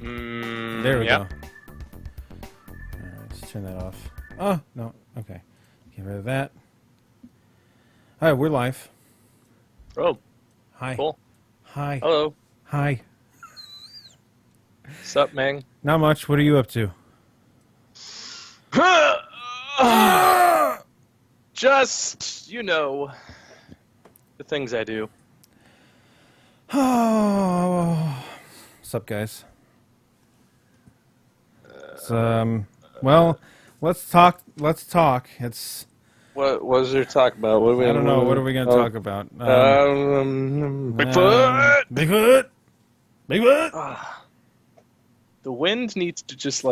There we go. All right, let's turn that off. Oh, no. Okay. Get rid of that. All right, we're live. Oh. Hi. Cool. Hi. Hello. Hi. Sup, man? Not much. What are you up to? Just, the things I do. Oh. What's up, guys? Well, let's talk. It's... What was there to talk about? What I don't know. What are we going to talk about? Bigfoot! Bigfoot! Bigfoot! The wind needs to just,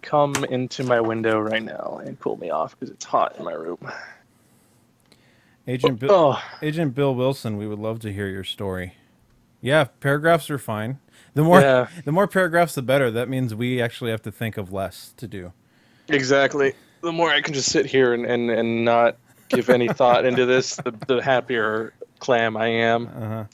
come into my window right now and cool me off because it's hot in my room. Agent Bill Wilson, we would love to hear your story. Yeah, paragraphs are fine. The more paragraphs, the better. That means we actually have to think of less to do. Exactly. The more I can just sit here and not give any thought into this, the happier clam I am.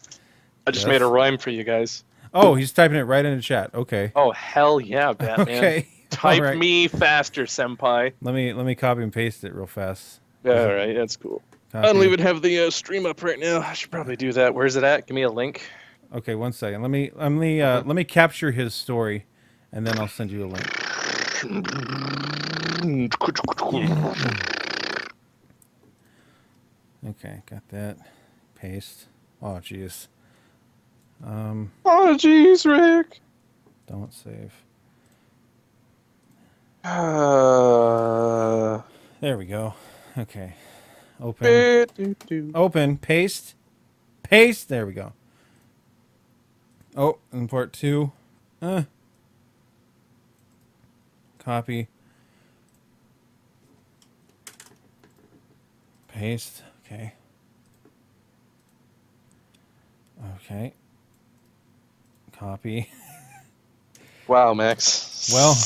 I just made a rhyme for you guys. Oh, he's typing it right in the chat. Okay. Oh, hell yeah, Batman. Okay. Type me faster, senpai. Let me copy and paste it real fast. All right, that's cool. I don't even have the stream up right now. I should probably do that. Where's it at? Give me a link. Okay, 1 second. Let me capture his story, and then I'll send you a link. Okay, got that. Paste. Oh, jeez. Oh, jeez, Rick. Don't save. There we go. Okay. Open. Paste. Paste. There we go. Oh, import 2. Copy. Paste. Okay. Okay. Copy. Wow, Max. Well,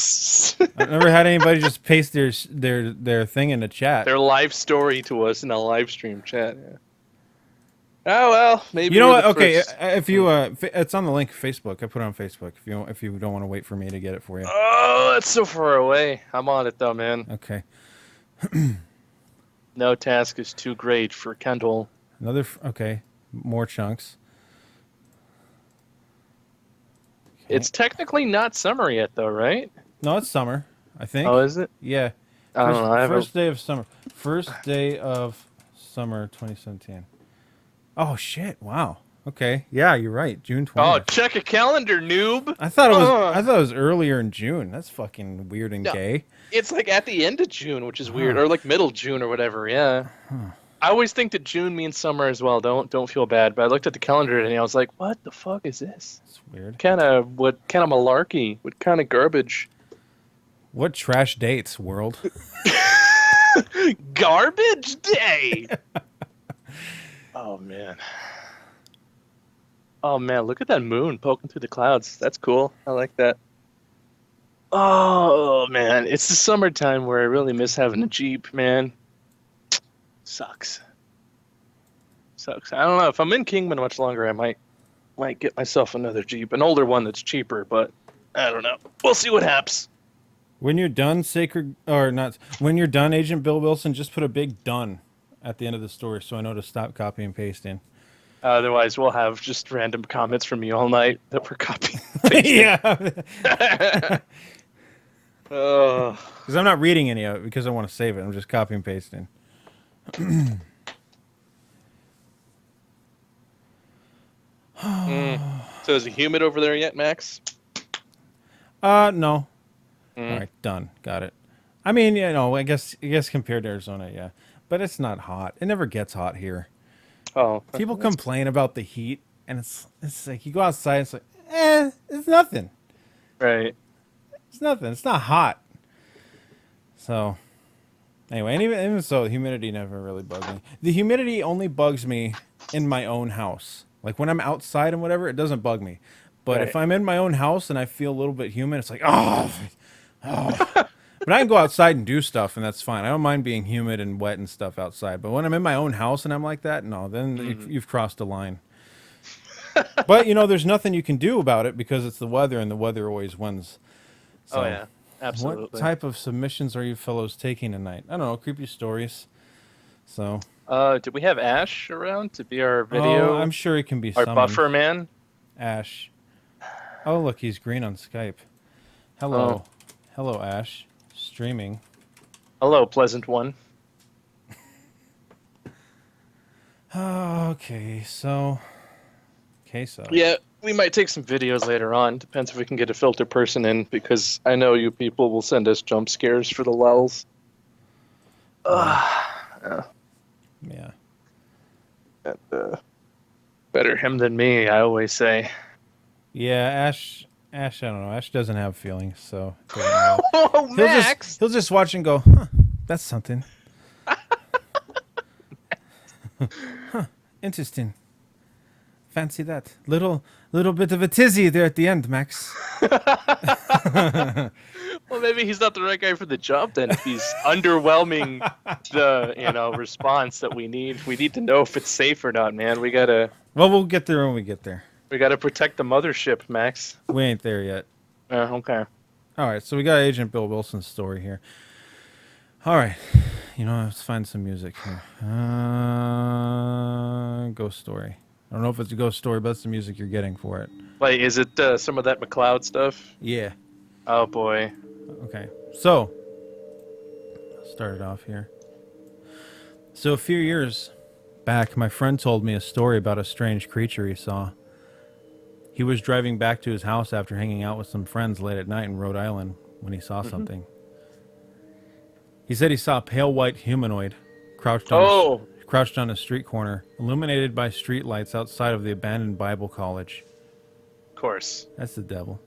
I've never had anybody just paste their thing in the chat. Their life story to us in a live stream chat. Yeah. Oh well, maybe. You know what? Okay, if you it's on the link Facebook. I put it on Facebook. If you don't want to wait for me to get it for you. Oh, that's so far away. I'm on it though, man. Okay. No task is too great for Kendall. Okay, more chunks. Okay. It's technically not summer yet, though, right? No, it's summer. I think. Oh, is it? Yeah. I don't know. First day of summer. First day of summer 2017. Oh shit! Wow. Okay. Yeah, you're right. June 20th. Oh, check a calendar, noob. I thought it was earlier in June. That's fucking weird and gay. It's at the end of June, which is weird, or middle June or whatever. Yeah. I always think that June means summer as well. Don't feel bad. But I looked at the calendar and I was like, "What the fuck is this? It's weird. What kind of malarkey? What kind of garbage? What trash dates, world? Garbage day." Oh man. Oh man, look at that moon poking through the clouds. That's cool. I like that. Oh man, it's the summertime where I really miss having a Jeep, man. Sucks. I don't know. If I'm in Kingman much longer, I might get myself another Jeep, an older one that's cheaper, but I don't know. We'll see what happens. When you're done, Agent Bill Wilson, just put a big done at the end of the story so I know to stop copy and pasting. Otherwise, we'll have just random comments from you all night that we're copying. Yeah. Because I'm not reading any of it because I want to save it. I'm just copy and pasting. So is it humid over there yet, Max? No. All right, done. Got it. I mean, I guess compared to Arizona, yeah. But it's not hot. It never gets hot here. Oh. People complain about the heat, and it's like you go outside, it's like, it's nothing. Right. It's nothing. It's not hot. So, anyway, and even so, humidity never really bugs me. The humidity only bugs me in my own house. Like when I'm outside and whatever, it doesn't bug me. But if I'm in my own house and I feel a little bit humid, it's like, oh. But I can go outside and do stuff, and that's fine. I don't mind being humid and wet and stuff outside. But when I'm in my own house and I'm like that, no, then you've crossed a line. But there's nothing you can do about it because it's the weather, and the weather always wins. Oh So, yeah, what absolutely. type of submissions are you fellows taking tonight? I don't know, creepy stories. So, Do we have Ash around to be our oh, I'm video, sure he can be our summoned. buffer man? Ash. Oh, look, he's green on Skype. Oh, Hello. Hello, Ash. Streaming. hello, pleasant one. Okay, so. Yeah, we might take some videos later on. Depends if we can get a filter person in, because I know you people will send us jump scares for the lulls. Yeah. Yeah, Yeah. and, better him than me, I always say. Yeah, Ash, I don't know. Ash doesn't have feelings, so it doesn't matter. Oh, He'll just Max! he'll just watch and go, huh, that's something. Huh, interesting. Fancy that. Little bit of a tizzy there at the end, Max. Well, maybe he's not the right guy for the job then. If he's underwhelming the response that we need to know if it's safe or not, man. Well, we'll get there when we get there. We gotta protect the mothership, Max. We ain't there yet. Okay. All right, so we got Agent Bill Wilson's story here. All right, let's find some music here. Ghost story. I don't know if it's a ghost story, but that's the music you're getting for it. Like, is it some of that McLeod stuff? Yeah. Oh boy. Okay, so I'll start it off here. So a few years back, my friend told me a story about a strange creature he saw. He was driving back to his house after hanging out with some friends late at night in Rhode Island when he saw something. He said he saw a pale white humanoid crouched on a street corner, illuminated by street lights outside of the abandoned Bible college. Of course. That's the devil.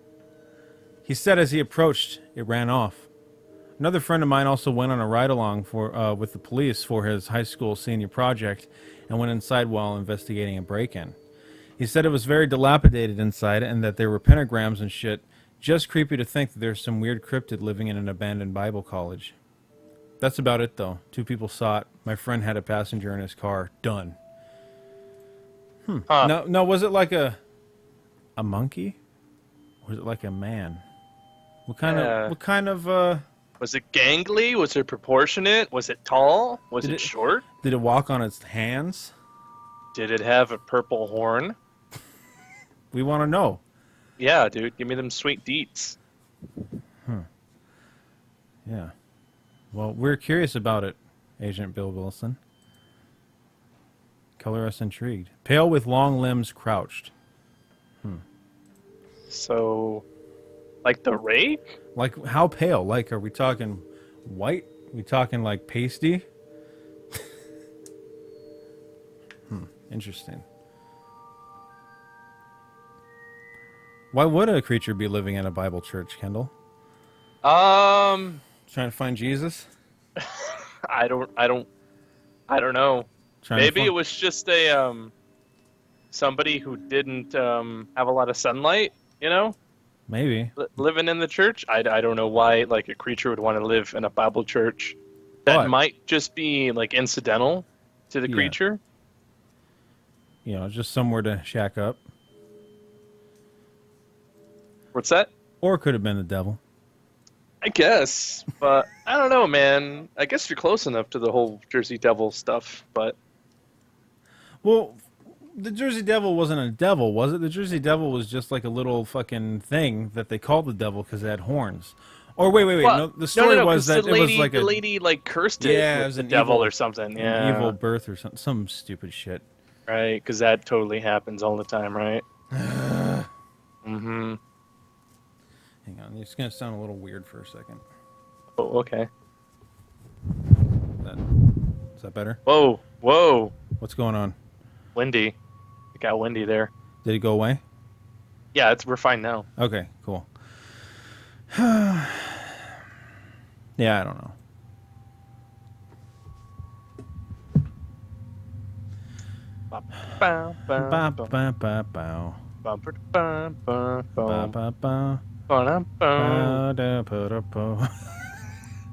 He said as he approached, it ran off. Another friend of mine also went on a ride-along with the police for his high school senior project and went inside while investigating a break-in. He said it was very dilapidated inside and that there were pentagrams and shit. Just creepy to think that there's some weird cryptid living in an abandoned Bible college. That's about it, though. 2 people saw it. My friend had a passenger in his car. Done. Huh. No, was it like a monkey? Or was it like a man? What kind of Was it gangly? Was it proportionate? Was it tall? Was Did it it- short? did it walk on its hands? Did it have a purple horn? We want to know. Yeah, dude. Give me them sweet deets. Yeah. Well, we're curious about it, Agent Bill Wilson. Color us intrigued. Pale with long limbs crouched. So, like the rake? Like, how pale? Like, are we talking white? We talking like pasty? Interesting. Why would a creature be living in a Bible church, Kendall? Um, Trying to find Jesus? I don't know. Trying to Maybe find- it was just a somebody who didn't have a lot of sunlight, Maybe. living in the church. I don't know why like a creature would want to live in a Bible church. That But- might just be like incidental to the Yeah. creature. Just somewhere to shack up. What's that? Or it could have been the devil. I guess, but I don't know, man. I guess you're close enough to the whole Jersey Devil stuff, but Well, the Jersey Devil wasn't a devil, was it? The Jersey Devil was just like a little fucking thing that they called the devil because it had horns. Or wait. well, No, the story was 'cause that the lady, it was like the a lady like cursed it Yeah, it with was the an devil evil- or something. an Yeah, evil birth or some stupid shit. right. Because that totally happens all the time, right? Mm-hmm. Hang on, it's gonna sound a little weird for a second. Oh, okay. Is that better? Whoa, What's going on? windy. It got windy there. Did it go away? Yeah, we're fine now. Okay, cool. Yeah, I don't know. Bow, bow, Ba bow, ba ba bow. bow, bow, bow, Ba bow, ba ba. bow, bow. Ba da pa da po.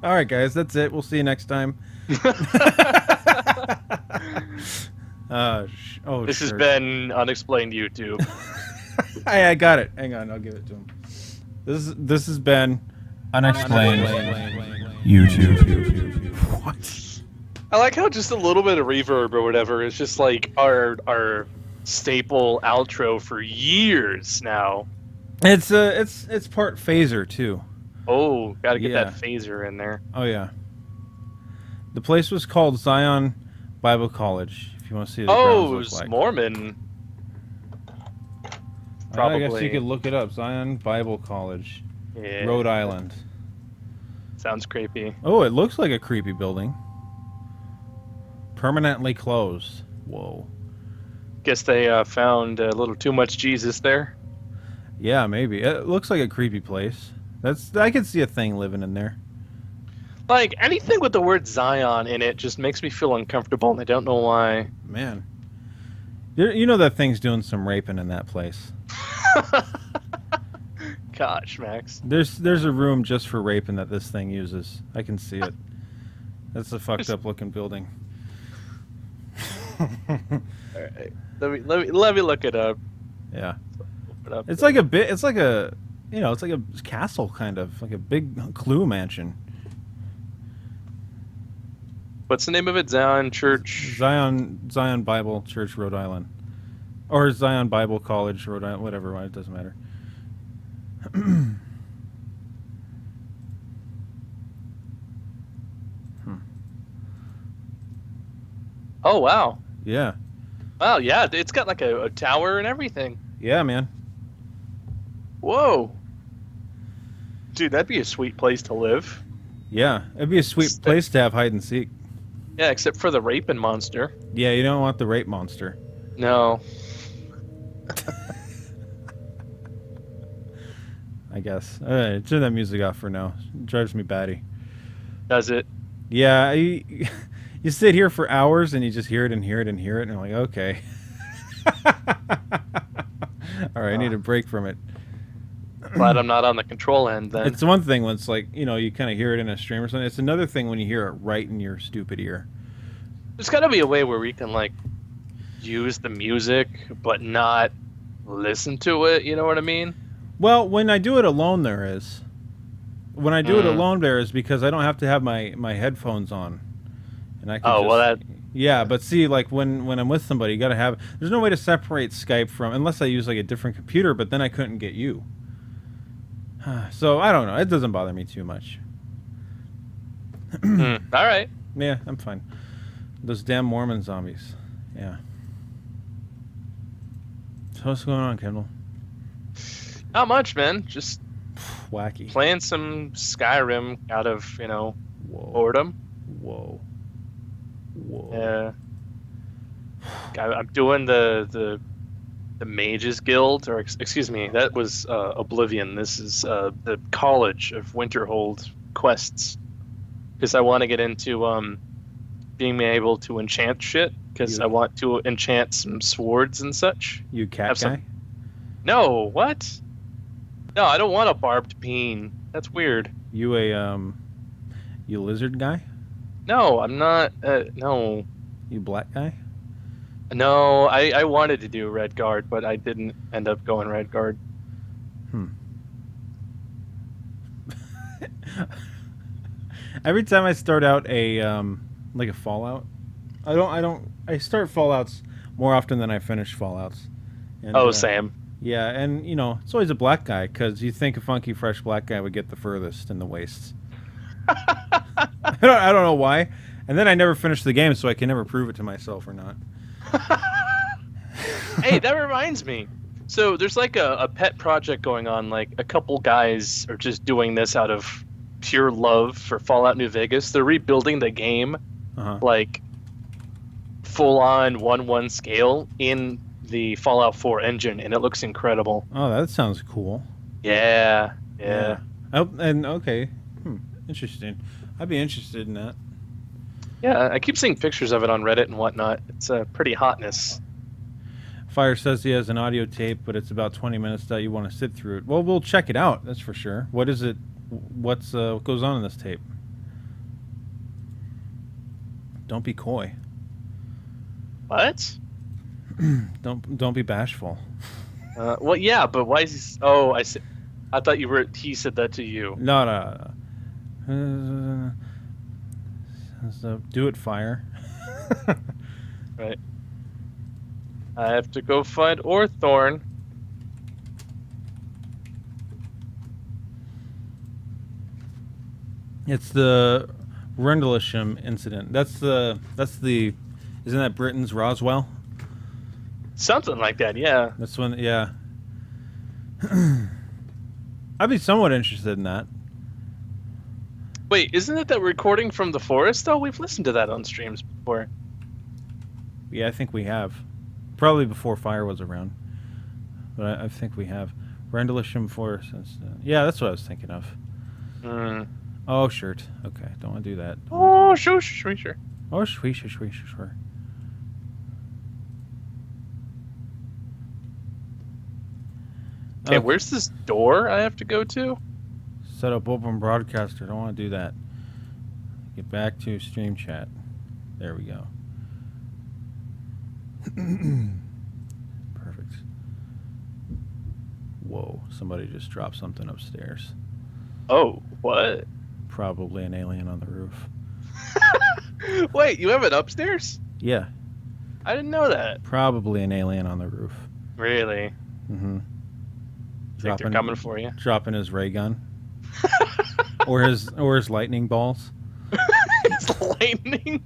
All right, guys, that's it. We'll see you next time. This has sure. been Unexplained YouTube. I got it. Hang on, I'll give it to him. This has been Unexplained YouTube. What? I like how just a little bit of reverb or whatever is just like our staple outro for years now. It's part phaser too. Oh, gotta get Yeah. that phaser in there. Oh yeah. The place was called Zion Bible College. If you want to see what the Oh, grounds it look was like. Mormon. I guess you Probably. could look it up. Zion Bible College, Yeah. Rhode Island. Sounds creepy. Oh, it looks like a creepy building. Permanently closed. Whoa. Guess they found a little too much Jesus there. Yeah, maybe. It looks like a creepy place. I could see a thing living in there. Like anything with the word Zion in it just makes me feel uncomfortable, and I don't know why. Man. You know that thing's doing some raping in that place. Gosh, Max. There's a room just for raping that this thing uses. I can see it. That's a fucked up looking building. All right. Let me look it up. Yeah. Open up It's the- like a bit. It's like a, it's like a castle kind of, like a big Clue mansion. What's the name of it? Zion Church. Zion Bible Church, Rhode Island, or Zion Bible College, Rhode Island, whatever. It doesn't matter. Oh wow. Yeah. Wow, yeah, it's got like a tower and everything. Yeah, man. Whoa. Dude, that'd be a sweet place to live. Yeah, it'd be a sweet place to have hide and seek. Yeah, except for the raping monster. Yeah, you don't want the rape monster. No. I guess. All right, turn that music off for now. It drives me batty. Does it? Yeah, you sit here for hours and you just hear it and hear it and hear it, and I'm like, okay. All right, I need a break from it. Glad I'm not on the control end then. It's one thing when it's like, you kind of hear it in a stream or something. It's another thing when you hear it right in your stupid ear. There's got to be a way where we can like use the music but not listen to it, you know what I mean? Well, when I do it alone, there is. When I do it alone, there is because I don't have to have my headphones on, and I can. Oh, just, well, that. Yeah, but see, like when I'm with somebody, you gotta have. There's no way to separate Skype from unless I use like a different computer. But then I couldn't get you. So I don't know. It doesn't bother me too much. All right. Yeah, I'm fine. Those damn Mormon zombies. Yeah. So what's going on, Kendall? Not much, man. Just Wacky. playing some Skyrim out of, Whoa. boredom. Whoa. Whoa. Yeah. I'm doing the Mages Guild, or excuse me, that was Oblivion. This is the College of Winterhold quests, because I want to get into being able to enchant shit, because I want to enchant some swords and such. You cat Have some- guy? No, what? No, I don't want a barbed peen. That's weird. You you lizard guy? No, I'm not. No. You black guy? No, I wanted to do Red Guard, but I didn't end up going Red Guard. Every time I start out a like a Fallout, I start Fallouts more often than I finish Fallouts. And, Same. Yeah, and it's always a black guy because you think a funky fresh black guy would get the furthest in the wastes. I don't know why. And then I never finish the game, so I can never prove it to myself or not. Hey, that reminds me. So there's like a pet project going on. Like a couple guys are just doing this out of pure love for Fallout New Vegas. They're rebuilding the game like full on 1:1 scale in the Fallout 4 engine, and it looks incredible. Oh, that sounds cool. Yeah. Oh, and okay, interesting. I'd be interested in that. Yeah, I keep seeing pictures of it on Reddit and whatnot. It's a pretty hotness. Fire says he has an audio tape, but it's about 20 minutes that you want to sit through it. Well, we'll check it out. That's for sure. What is it? What goes on in this tape? Don't be coy. What? Don't be bashful. Well, yeah, but why is he? Oh, I see. I thought you were. He said that to you. No. So do it, fire. Right. I have to go find Orthorn. It's the Rendlesham incident. That's the. Isn't that Britain's Roswell? Something like that, yeah. That's when. Yeah. I'd be somewhat interested in that. Wait, isn't it that recording from the forest, though? We've listened to that on streams before. Yeah, I think we have. Probably before fire was around. But I think we have. Rendlesham Forest. Yeah, that's what I was thinking of. Mm. Oh, shirt. Okay, don't want to do that. Oh, sure. Oh, sure. Okay, where's this door I have to go to? Set up open broadcaster. Don't want to do that. Get back to stream chat. There we go. Perfect. Whoa, somebody just dropped something upstairs. Oh, what? Probably an alien on the roof. Wait, you have it upstairs? Yeah. I didn't know that. Probably an alien on the roof. Really? Mm-hmm. Think they're coming for you? Dropping his ray gun. or his lightning balls. His lightning?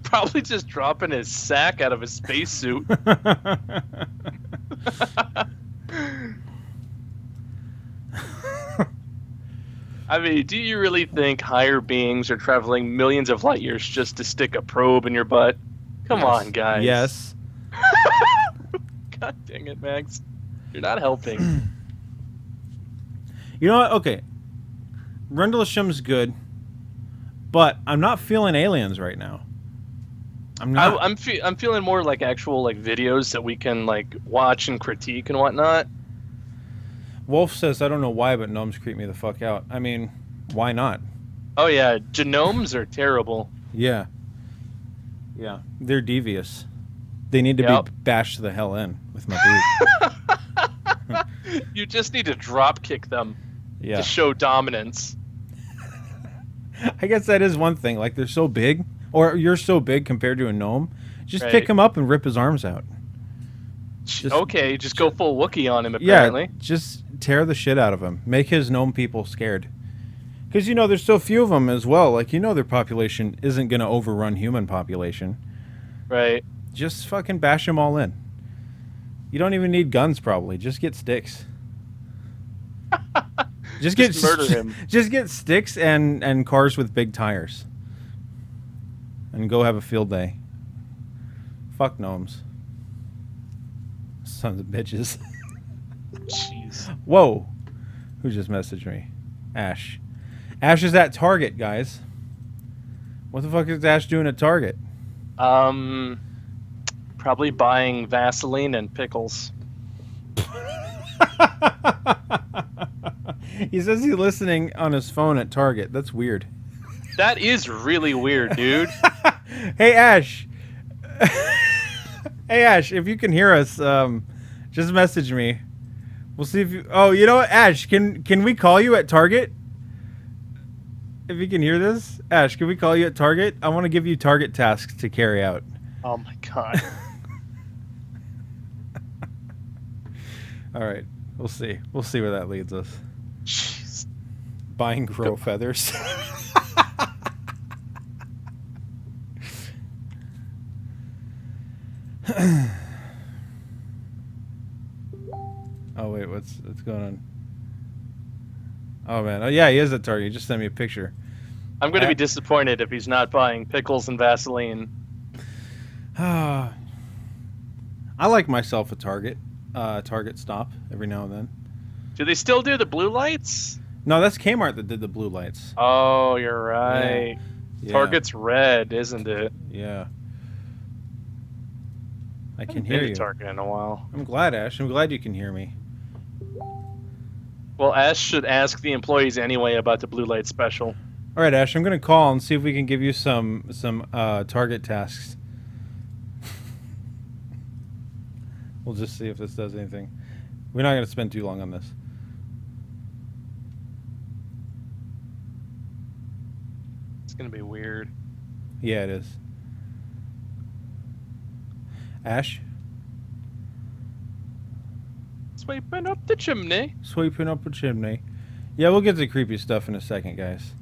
Probably just dropping his sack out of his spacesuit. I mean, do you really think higher beings are traveling millions of light years just to stick a probe in your butt? Come on, guys. Yes. God dang it, Max. You're not helping. You know what? Okay. Rendlesham's good, but I'm not feeling aliens right now. I'm not. I'm feeling more like actual like videos that we can like watch and critique and whatnot. Wolf says, I don't know why, but gnomes creep me the fuck out. I mean, why not? Oh yeah, genomes are terrible. Yeah. Yeah. They're devious. They need to be bashed the hell in with my boot. You just need to drop kick them to show dominance. I guess that is one thing. Like, they're so big, or you're so big compared to a gnome. Just pick him up and rip his arms out. Just go full Wookiee on him, apparently. Yeah, just tear the shit out of him. Make his gnome people scared. Because, you know, there's so few of them as well. Like, you know their population isn't going to overrun human population. Right. Just fucking bash them all in. You don't even need guns, probably. Just get sticks. Just murder him. Just get sticks and cars with big tires. And go have a field day. Fuck gnomes. Sons of bitches. Jeez. Whoa. Who just messaged me? Ash. Ash is at Target, guys. What the fuck is Ash doing at Target? Probably buying Vaseline and pickles. He says he's listening on his phone at Target. That's weird. That is really weird, dude. Hey, Ash. Hey, Ash, if you can hear us, just message me. We'll see if you... Oh, you know what, Ash, can we call you at Target? If you can hear this? Ash, can we call you at Target? I want to give you Target tasks to carry out. Oh, my God. All right. We'll see. We'll see where that leads us. Jeez. Buying crow feathers. Oh wait, what's going on? Oh man, oh yeah, he is at Target. He just sent me a picture. I'm going to be disappointed if he's not buying pickles and Vaseline. I like myself a Target stop every now and then. Do they still do the blue lights? No, that's Kmart that did the blue lights. Oh, you're right. Yeah. Target's red, isn't it? Yeah. I can Been hear to you. Target in a while. I'm glad, Ash. I'm glad you can hear me. Well, Ash should ask the employees anyway about the blue light special. All right, Ash. I'm gonna call and see if we can give you some Target tasks. We'll just see if this does anything. We're not going to spend too long on this. It's gonna be weird. Yeah, it is. Ash, Sweeping up the chimney. sweeping up a chimney. Yeah, we'll get to the creepy stuff in a second, guys.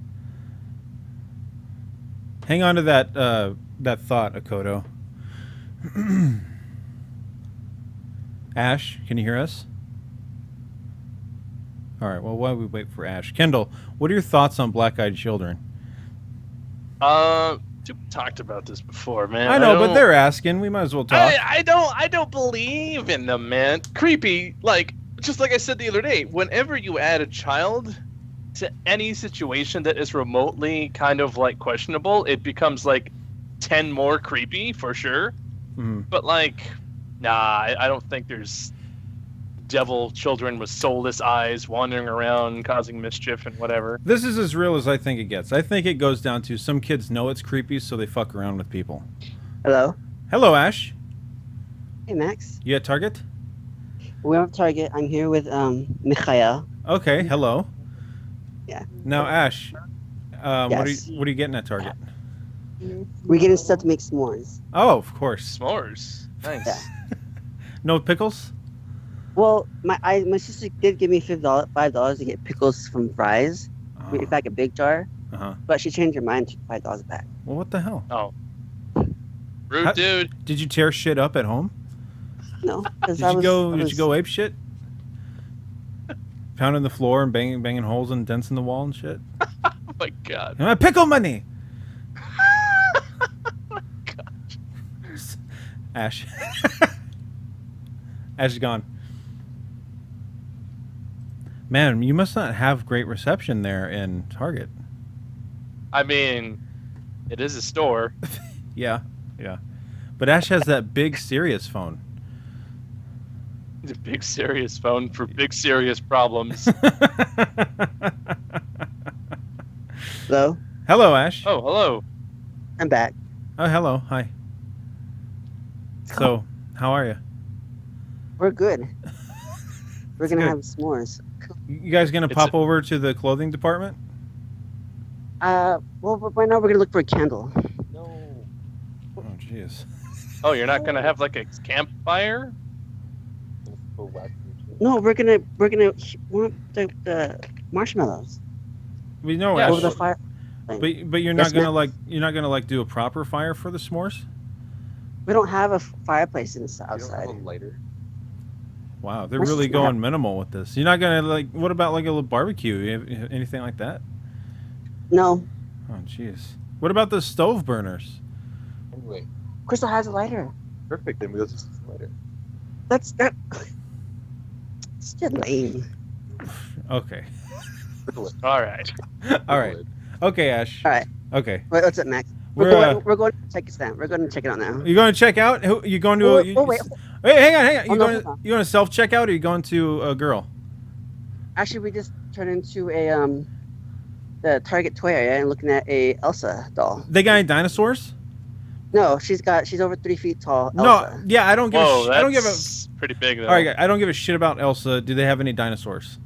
Hang on to that thought, Akoto. Ash, can you hear us? All right. Well, while we wait for Ash, Kendall, what are your thoughts on black-eyed children? We talked about this before, man. I know, but they're asking. We might as well talk. I don't believe in them, man. Creepy, just like I said the other day. Whenever you add a child to any situation that is remotely kind of like questionable, it becomes like 10 more creepy for sure. Mhm. But nah, I don't think there's devil children with soulless eyes wandering around causing mischief and whatever. This is as real as I think it gets. I think it goes down to some kids know it's creepy, so they fuck around with people. Hello. Hello, Ash. Hey, Max. You at Target? We're on Target. I'm here with Mikhail. Okay. Hello. Yeah. Now, Ash, Yes. what are you getting at Target? We're getting stuff to make s'mores. Oh, of course. S'mores. Nice. Yeah. No pickles? Well, my sister did give me $5 to get pickles from Fry's. In fact, a big jar. Uh-huh. But she changed her mind to $5 back. Well, what the hell? Oh. Rude How- dude. Did you tear shit up at home? No, because Did you go ape shit? Pounding the floor and banging holes and dents in the wall and shit? Oh my god. My pickle money! Ash. Ash is gone. Man, you must not have great reception there in Target. I mean, it is a store. Yeah. But Ash has that big serious phone. It's a big serious phone for big serious problems. Hello. Hello, Ash. Oh, hello. I'm back. Oh, hello. Hi. So, how are you? We're good. We're gonna good. have s'mores. You guys gonna pop over to the clothing department? Well, right now we're gonna look for a candle. No. Oh, jeez. Oh, you're not gonna have like a campfire? No, we're gonna want the marshmallows We know, Yeah, Ash. over the fire. But you're Yes, not gonna ma'am. do a proper fire for the s'mores? We don't have a fireplace outside. lighter. Wow, they're Let's really just going minimal with this. You're not gonna what about like a little barbecue? You have anything like that? No, Oh, jeez. What about the stove burners? Anyway, Crystal has a lighter. perfect. Then we'll just use lighter. That's it's just lame. Okay. All right. All right. Okay, Ash. All right. Okay. Wait, what's up, Max? We're, We're going to check it out. We're going to check it out now. You going to check out? Who you going to? Wait. Wait, hang on. Oh, no, hold on. You going to self check out, or you going to a girl? Actually, we just turned into the Target toy area and looking at a Elsa doll. They got any dinosaurs? No, she's over 3 feet tall. No. Elsa. Yeah, I don't give. Whoa, I don't give a. that's pretty big though. All right, I don't give a shit about Elsa. Do they have any dinosaurs?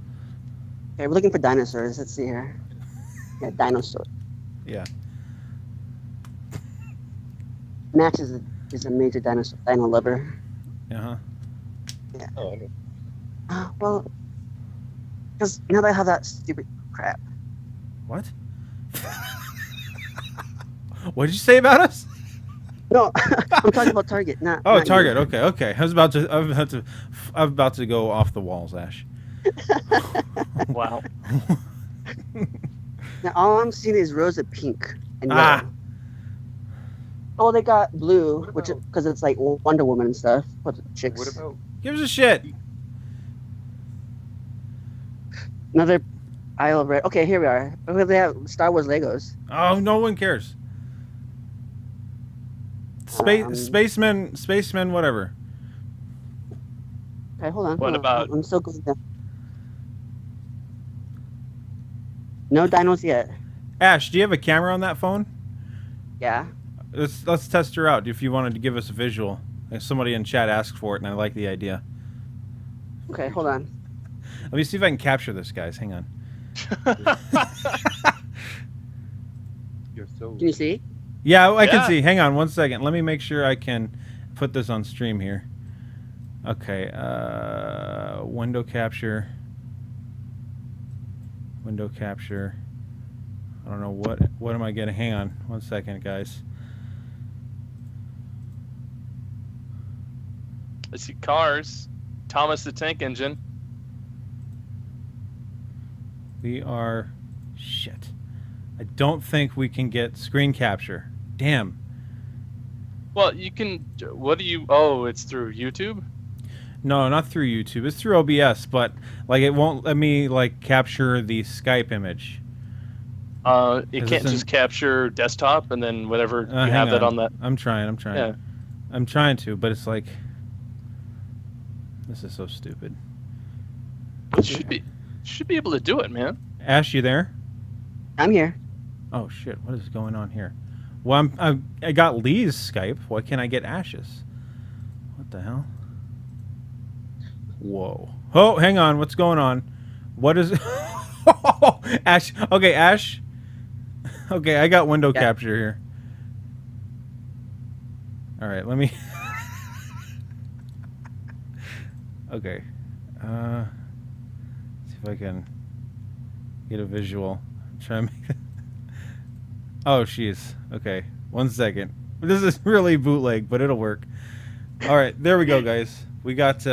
Okay, we're looking for dinosaurs. Let's see here. Yeah, dinosaur. Yeah. Max is a major dino lover. Uh huh. Oh, I know. Well, because now that I have that stupid crap. What? What did you say about us? No, I'm talking about Target, not. Oh, not you. Target. Okay. I was about to go off the walls, Ash. Wow. Now all I'm seeing is rosa pink and yellow. Ah. Oh, they got blue, which because it's like Wonder Woman and stuff. What chicks? What about Give us a shit. Another aisle of red. Okay, here we are. Oh, they have Star Wars Legos. Oh, no one cares. Spacemen, whatever. Okay, hold on. What about- I'm still going down. No dinos yet. Ash, do you have a camera on that phone? Yeah. Let's test her out if you wanted to give us a visual. Somebody in chat asked for it, and I like the idea. Okay, hold on. Let me see if I can capture this, guys. Hang on. You're so. Can you see? Yeah, I can Yeah. see. Hang on 1 second. Let me make sure I can put this on stream here. Okay. Window capture. Window capture. I don't know what am I getting. Hang on 1 second, guys. I see cars. Thomas the Tank Engine. We are shit. I don't think we can get screen capture. Damn. Well, you can. What do you? Oh, it's through YouTube. No, not through YouTube. It's through OBS, but like it won't let me like capture the Skype image. It Is can't this just capture desktop and then whatever you hang have that on that. I'm trying. Yeah. I'm trying to, but it's like this is so stupid. It should be able to do it, man. Ash, you there? I'm here. Oh shit! What is going on here? Well, I got Lee's Skype. Why can't I get Ash's? What the hell? Whoa! Oh, hang on. What's going on? What is? Ash. Okay, Ash. Okay, I got window capture here. All right, let me. Okay. See if I can get a visual. Try to make. Oh, jeez. Okay. 1 second. This is really bootleg, but it'll work. All right, there we go, guys. We got.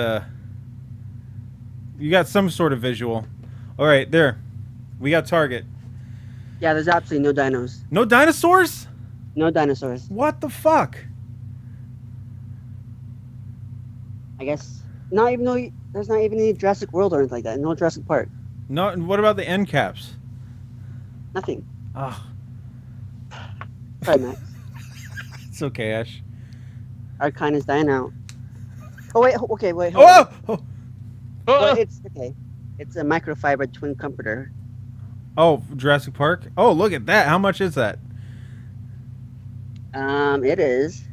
You got some sort of visual. All right, there. We got target. Yeah, there's absolutely no dinos. No dinosaurs? No dinosaurs. What the fuck? I guess not even though there's not even any Jurassic World or anything like that. No Jurassic Park. No. And what about the end caps? Nothing. Ah, Sorry, Max. it's okay, Ash. Our kind is dying out. Oh wait. Okay. Wait. Hold on. Oh! Well, it's okay. It's a microfiber twin comforter. Oh, Jurassic Park. Oh, look at that. How much is that? It is.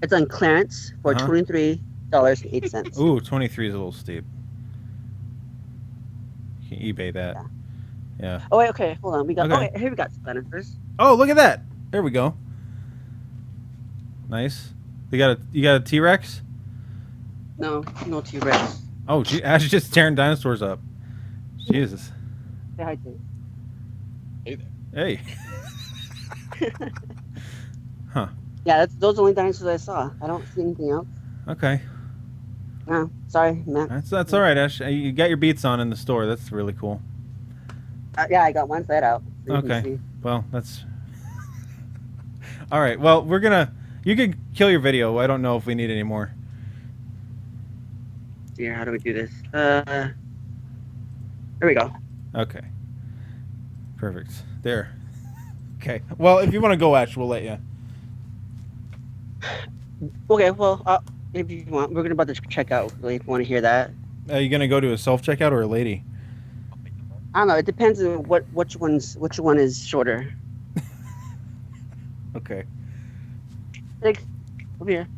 It's on clearance for Uh-huh. $23.08. Ooh, 23 is a little steep. You can eBay that. Yeah. Oh wait. Okay. Hold on. We got. Okay. Okay. Here we got some dinosaurs. Oh, look at that. There we go. Nice. You got a T-Rex? No. No T-Rex. Oh, gee, Ash is just tearing dinosaurs up. Jesus. Say hi to. Hey there. Hey. Huh. Yeah, those are the only dinosaurs I saw. I don't see anything else. Okay. No, sorry, Matt. That's all right, Ash. You got your beats on in the store. That's really cool. Yeah, I got one side out. So you can Okay. see. Well, that's all right. Well, you can kill your video. I don't know if we need any more. Here, how do we do this? There we go. Okay. Perfect. There. Okay. Well, if you want to go, Ash, we'll let you. Okay, well, if you want, we're about to check out. Really, if you want to hear that. Are you gonna go to a self-checkout or a lady? I don't know. It depends on which one is shorter. Okay. Like, over here.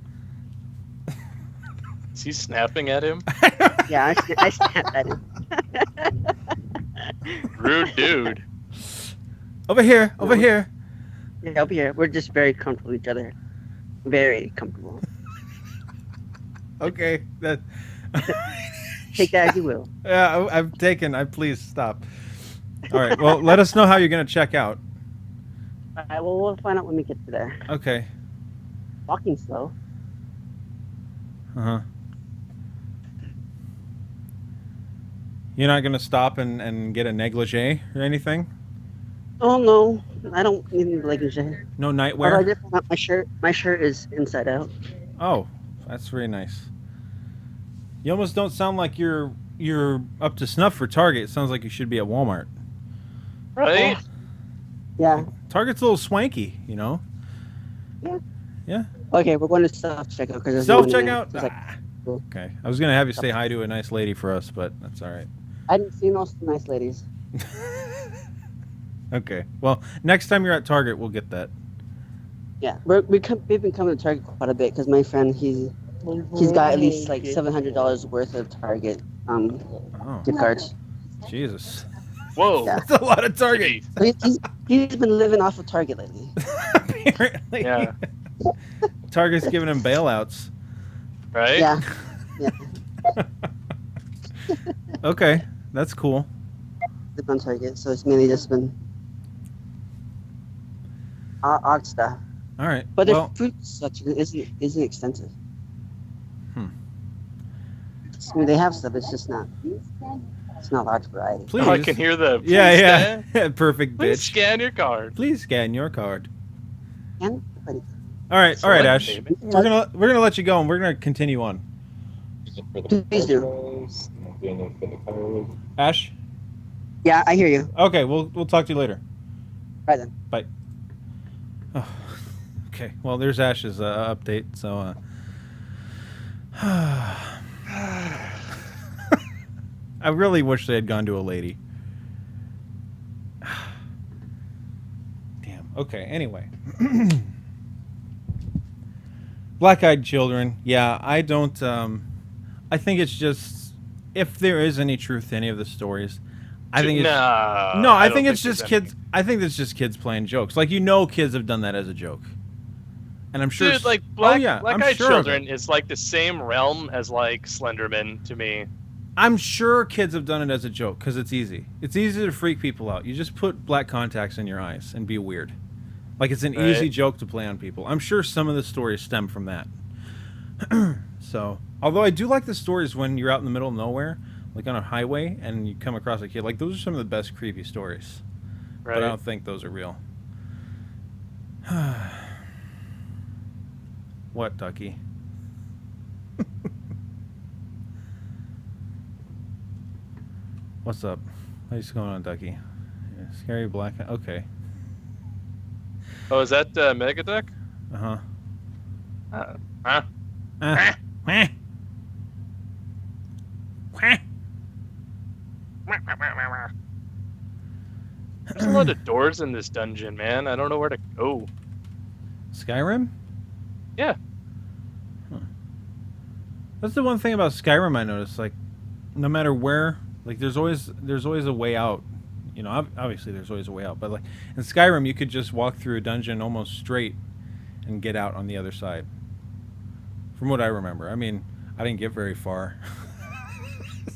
Is he snapping at him? Yeah, I snapped at him. Rude dude. Over here. Over here. Yeah, over here. We're just very comfortable with each other. Very comfortable. Okay. That. Take that as you will. Yeah, I've taken. Please stop. All right. Well, let us know how you're gonna check out. All right, well, we'll find out when we get to there. Okay. Walking slow. Uh-huh. You're not gonna stop and get a negligee or anything? Oh no, I don't need any leggings. No Although I nightwear? did pull out my shirt. My shirt is inside out. Oh, that's very nice. You almost don't sound like you're up to snuff for Target. It sounds like you should be at Walmart. Right? Yeah. Target's a little swanky, you know? Yeah. Yeah. Okay, we're going to self-checkout because there's Self-checkout? No one in there. Ah. Cool. Okay. I was going to have you say hi to a nice lady for us, but that's all right. I didn't see no nice ladies. Okay. Well, next time you're at Target, we'll get that. Yeah, we've been coming to Target quite a bit because my friend he's got at least like $700 worth of Target Oh, gift cards. Jesus. Whoa. Yeah. That's a lot of Target. Jeez. So he's been living off of Target lately. Apparently. Yeah. Target's giving him bailouts. Right? Yeah. Yeah. Okay, that's cool. Live on Target, so it's mainly just been odd stuff. All right. But well, the fruit section isn't extensive. Hmm. I mean, they have stuff. It's just not. It's not large variety. please. Oh, I can hear the. Yeah, Please yeah. Perfect Please bitch. scan your card. Please scan your card. And All right, Select Ash. payment. We're gonna let you go, and we're gonna continue on. Please do. Ash. Yeah, I hear you. Okay, we'll talk to you later. Right then. Bye. Oh, okay. Well, there's Ash's update. So. I really wish they had gone to a lady. Damn. Okay. Anyway. Black-eyed children. Yeah, I don't. I think it's just if there is any truth to any of the stories, I think it's no. I think it's just kids. I think it's just kids playing jokes. Like kids have done that as a joke, and I'm sure. Dude, like I'm Black-eyed sure of it. children is like the same realm as like Slenderman to me. I'm sure kids have done it as a joke because it's easy. It's easy to freak people out. You just put black contacts in your eyes and be weird. Like it's an easy joke to play on people. I'm sure some of the stories stem from that. So, although I do like the stories when you're out in the middle of nowhere, like on a highway, and you come across a kid. Like those are some of the best creepy stories. Right. But I don't think those are real. What, Ducky? What's up? What's going on, Ducky? Yeah, scary black. Okay. Oh, is that Megaduck? Uh-huh. Huh? Wah. There's a lot of doors in this dungeon, man. I don't know where to go. Skyrim? Yeah. Huh. That's the one thing about Skyrim I noticed. Like, no matter where, like, there's always a way out. You know, obviously there's always a way out. But like in Skyrim, you could just walk through a dungeon almost straight and get out on the other side. From what I remember. I mean, I didn't get very far.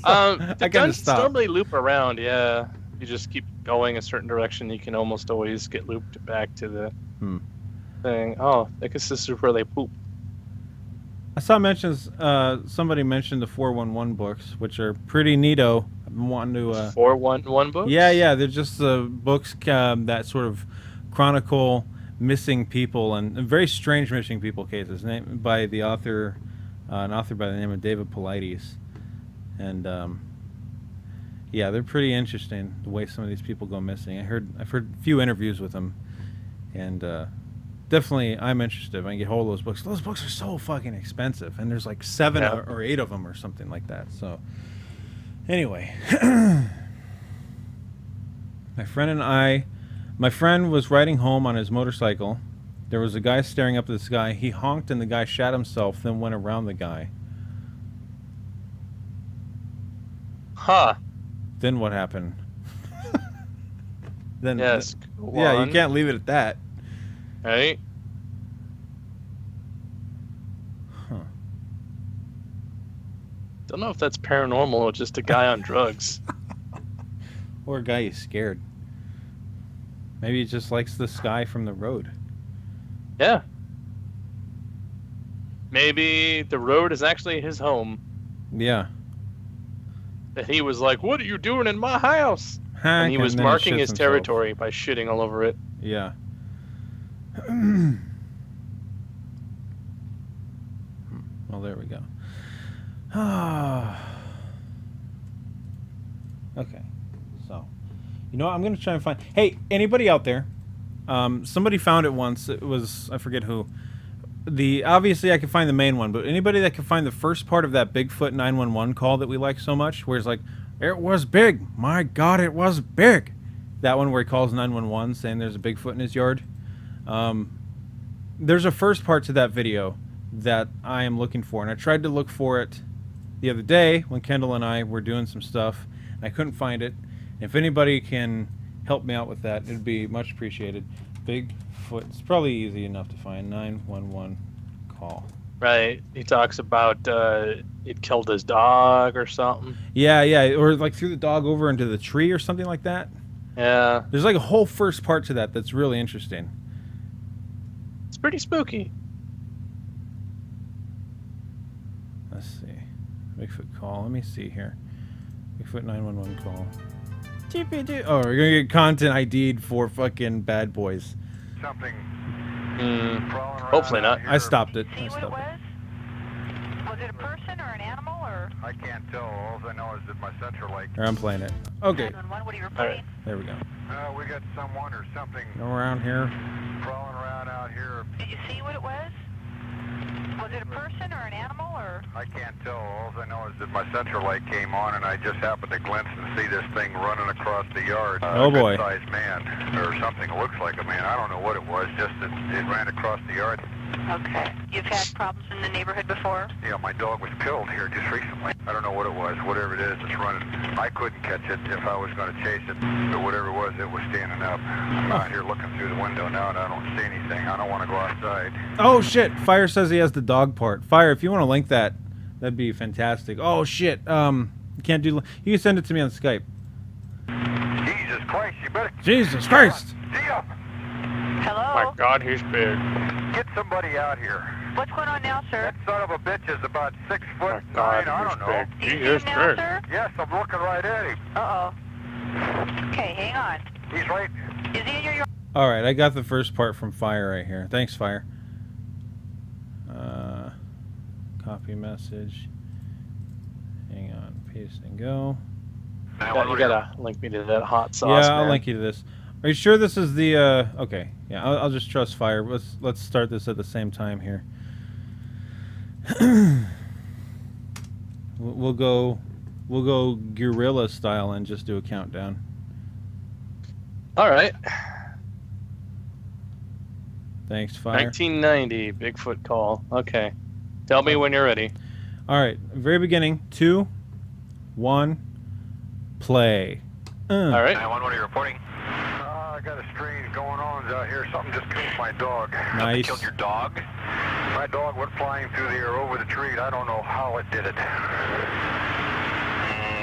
The I dungeons normally loop around. Yeah. You just keep going a certain direction. You can almost always get looped back to the thing. Oh, I guess this is where they poop. I saw mentions. Somebody mentioned the 411 books, which are pretty neato. I've been wanting to. 411 books? Yeah. They're just books that sort of chronicle missing people and very strange missing people cases, named by the author, an author by the name of David Paulides, and yeah, they're pretty interesting the way some of these people go missing. I've heard a few interviews with them, and definitely I'm interested. If I can get hold of those books. Those books are so fucking expensive, and there's like 7 or 8 of them or something like that. So anyway, my friend was riding home on his motorcycle. There was a guy staring up at the sky. He honked and the guy shot himself, then went around the guy. Huh. Then what happened? Then Yes. yeah, you can't leave it at that. Right? Huh. Don't know if that's paranormal or just a guy on drugs. Or a guy who's scared. Maybe he just likes the sky from the road. Yeah. Maybe the road is actually his home. Yeah. And he was like, "What are you doing in my house?" And he was then marking shits his himself. territory by shitting all over it. Yeah. Well, there we go. Okay. So, you know what? I'm going to try and find... Hey, anybody out there? Somebody found it once. It was... I forget who. Obviously, I can find the main one, but anybody that can find the first part of that Bigfoot 911 call that we like so much, where it's like, it was big. My God, it was big. That one where he calls 911 saying there's a Bigfoot in his yard. there's a first part to that video that I am looking for, and I tried to look for it the other day when Kendall and I were doing some stuff, and I couldn't find it. If anybody can help me out with that, it'd be much appreciated. Bigfoot, it's probably easy enough to find. 911 call. Right. He talks about it killed his dog or something. Yeah, or like threw the dog over into the tree or something like that. Yeah. There's like a whole first part to that that's really interesting. It's pretty spooky. Let's see. Bigfoot call. Let me see here. Bigfoot 911 call. Oh, we're gonna get content ID'd for fucking bad boys. Something. Hopefully not. I stopped it. See what it was? Was it a person or an animal or? I can't tell. All I know is that my central lake. I'm playing it. Okay, 911, what are you All reporting? right. there we go. We got someone or something Go around here. crawling around out here. Did you see what it was? Was it a person or an animal or? I can't tell. All I know is that my central light came on, and I just happened to glimpse and see this thing running across the yard. Oh, boy. A good-sized man, or something that looks like a man. I don't know what it was. Just that it ran across the yard. Okay. You've had problems in the neighborhood before? Yeah, my dog was killed here just recently. I don't know what it was. Whatever it is, it's running. I couldn't catch it if I was going to chase it. But whatever it was standing up. I'm out here looking through the window now, and I don't see anything. I don't want to go outside. Oh shit! Fire says he has the dog part. Fire, if you want to link that, that'd be fantastic. Oh shit! You can't do. You can send it to me on Skype. Jesus Christ! You better. Jesus Christ! See up! Hello? My God, he's big. Get somebody out here. What's going on now, sir? That son of a bitch is about 6 foot My God, 9. I he's don't know. big. Do He you see is him now, big. sir? Yes, I'm looking right at him. Uh-oh. Okay, hang on. He's right. Is he in your yard? All right, I got the first part from Fire right here. Thanks, Fire. Copy message. Hang on, paste and go. You gotta link me to that hot sauce. Yeah, I'll man. link you to this. Are you sure this is the? Okay, yeah, I'll just trust Fire. Let's start this at the same time here. we'll go guerrilla style and just do a countdown. All right. Thanks, Fire. 1990 Bigfoot call. Okay. Tell me when you're ready. All right, very beginning. 2, 1, play. All right. 911, what are you reporting? I got a strange going on out here. Something just killed my dog. Nice. Killed your dog? My dog went flying through the air over the tree. I don't know how it did it.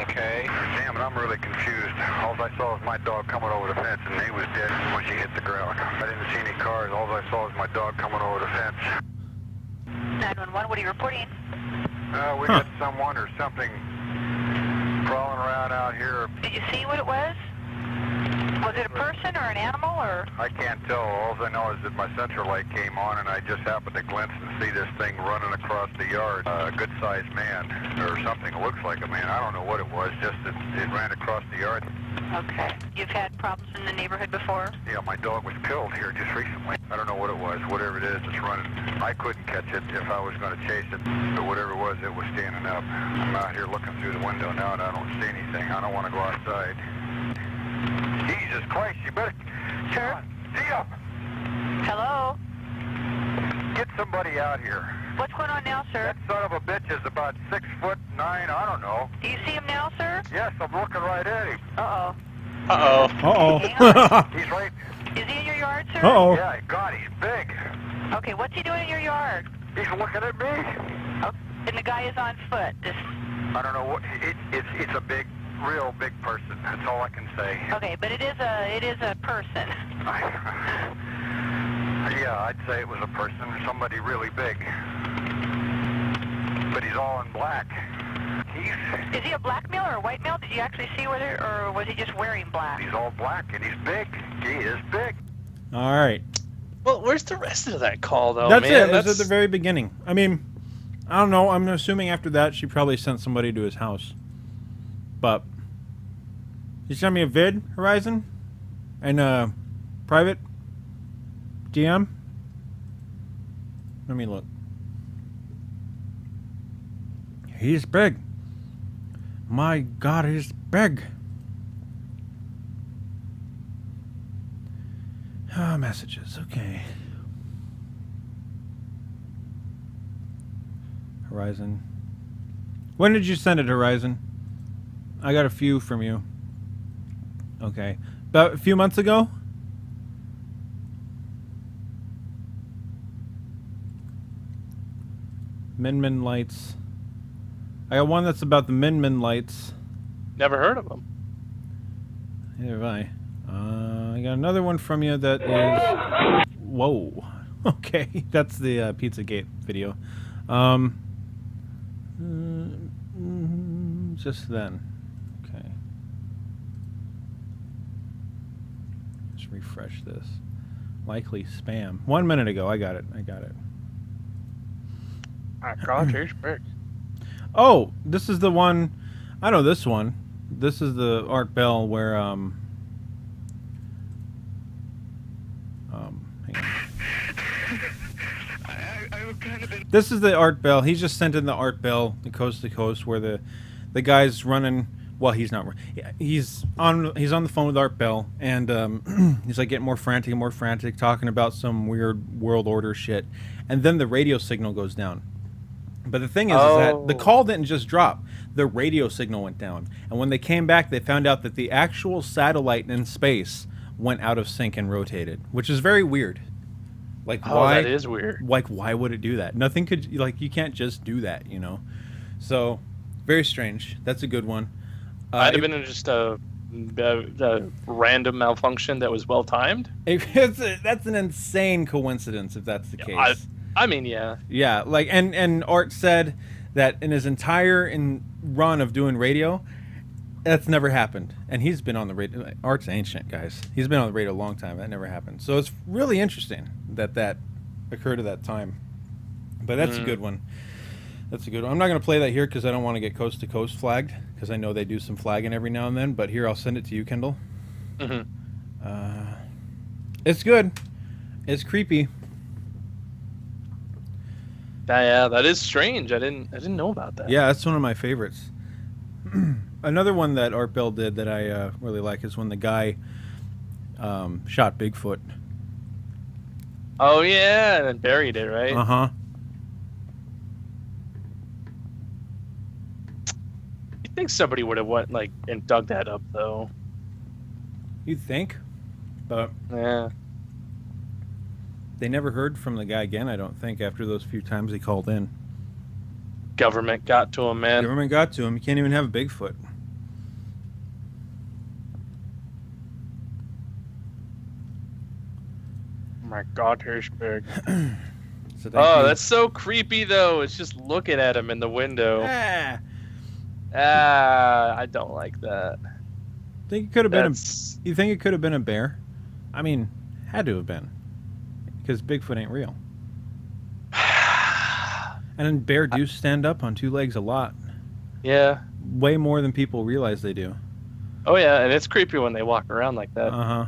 Okay. Damn it, I'm really confused. All I saw was my dog coming over the fence, and he was dead when she hit the ground. I didn't see any cars. All I saw was my dog coming over the fence. 911, what are you reporting? We got someone or something crawling around out here. Did you see what it was? Was it a person or an animal or? I can't tell. All I know is that my central light came on, and I just happened to glimpse and see this thing running across the yard. A good-sized man, or something that looks like a man. I don't know what it was. Just that it ran across the yard. Okay. You've had problems in the neighborhood before? Yeah, my dog was killed here just recently. I don't know what it was. Whatever it is, it's running. I couldn't catch it if I was going to chase it. But whatever it was standing up. I'm out here looking through the window now, and I don't see anything. I don't want to go outside. Jesus Christ, you better... Sir? See up! Hello? Get somebody out here. What's going on now, sir? That son of a bitch is about 6 foot 9. I don't know. Do you see him now, sir? Yes, I'm looking right at him. Uh-oh. Uh-oh. Uh-oh. He's right. Is he in your yard, sir? Uh-oh. Yeah, God, he's big. Okay, what's he doing in your yard? He's looking at me. Oh, and the guy is on foot. I don't know what. It's a big, real big person. That's all I can say. Okay, but it is a person. Yeah, I'd say it was a person, somebody really big. But he's all in black. Is he a black male or a white male? Did you actually see whether, or was he just wearing black? He's all black and he's big. He is big. All right. Well, where's the rest of that call, though, That's man? it. That's at the very beginning. I mean, I don't know. I'm assuming after that she probably sent somebody to his house. But you sent me a vid, Horizon, and private DM. Let me look. He's big. My God, he's big. Messages. Okay. Horizon. When did you send it, Horizon? I got a few from you. Okay. About a few months ago? Min lights. I got one that's about the Min lights. Never heard of them. Neither have I. I got another one from you that is... Whoa. Okay, that's the Pizzagate video. Just then. Okay. Let's refresh this. Likely spam. 1 minute ago, I got it. My God, here's big. Oh, this is the one. I know this one. This is the Art Bell where hang on. This is the Art Bell. He just sent in the Art Bell, the coast to coast, where the guy's running. Well, he's not. He's on the phone with Art Bell, and he's like getting more frantic, talking about some weird world order shit, and then the radio signal goes down. But the thing is that the call didn't just drop. The radio signal went down. And when they came back, they found out that the actual satellite in space went out of sync and rotated, which is very weird. Like, why? That is weird. Like, why would it do that? Nothing could, like, you can't just do that, you know? So, very strange. That's a good one. Might have been just a random malfunction that was well-timed. That's an insane coincidence if that's the case. I mean, yeah. Yeah, like, and Art said that in his entire run of doing radio, that's never happened. And he's been on the radio. Art's ancient, guys. He's been on the radio a long time. That never happened. So it's really interesting that occurred at that time. But that's a good one. That's a good one. I'm not going to play that here because I don't want to get coast to coast flagged, because I know they do some flagging every now and then. But here, I'll send it to you, Kendall. It's good. It's creepy. Yeah, that is strange. I didn't know about that. Yeah, that's one of my favorites. Another one that Art Bell did that I really like is when the guy shot Bigfoot. Oh yeah, and then buried it, right? Uh-huh. You think somebody would have went and dug that up though? You'd think, but Yeah. they never heard from the guy again, I don't think, after those few times he called in. Government got to him, man. Government got to him. You can't even have a Bigfoot. Oh my God, Hirschberg. So That's so creepy though. It's just looking at him in the window. I don't like that. Think it could have been you think it could have been a bear? I mean, had to have been. Because Bigfoot ain't real. And then bear do stand up on two legs a lot. Yeah. Way more than people realize they do. Oh yeah, and it's creepy when they walk around like that. Uh-huh.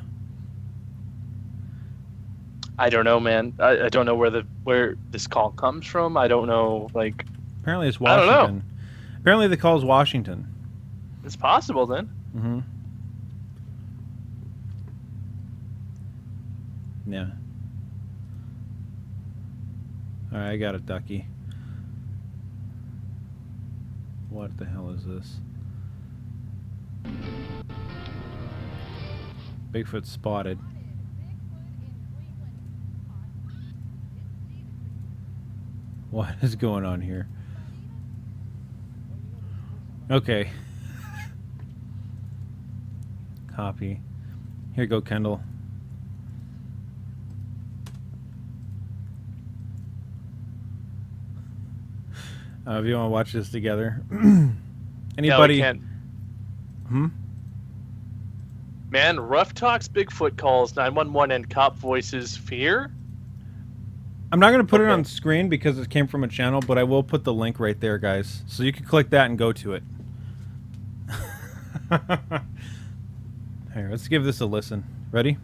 I don't know, man. I don't know where this call comes from. I don't know, Apparently it's I don't Washington. know. Apparently the call is Washington. It's possible then. Mm-hmm. Yeah. Alright, I got a ducky. What the hell is this? Bigfoot spotted. What is going on here? Okay. Copy. Here you go, Kendall. If you want to watch this together. Anybody? No, we can't. Man, Rough Talks Bigfoot calls 911 and cop voices fear. I'm not going to put it on screen because it came from a channel, but I will put the link right there, guys. So you can click that and go to it. Here, let's give this a listen. Ready?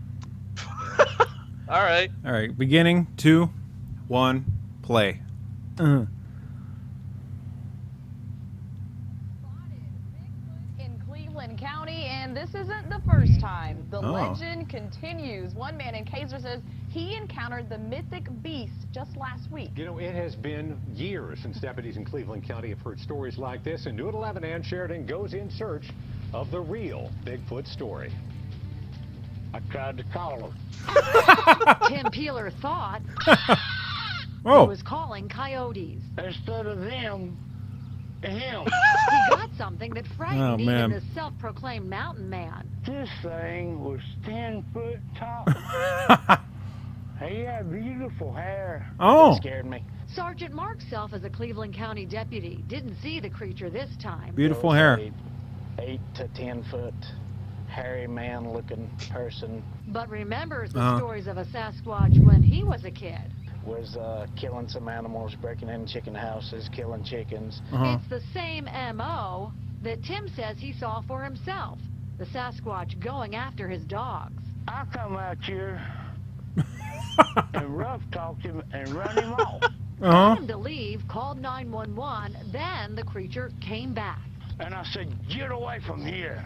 All right. All right. Beginning. 2, 1, play. In Cleveland County, and this isn't the first this time. The Oh. legend continues. One man in Kaiser says he encountered the mythic beast just last week. You know, it has been years since deputies in Cleveland County have heard stories like this, and New at 11 Ann Sheridan goes in search of the real Bigfoot story. I tried to call him. Tim Peeler thought he Oh, was calling coyotes. Instead of them, him. He got something that frightened Oh, man. even the self-proclaimed mountain man. This thing was 10 foot tall. He had beautiful hair. Oh. It scared me. Sergeant Mark Self, as a Cleveland County deputy, didn't see the creature this time. beautiful There was hair. a 8 to 10 foot hairy man looking person. But remembers the Uh-huh. stories of a Sasquatch when he was a kid. Was killing some animals, breaking in chicken houses, killing chickens. Uh-huh. It's the same M.O. that Tim says he saw for himself. The Sasquatch going after his dogs. I come out here and rough talked him and run him off. Uh-huh. Him to leave, called 911, then the creature came back. And I said, get away from here.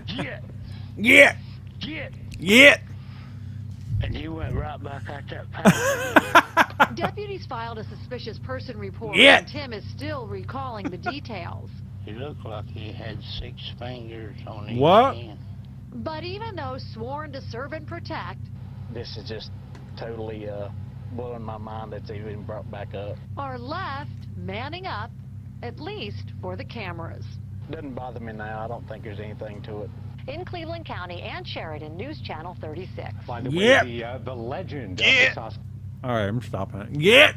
Get, Yeah. get. Yeah. And he went right back out that path. Deputies filed a suspicious person report, Yeah. and Tim is still recalling the details. He looked like he had 6 fingers on each What? hand. But even though sworn to serve and protect, This is just totally blowing my mind that's even brought back up. are left manning up, at least for the cameras. Doesn't bother me now. I don't think there's anything to it. In Cleveland County and Sheridan, News Channel 36. Find the Yep. way the legend of Yeah. the Sasquatch. All right, I'm stopping it. Yeah.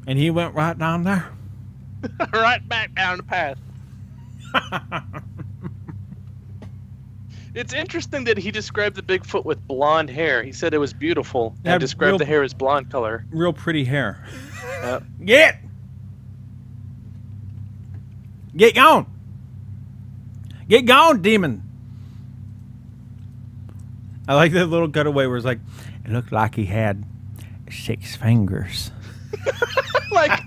And he went right down there. Right back down the path. It's interesting that he described the Bigfoot with blonde hair. He said it was beautiful. Yeah, And described real- the hair as blonde color. Real pretty hair. Yep. Get. Get gone. Get gone, demon. I like that little cutaway where it's like, it looked like he had 6 fingers. Like,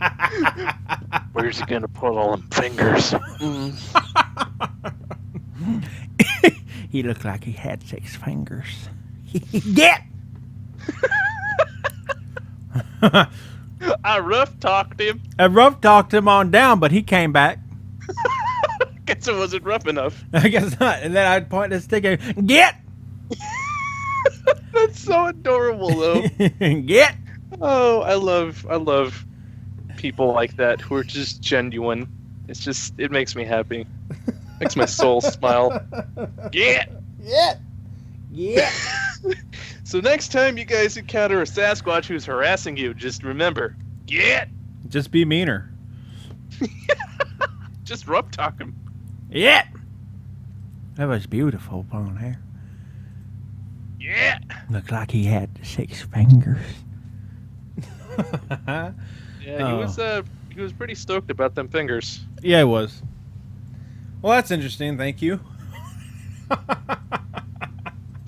where's he gonna put all them fingers? He looked like he had 6 fingers. Get. I rough talked him. I rough talked him on down, but he came back. Guess it wasn't rough enough. I guess not. And then I'd point the stick at him. Get. That's so adorable, though. Get. Oh, I love people like that who are just genuine. It makes me happy. Makes my soul smile. Yeah. Yeah. Yeah. So next time you guys encounter a Sasquatch who's harassing you, just remember, get. Just be meaner. Just rough talk him. Yeah. That was beautiful blonde hair. Yeah. Looked like he had 6 fingers. Yeah, he was pretty stoked about them fingers. Yeah, it was. Well, that's interesting. Thank you.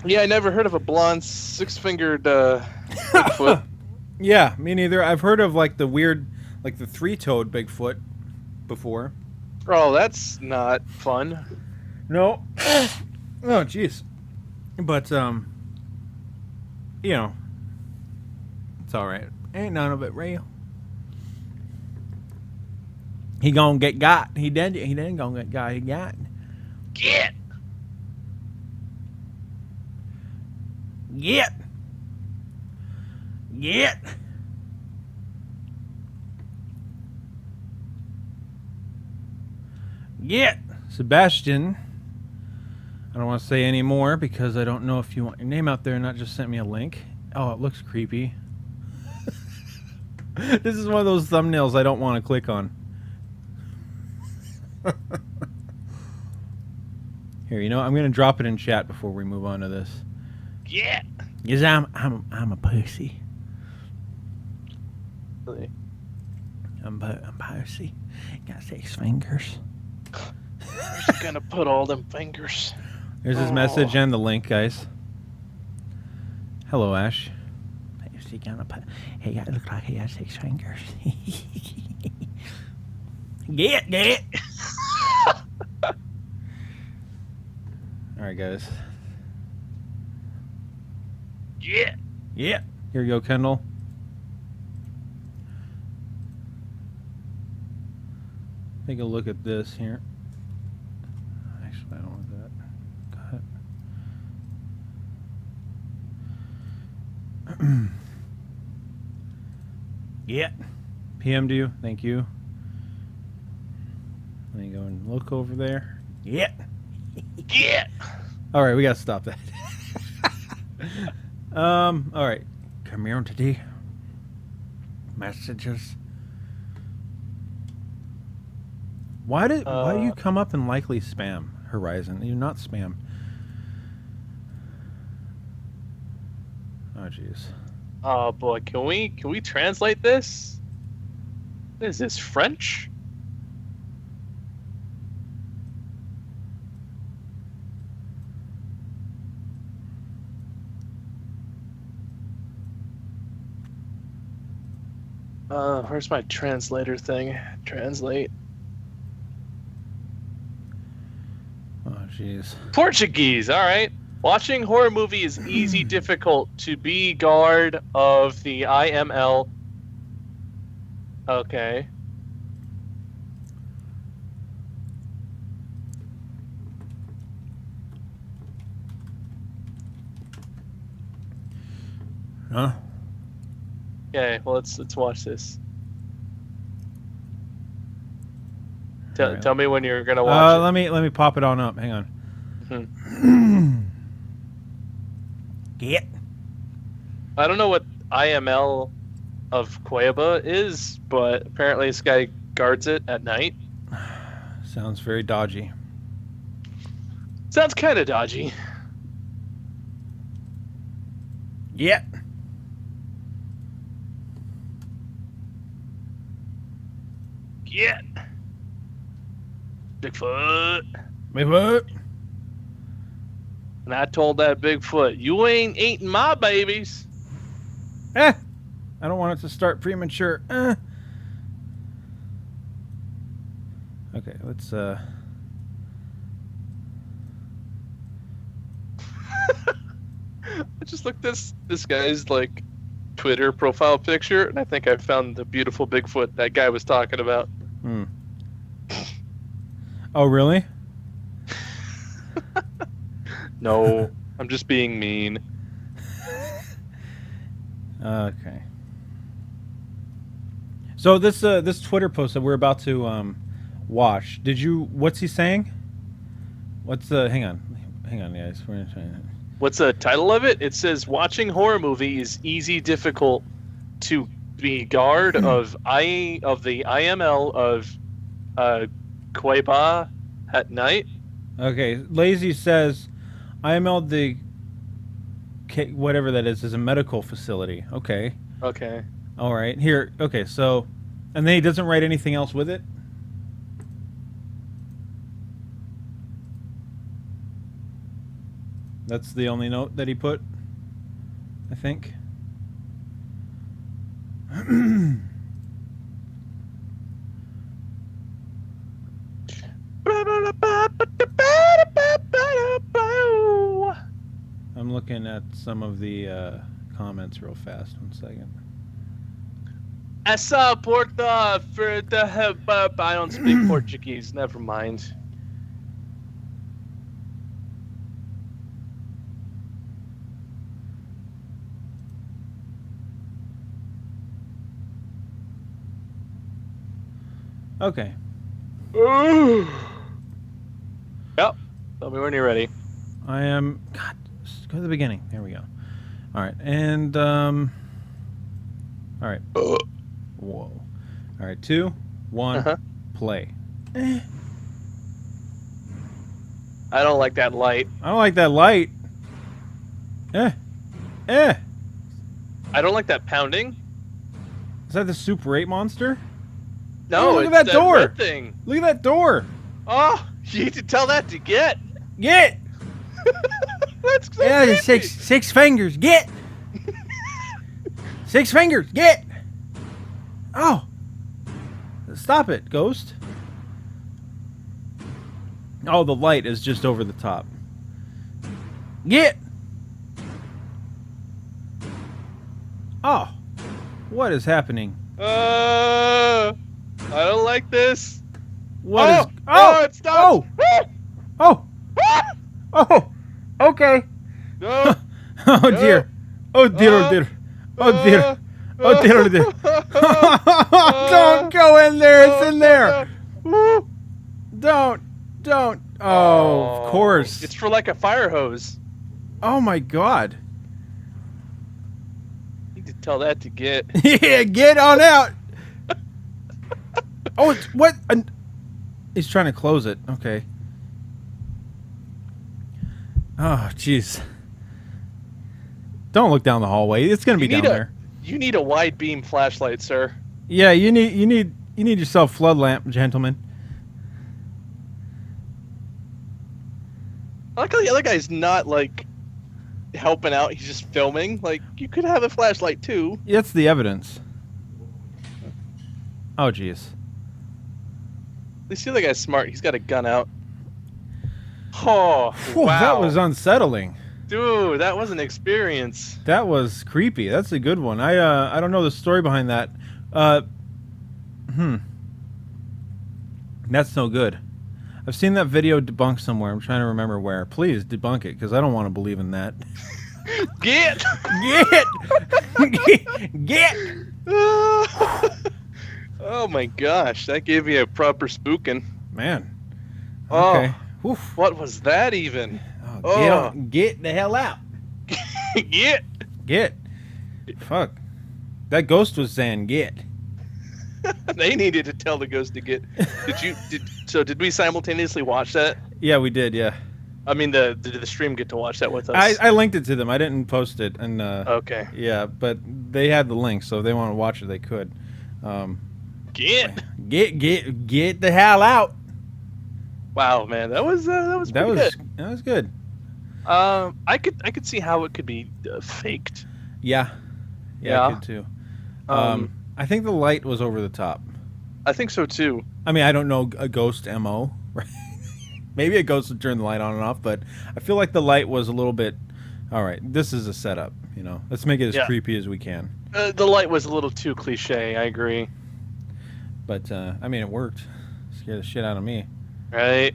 Yeah, I never heard of a blonde 6-fingered Bigfoot. Yeah, me neither. I've heard of like the weird, like the 3-toed Bigfoot before. Oh, that's not fun. No. Oh, jeez. But you know, it's all right. Ain't none of it real. He gonna get got. He didn't gonna get got. He got. Get. Get. Get. Get. Sebastian. I don't want to say any more because I don't know if you want your name out there and not just sent me a link. Oh, it looks creepy. This is one of those thumbnails I don't want to click on. Here, you know, I'm going to drop it in chat before we move on to this. Yeah. Because I'm a pussy. Really? I'm pussy. Got 6 fingers. Where's he gonna put all them fingers? There's his message and the link, guys. Hello, Ash. He gonna put. Hey, it looked like he had 6 fingers. Get. All right, guys. Yeah. Yeah. Here you go, Kendall. Take a look at this here. Actually, I don't want that. Got it. Yeah. PM to you. Thank you. Let me go and look over there. Yeah. Yeah. All right, we gotta stop that. All right. Community messages. Why do you come up in likely spam, Horizon? You're not spam. Oh jeez. Oh boy, can we translate this? Is this French? Where's my translator thing? Translate. Oh jeez. Portuguese, alright. Watching horror movie is easy, difficult to be guard of the IML. Okay. Huh? Okay, well let's watch this. Alright. Tell me when you're gonna watch it. Let me pop it on up. Hang on. Get. I don't know what IML of Cueva is, but apparently this guy guards it at night. Sounds very dodgy. Sounds kind of dodgy. Yeah. Yeah. Bigfoot. Bigfoot. And I told that Bigfoot, you ain't eating my babies. I don't want it to start premature. Okay, let's I just looked at this guy's like Twitter profile picture, and I think I found the beautiful Bigfoot that guy was talking about. Oh, really? No, I'm just being mean. Okay. So this Twitter post that we're about to watch. What's he saying? Hang on, guys. We're trying. What's the title of it? It says watching horror movie is easy, difficult to be guard of the IML of Cueva at night. Okay, Lazy says IML the whatever that is a medical facility. Okay. Okay. All right. Here. Okay. So, and then he doesn't write anything else with it. That's the only note that he put, I think. I'm looking at some of the comments real fast. 1 second. Essa porta for the I don't speak Portuguese. Never mind. Okay. Yep. Tell me when you're ready. I am. God, just go to the beginning. There we go. All right, and all right. Whoa. All right, 2, 1, play. I don't like that light. I don't like that light. I don't like that pounding. Is that the Super 8 monster? No, look it's at that door. Red thing. Look at that door. Oh, you need to tell that to get. Get. That's so Yeah, creepy. six fingers. Get. 6 fingers. Get. Oh. Stop it, Ghost. Oh, the light is just over the top. Get! Oh. What is happening? I don't like this. What is... Oh, it stopped. Oh! Oh! Okay. No. Oh dear. Oh dear, oh dear. Oh dear. Oh dear, oh dear. Don't go in there. It's in there. Don't. Oh, of course. It's for like a fire hose. Oh my God. You need to tell that to Get. Yeah, get on out. Oh, it's what? He's trying to close it. Okay. Oh, jeez. Don't look down the hallway. It's gonna be down there. You need a wide beam flashlight, sir. Yeah, you need yourself a flood lamp, gentlemen. I like how the other guy's not like helping out. He's just filming. Like, you could have a flashlight too. That's the evidence. Oh, jeez. At least the other guy's smart. He's got a gun out. Oh, Whew, wow. that was unsettling. Dude, that was an experience. That was creepy. That's a good one. I don't know the story behind that. That's no good. I've seen that video debunked somewhere. I'm trying to remember where. Please debunk it, because I don't want to believe in that. Get! Get! Oh my gosh, that gave me a proper spooking. Man. Oh, Okay. Oof. what was that even? Get the hell out. Get! Fuck. That ghost was saying get. They needed to tell the ghost to get. Did we simultaneously watch that? Yeah, we did, yeah. I mean, did the stream get to watch that with us? I linked it to them. I didn't post it. And Okay. Yeah, but they had the link, so if they want to watch it, they could. Get the hell out. Wow, man, that was good. That was good. I could see how it could be faked. Yeah, Yeah. I could too. I think the light was over the top. I think so too. I mean, I don't know a ghost MO, right? Maybe a ghost would turn the light on and off, but I feel like the light was a little bit. All right, this is a setup. You know, let's make it as creepy as we can. The light was a little too cliche. I agree. But I mean, it worked. Scared the shit out of me. Right.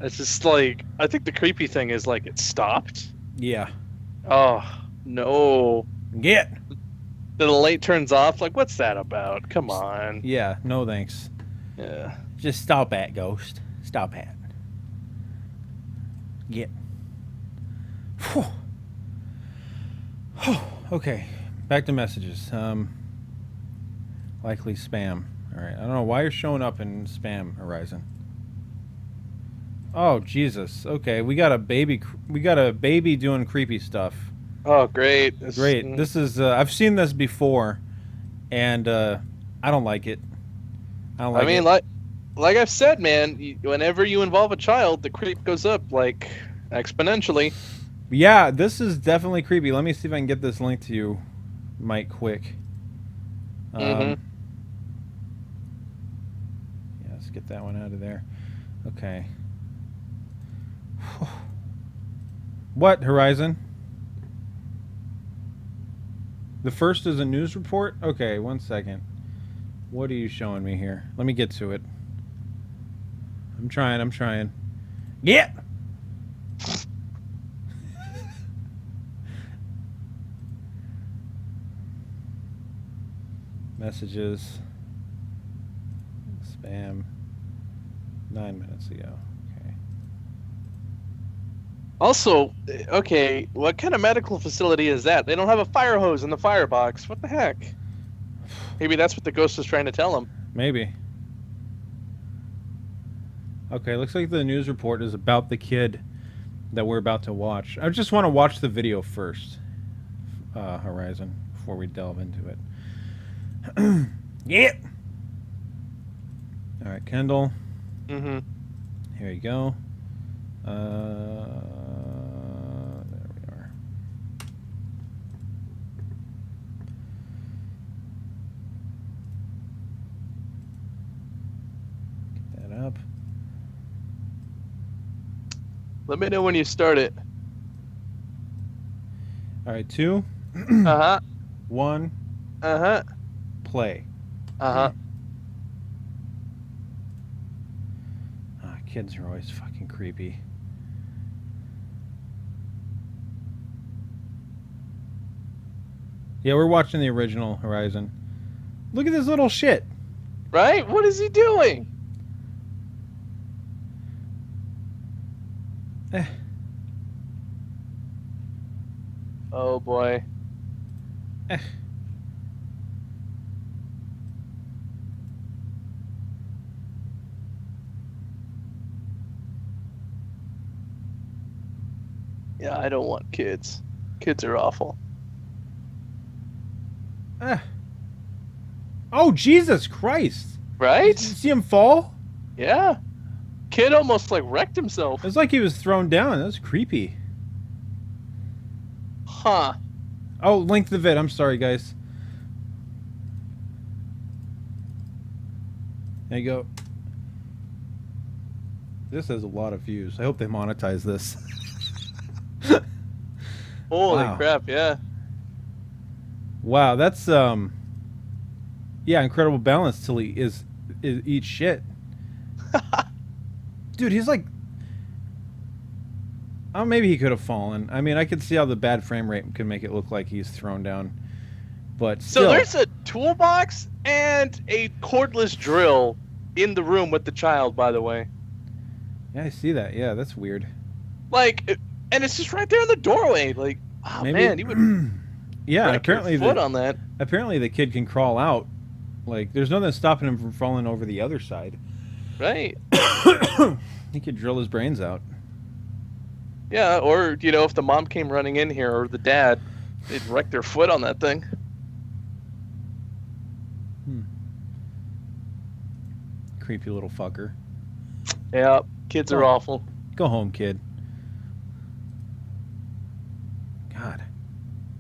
It's just like, I think the creepy thing is like it stopped. Yeah. Oh no. Get. Then the light turns off. Like, what's that about? Come on. Yeah. No thanks. Yeah. Just stop at ghost. Stop at. Get. Whew. Okay. Back to messages. Likely spam. All right. I don't know why you're showing up in spam, Horizon. Oh Jesus. Okay, we got a baby. We got a baby doing creepy stuff. Oh, great. Great. This is. I've seen this before, and I don't like it. I don't like. I mean, it. like I've said, man. Whenever you involve a child, the creep goes up like exponentially. Yeah, this is definitely creepy. Let me see if I can get this link to you, Mike, quick. Yeah, let's get that one out of there. Okay. What, Horizon? The first is a news report? Okay, 1 second. What are you showing me here? Let me get to it. I'm trying. Get! Messages. Spam. 9 minutes ago. Okay. Also, okay, what kind of medical facility is that? They don't have a fire hose in the firebox. What the heck? Maybe that's what the ghost was trying to tell him. Maybe. Okay, looks like the news report is about the kid that we're about to watch. I just want to watch the video first, Horizon, before we delve into it. Yeah. All right, Kendall. Mm-hmm. Here you go. There we are. Get that up. Let me know when you start it. All right, 2, Uh-huh. 1, Uh-huh. play. Uh-huh. Kids are always fucking creepy. Yeah, we're watching the original Horizon. Look at this little shit. Right? What is he doing? Eh. Oh, boy. Eh. Yeah, I don't want kids. Kids are awful. Oh, Jesus Christ. Right? Did you see him fall? Yeah. Kid almost like wrecked himself. It was like he was thrown down. That was creepy. Huh. Oh, link the vid. I'm sorry, guys. There you go. This has a lot of views. I hope they monetize this. Holy Wow. crap, yeah. Wow, that's yeah, incredible balance till he is eats shit. Dude, he's like, oh, maybe he could have fallen. I mean, I could see how the bad frame rate could make it look like he's thrown down. But still. So there's a toolbox and a cordless drill in the room with the child, by the way. Yeah, I see that. Yeah, that's weird. Like, and it's just right there in the doorway. Like, oh Maybe, man, you would yeah, break apparently your foot on that. Apparently the kid can crawl out. Like, there's nothing stopping him from falling over the other side. Right. He could drill his brains out. Yeah, or, you know, if the mom came running in here or the dad, they'd wreck their foot on that thing. Creepy little fucker. Yeah, kids are awful. Go home, kid. God.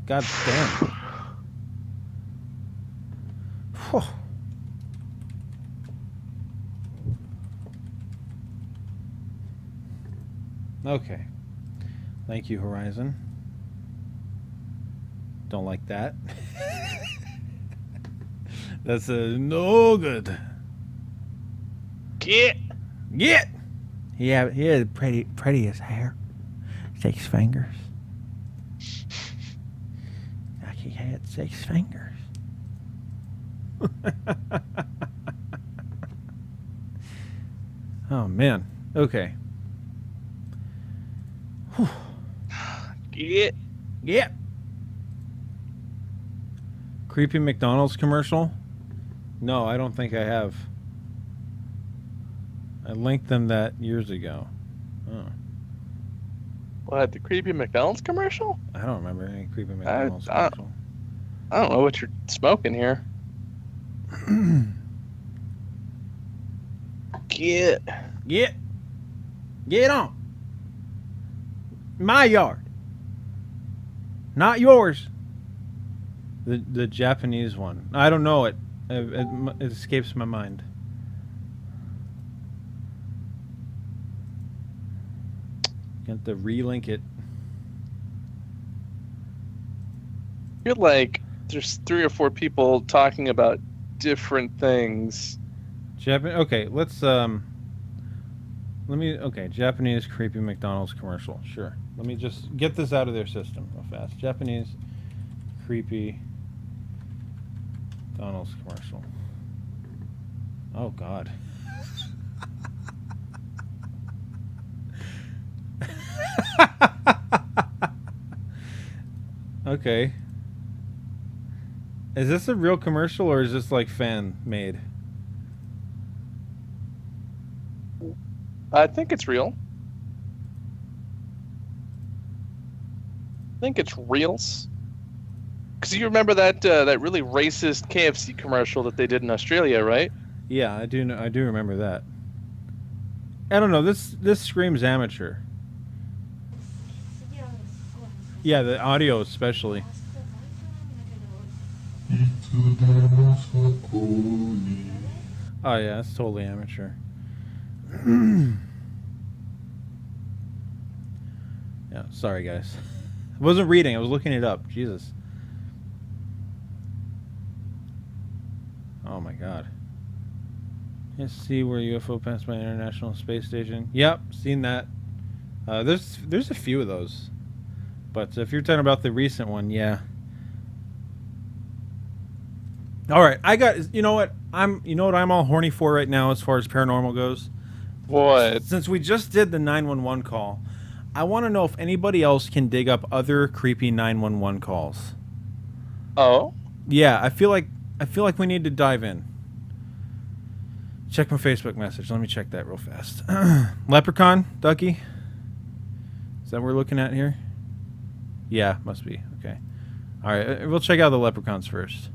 God damn. Whew. Okay. Thank you, Horizon. Don't like that. That's no good. Get. He had prettiest hair. 6 fingers. Like he had 6 fingers. Oh man. Okay. Get. Creepy McDonald's commercial? No, I don't think I have. I linked them that years ago. Oh. What, the creepy McDonald's commercial? I don't remember any creepy McDonald's I commercial. don't know what you're smoking here. Get on. My yard. Not yours. The Japanese one. I don't know it. It escapes my mind. Got to relink it. You're like, there's 3 or 4 people talking about different things. Okay, let's okay, Japanese creepy McDonald's commercial. Sure. Let me just get this out of their system real fast. Japanese creepy McDonald's commercial. Oh God. Okay. Is this a real commercial or is this like fan made? I think it's real. I think it's reals. Because you remember that that really racist KFC commercial that they did in Australia, right? Yeah, I do know. I do remember that. I don't know. This screams amateur. Yeah, the audio especially. Oh yeah, it's totally amateur. Yeah, sorry guys. I wasn't reading, I was looking it up. Jesus. Oh my god. Let's see where UFO passed by International Space Station. Yep, seen that. There's a few of those. But if you're talking about the recent one, yeah. All right, I got. You know what I'm all horny for right now as far as paranormal goes. What? Since we just did the 911 call, I want to know if anybody else can dig up other creepy 911 calls. Oh? Yeah, I feel like we need to dive in. Check my Facebook message. Let me check that real fast. Leprechaun, Ducky? Is that what we're looking at here? Yeah, must be. Okay. All right, we'll check out the leprechauns first.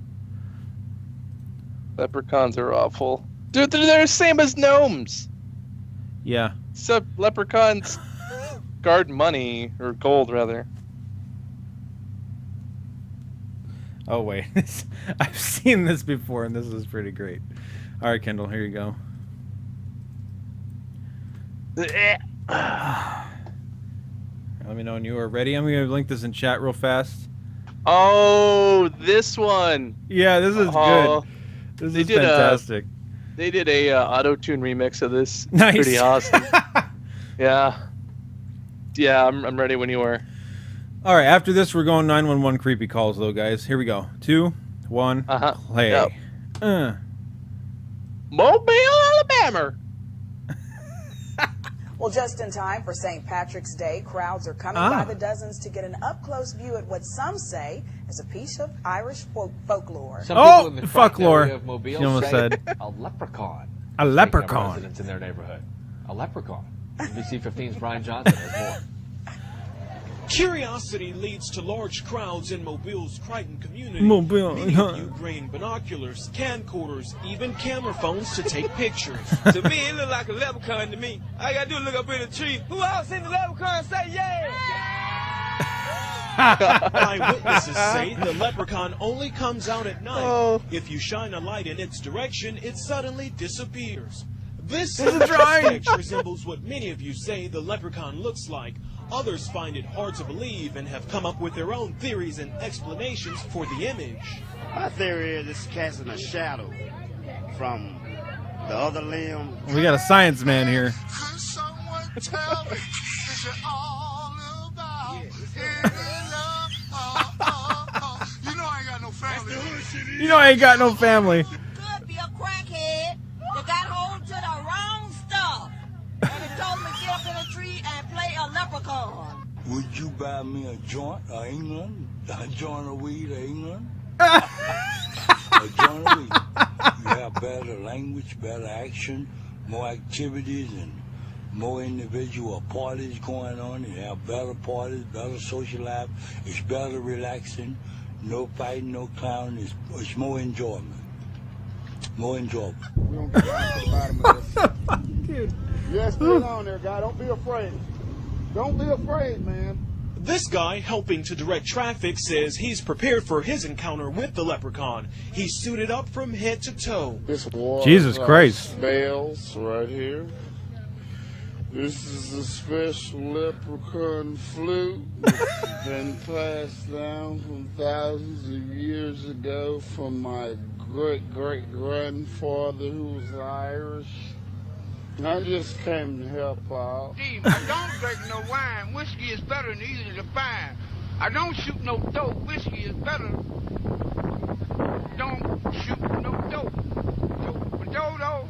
Leprechauns are awful. Dude, they're the same as gnomes. Yeah. Except leprechauns guard money, or gold, rather. Oh, wait. I've seen this before, and this is pretty great. All right, Kendall, here you go. Let me know when you are ready. I'm going to link this in chat real fast. Oh, this one. Yeah, this is good. This is fantastic. They did a auto-tune remix of this. Nice. Pretty awesome. Yeah. Yeah, I'm ready when you are. All right, after this, we're going 911 creepy calls, though, guys. Here we go. 2, 1, play. Yep. Mobile, Alabama. Well, just in time for St. Patrick's Day, crowds are coming by the dozens to get an up-close view at what some say is a piece of Irish folklore. Some people in the folklore. area of Mobile She almost say said a leprechaun. a leprechaun. Residents in their neighborhood. A leprechaun. NBC 15's Brian Johnson has more. Curiosity leads to large crowds in Mobile's Crichton community. Mobile. Many of you bring binoculars, camcorders, even camera phones to take pictures. To me, it look like a leprechaun to me. All I gotta do is look up in the tree. Who else seen the leprechaun say yeah? Eyewitnesses say the leprechaun only comes out at night. If you shine a light in its direction, it suddenly disappears. This sketch resembles what many of you say the leprechaun looks like. Others find it hard to believe and have come up with their own theories and explanations for the image. My theory is it's casting a shadow from the other limb. We got a science man here. Could someone tell me is it all about You know I ain't got no family. You know I ain't got no family. Could be a crackhead that got hold to the wrong stuff. And it told me get up in a tree and play a leprechaun. Would you buy me a joint of England? A joint of weed of England? A joint of weed. You have better language, better action, more activities, and more individual parties going on. You have better parties, better social life. It's better relaxing. No fighting, no clowning. It's more enjoyment. More enjoyment. We don't get down to the bottom of this. Dude. Yes, stay on there, guy. Don't be afraid. Don't be afraid, man. This guy helping to direct traffic says he's prepared for his encounter with the leprechaun. He's suited up from head to toe. This was Jesus Christ. Bells right here. This is a special leprechaun flute. It's been passed down from thousands of years ago from my great-great-grandfather who was Irish. I just came to help out. Steve, I don't drink no wine. Whiskey is better and easy to find. I don't shoot no dope. Whiskey is better. Don't shoot no dope. Dope.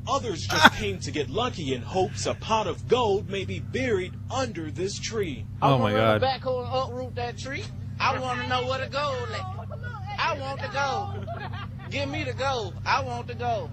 Others just came to get lucky in hopes a pot of gold may be buried under this tree. Oh my God. Back home and uproot that tree. I want to know where the gold is. I want the gold. Give me the gold. I want the gold.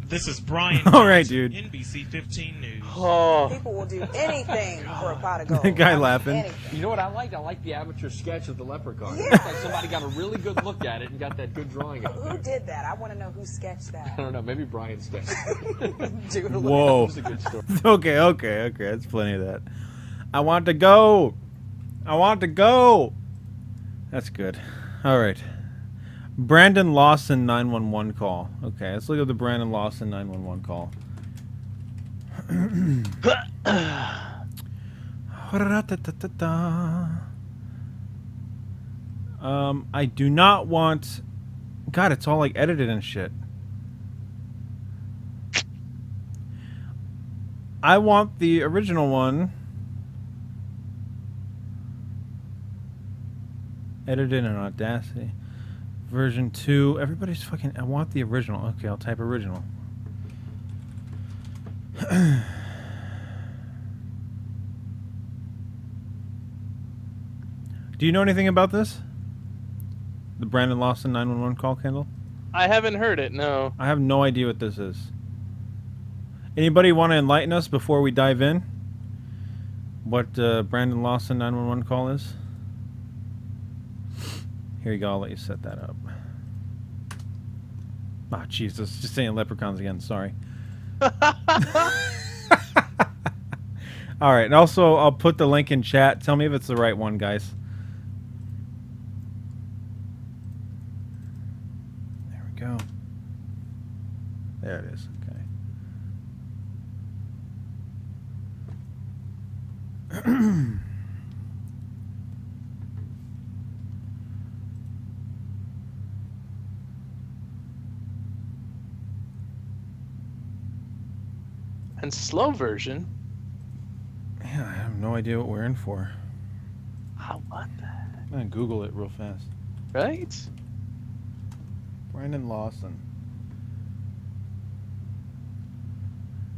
This is Brian. All right, dude. NBC 15 News. Oh. People will do anything for a pot of gold. The guy laughing. Anything. You know what I like? I like the amateur sketch of the leprechaun. Yeah. It's like somebody got a really good look at it and got that good drawing of it. Who did that? I want to know who sketched that. I don't know. Maybe Brian sketched it. Whoa. That was a good story. Okay. That's plenty of that. I want to go. That's good. All right. Brandon Lawson 911 call. Okay, let's look at the Brandon Lawson 911 call. I do not want... God, it's all like edited and shit. I want the original one. Edited in Audacity. Version 2. Everybody's fucking... I want the original. Okay, I'll type original. Do you know anything about this? The Brandon Lawson 911 call, Kendall? I haven't heard it, no. I have no idea what this is. Anybody want to enlighten us before we dive in? What Brandon Lawson 911 call is? Here you go, I'll let you set that up. Oh, Jesus. Just saying leprechauns again, sorry. Alright, and also I'll put the link in chat. Tell me if it's the right one, guys. There we go. There it is. Okay. And slow version. Yeah, I have no idea what we're in for. I want that. I'm gonna Google it real fast. Right? Brandon Lawson.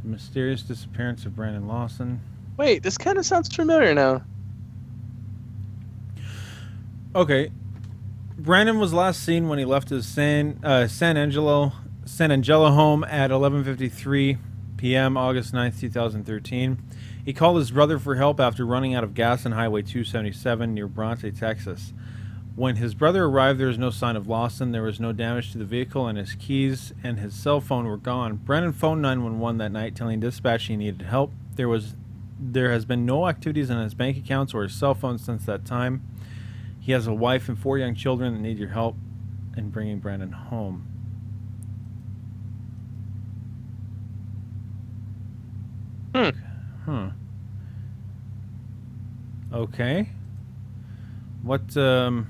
Mysterious disappearance of Brandon Lawson. Wait, this kind of sounds familiar now. Okay. Brandon was last seen when he left his San Angelo home at 11:53 p.m. August 9th, 2013. He called his brother for help after running out of gas on Highway 277 near Bronte, Texas. When his brother arrived, there was no sign of Lawson. There was no damage to the vehicle, and his keys and his cell phone were gone. Brandon phoned 911 that night, telling dispatch he needed help. There has been no activities on his bank accounts or his cell phone since that time. He has a wife and 4 young children that need your help in bringing Brandon home. Huh. Okay. What, Okay.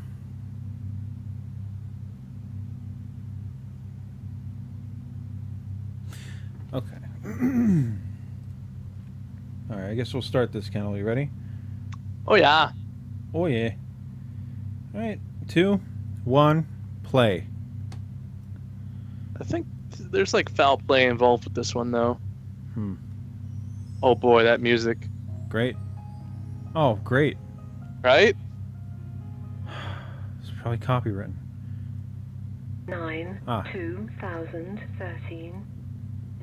Alright, I guess we'll start this, Kendall. You ready? Oh, yeah. Oh, yeah. Alright, 2, 1, play. I think there's like foul play involved with this one, though. Oh, boy, that music. Great. Oh, great. Right? It's probably copywritten. 9/2013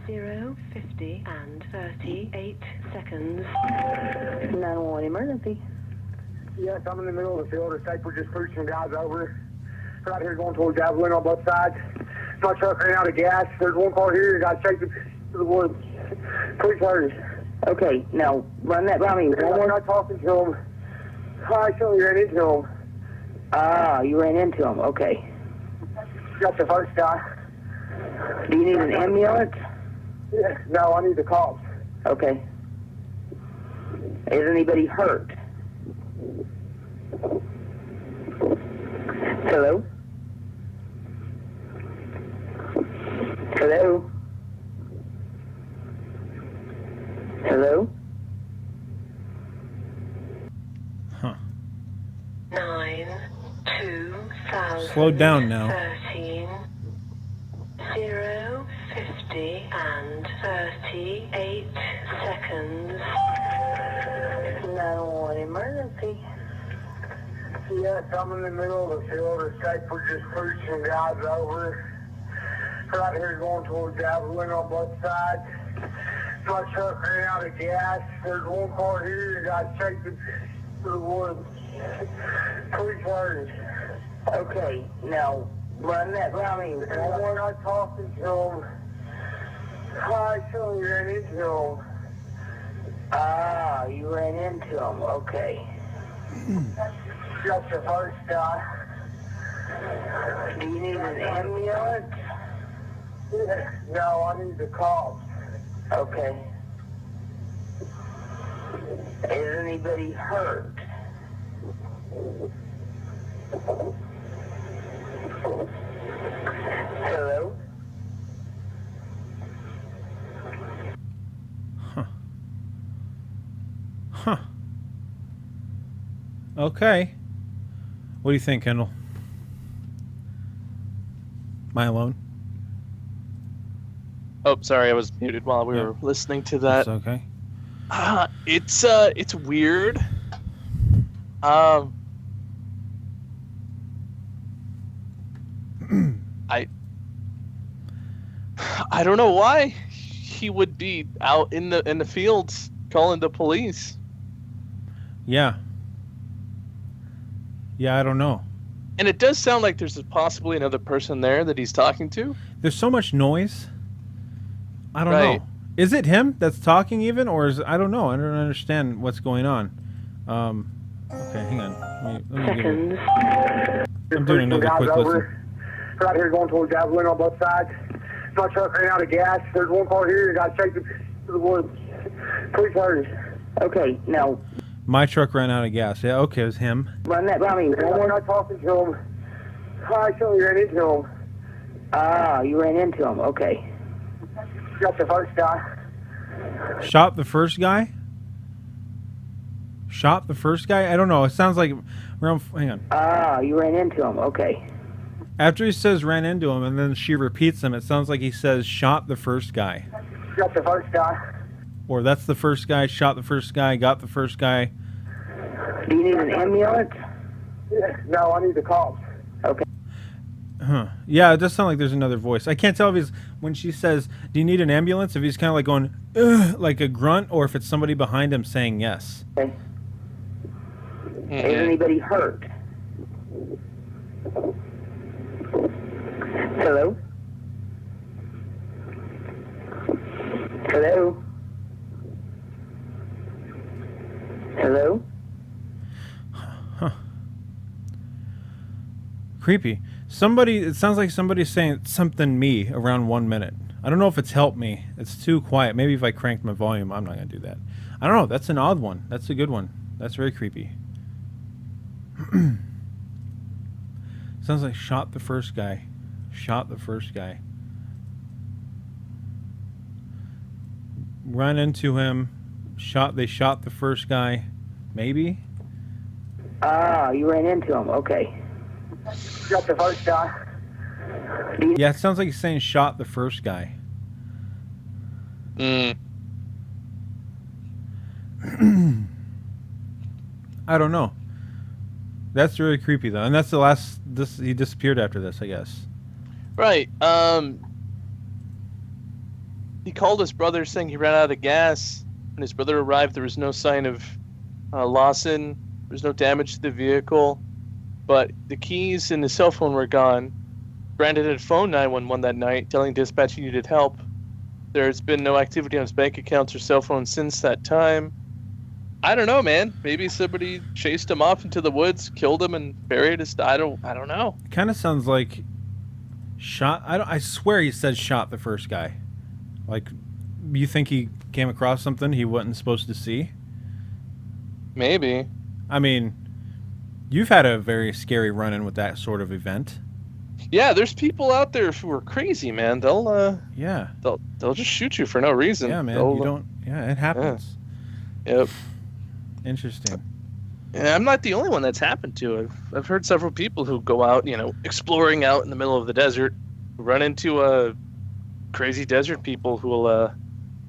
0:50 and 38 seconds. 911 emergency. Yes, I'm in the middle of the field. The state we're just pushing guys over. Right here going towards Javelin on both sides. My truck ran out of gas. There's one car here. Got shaken to the woods. Please hurry. Okay, now run that by me. We're not talking to him. I actually ran into him. Ah, you ran into him. Okay. Got the first guy. Do you need an ambulance? Yeah, no, I need the cops. Okay. Is anybody hurt? Hello? Hello? Hello? Huh. 9/2013 Slow down now. 0:50 and 38 seconds. 911 emergency. Yes, I'm in the middle of the field. The state we're just pushing guys over. Right here going towards Javelin on both sides. My truck ran out of gas. There's one car here that got shaken to the woods. Please hurry. Okay, now run that by me. We're not talking to him. I actually ran into him. Ah, you ran into him. Okay. Got the first guy. Do you need an ambulance? No, I need the cops. Okay. Is anybody hurt? Hello? Huh. Okay. What do you think, Kendall? Am I alone? Oh, sorry, I was muted while we were listening to that. That's okay. It's weird. I don't know why he would be out in the fields calling the police. Yeah. Yeah, I don't know. And it does sound like there's possibly another person there that he's talking to. There's so much noise. I don't Right. know. Is it him that's talking even, or is I don't know. I don't understand what's going on. Okay, hang on. Let me give it. I'm doing another quick listen. Right here going towards Javelin on both sides. My truck ran out of gas. There's one car here. Got taken to the woods. Please hurry. Okay, now. My truck ran out of gas. Yeah, okay, it was him. Run that by me. We're not talking to him. I actually ran into him. Ah, you ran into him. Okay. Got the first guy. Shot the first guy? Shot the first guy? I don't know. It sounds like around. Hang on. Ah, you ran into him. Okay. After he says ran into him and then she repeats him, it sounds like he says shot the first guy. Got the first guy. Or that's the first guy, shot the first guy, got the first guy. Do you need an ambulance? No, I need the cops. Okay. Huh. Yeah, it does sound like there's another voice. I can't tell if he's, when she says, do you need an ambulance, if he's kind of like going, ugh, like a grunt, or if it's somebody behind him saying yes. Okay. Is anybody hurt? Hello? Hello? Hello? Huh. Creepy. Somebody, it sounds like somebody's saying something me around 1 minute. I don't know if it's helped me. It's too quiet. Maybe if I cranked my volume, I'm not going to do that. I don't know. That's an odd one. That's a good one. That's very creepy. Sounds like shot the first guy. Shot the first guy. Run into him. They shot the first guy. Maybe? Ah, you ran into him. Okay. Got the first guy. Yeah, it sounds like he's saying shot the first guy. I don't know. That's really creepy though, and that's the last. He disappeared after this, I guess. Right. He called his brother saying he ran out of gas. When his brother arrived, there was no sign of Lawson. There was no damage to the vehicle, but the keys and his cell phone were gone. Brandon had phoned 911 that night, telling dispatch he needed help. There's been no activity on his bank accounts or cell phone since that time. I don't know, man. Maybe somebody chased him off into the woods, killed him, and buried his. I don't know. It kind of sounds like shot. I swear he said shot the first guy. Like, you think he came across something he wasn't supposed to see? Maybe. I mean, you've had a very scary run-in with that sort of event. Yeah, there's people out there who are crazy, man. They'll just shoot you for no reason. Yeah, man. It happens. Yeah. Yep. Interesting. And I'm not the only one that's happened to. I've heard several people who go out, exploring out in the middle of the desert, run into crazy desert people who will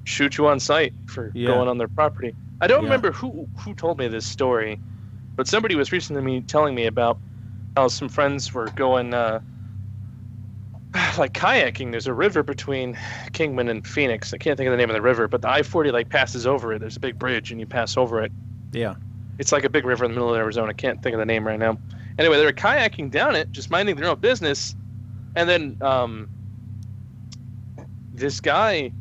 shoot you on sight for going on their property. I don't remember who told me this story, but somebody was recently telling me about how some friends were going like kayaking. There's a river between Kingman and Phoenix. I can't think of the name of the river, but the I-40 passes over it. There's a big bridge and you pass over it. Yeah. It's like a big river in the middle of Arizona. I can't think of the name right now. Anyway, they were kayaking down it, just minding their own business. And then this guy,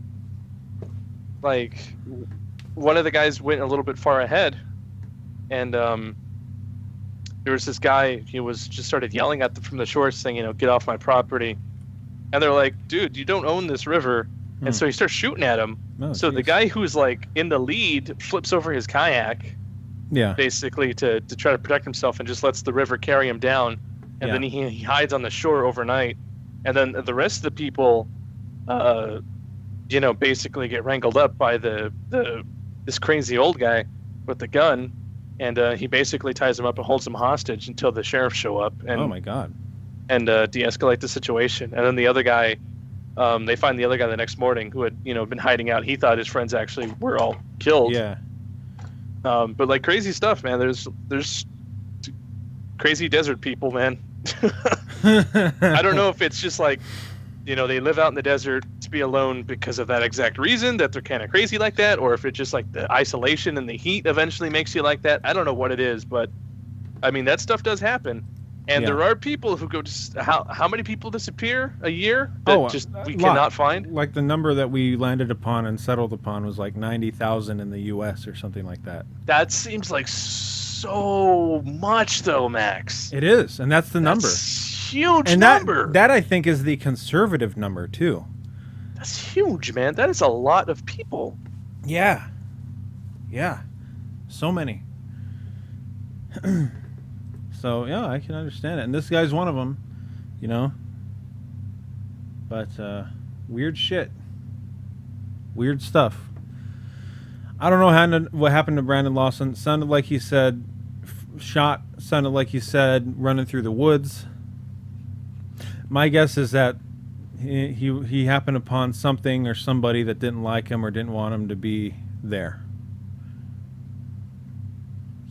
one of the guys went a little bit far ahead. And there was this guy, he was just started yelling at them from the shore saying, get off my property. And they're like, dude, you don't own this river. and so he starts shooting at him. Oh, so the guy who's like in the lead flips over his kayak, Yeah. basically to try to protect himself, and just lets the river carry him down, and Yeah. then he hides on the shore overnight, and then the rest of the people, basically get wrangled up by this crazy old guy with the gun, and he basically ties him up and holds him hostage until the sheriff show up and Oh my God. and de-escalate the situation. And then the other guy, they find the other guy the next morning who had been hiding out. He thought his friends actually were all killed. Yeah. But like crazy stuff, man. There's crazy desert people, man. I don't know if it's just like, they live out in the desert to be alone because of that exact reason that they're kind of crazy like that, or if it's just like the isolation and the heat eventually makes you like that. I don't know what it is, but I mean, that stuff does happen. And there are people who go how many people disappear a year that we cannot find? Like the number that we landed upon and settled upon was like 90,000 in the U.S. or something like that. That seems like so much, though, Max. It is, and that's the number. Huge and number. That I think is the conservative number too. That's huge, man. That is a lot of people. Yeah. Yeah. So many. So, yeah, I can understand it. And this guy's one of them, But, weird shit. Weird stuff. I don't know what happened to Brandon Lawson. Sounded like he said shot. Sounded like he said running through the woods. My guess is that he happened upon something or somebody that didn't like him or didn't want him to be there.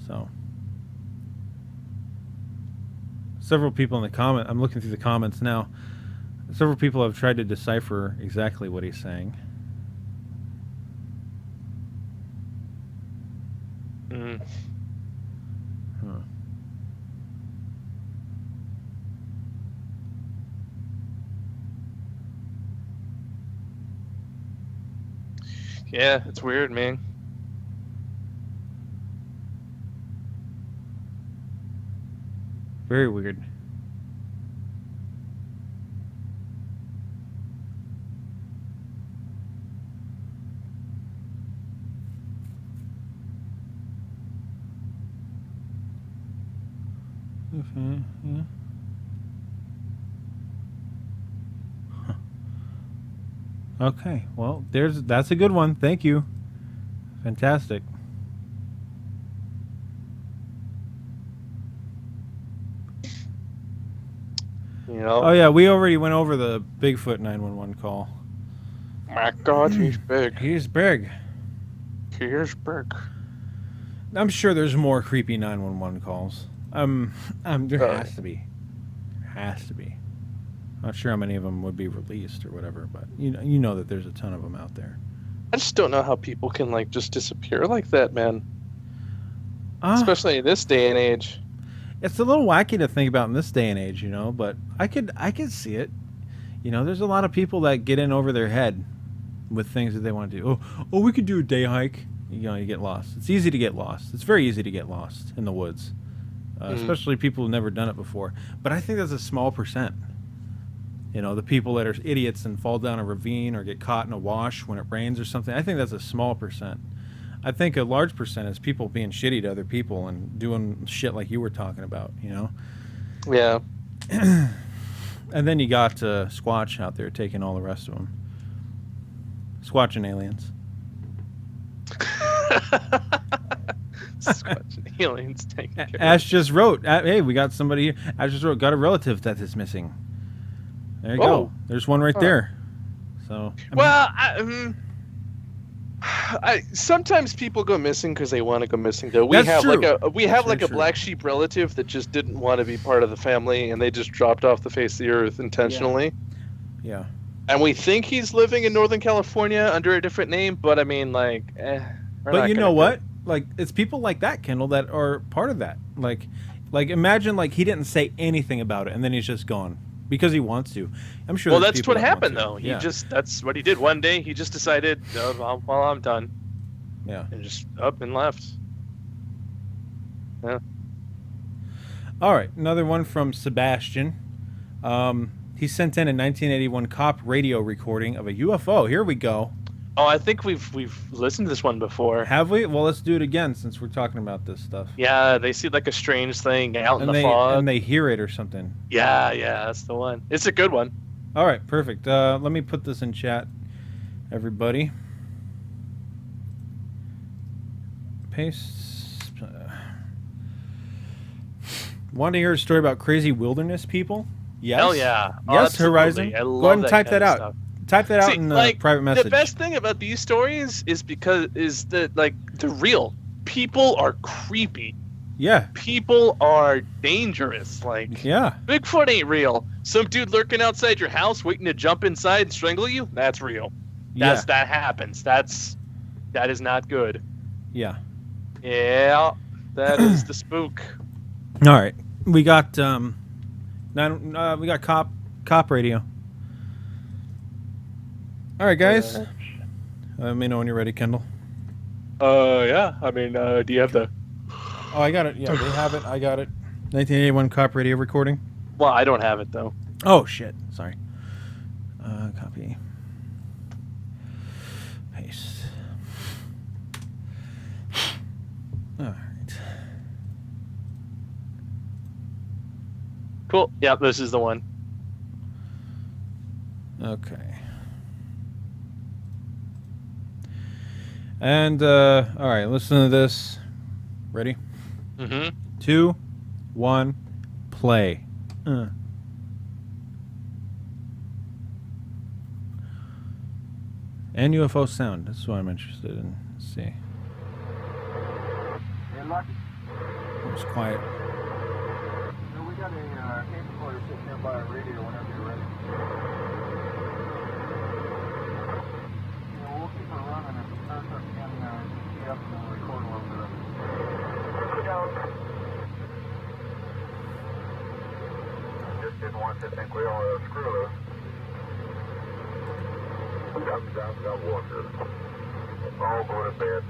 So, several people in the comment. I'm looking through the comments now. Several people have tried to decipher exactly what he's saying. Mm. Huh. Yeah, it's weird, man. Very weird. Okay, yeah. Huh. Okay, well, that's a good one. Thank you. Fantastic. Oh yeah, we already went over the Bigfoot 911 call. My God, he's big. He's big. He's big. I'm sure there's more creepy 911 calls. There has to be. Has to be. Not sure how many of them would be released or whatever, but you know that there's a ton of them out there. I just don't know how people can like just disappear like that, man. Especially in this day and age. It's a little wacky to think about in this day and age, but I could see it. There's a lot of people that get in over their head with things that they want to do. Oh, we could do a day hike. You get lost. It's easy to get lost. It's very easy to get lost in the woods, especially people who've never done it before. But I think that's a small percent. The people that are idiots and fall down a ravine or get caught in a wash when it rains or something. I think that's a small percent. I think a large percent is people being shitty to other people and doing shit like you were talking about, Yeah. And then you got Squatch out there taking all the rest of them. Squatch and aliens. Squatch and aliens taking care Ash just wrote, hey, we got somebody here. Ash just wrote, got a relative that is missing. There you go. There's one right there. So. Sometimes people go missing because they want to go missing. Though we have a black sheep relative that just didn't want to be part of the family, and they just dropped off the face of the earth intentionally. Yeah. And we think he's living in Northern California under a different name, but I mean, like, But you know what? Like, it's people like that, Kendall, that are part of that. Like imagine like he didn't say anything about it, and then he's just gone. Because he wants to. I'm sure. Well, that's what happened, though. That's what he did. One day, he just decided, well, I'm done. Yeah. And just up and left. Yeah. All right. Another one from Sebastian. He sent in a 1981 cop radio recording of a UFO. Here we go. Oh, I think we've listened to this one before. Have we? Well, let's do it again since we're talking about this stuff. Yeah, they see like a strange thing out in the fog. And they hear it or something. Yeah, that's the one. It's a good one. All right, perfect. Let me put this in chat, everybody. Paste. Want to hear a story about crazy wilderness people? Yes. Hell yeah. Oh, Yes, absolutely. Horizon. I love Go ahead and that type kind that of out. stuff. Type that out See, in the like, private message. The best thing about these stories is that like they're real. People are creepy. Yeah. People are dangerous. Like, yeah. Bigfoot ain't real. Some dude lurking outside your house waiting to jump inside and strangle you, that's real. That happens. That is not good. Yeah. Yeah. That is the spook. All right. We got we got cop radio. All right, guys. Let me know when you're ready, Kendall. Yeah. I mean, do you have the... Oh, I got it. Yeah, they have it. I got it. 1981 cop radio recording. Well, I don't have it, though. Oh, shit. Sorry. Copy. Paste. All right. Cool. Yeah, this is the one. Okay. And, all right, listen to this. Ready? Mm-hmm. 2, 1, play. And UFO sound. That's what I'm interested in. Let's see. Hey, Lucky. It was quiet. We got a tape recorder sitting there by a radio whenever you're ready. We'll keep her running. If it starts up again, be up and record a little bit of it. Just didn't want to think we all screw loose. Got water. All go to bed.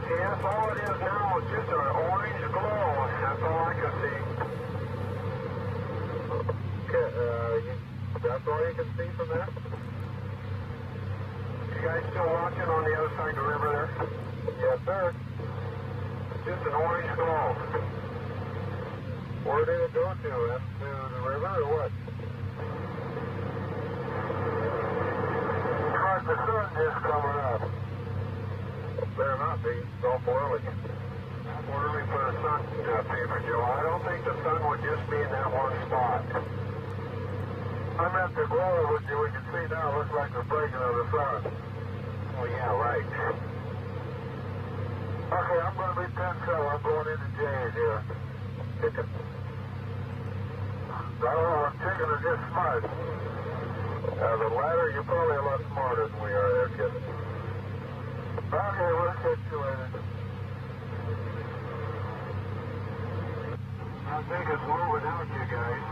Yes, all it is now is just an orange glow. That's all I can see. That's all you can see from there? You guys still watching on the other side of the river there? Yes, sir. Just an orange glow. Where did it go to? Up to the river or what? Because the sun is coming up. Better not be. It's awful early. Awful early for the sun, Paper Joe. I don't think the sun would just be in that one spot. I'm at the glow, which we can see now looks like the breaking of the sun. Oh, yeah, right. Okay, I'm going to be 10 so I'm going into Jay's here. Chicken. Oh, I'm chicken is just smart. The latter, you're probably a lot smarter than we are there, kid. Okay, we'll catch you later. I think it's moving out, you guys.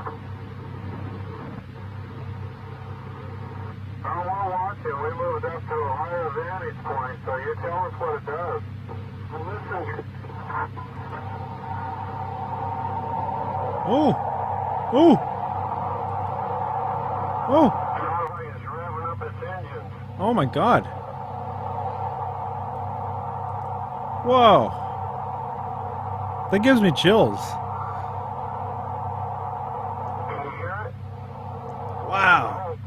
Oh, we're watching. We moved up to a higher vantage point, so you tell us what it does. Well, listen. Oh! Oh! Oh! It's revving up its engines. Oh my God! Whoa! That gives me chills. Can you hear it? Wow!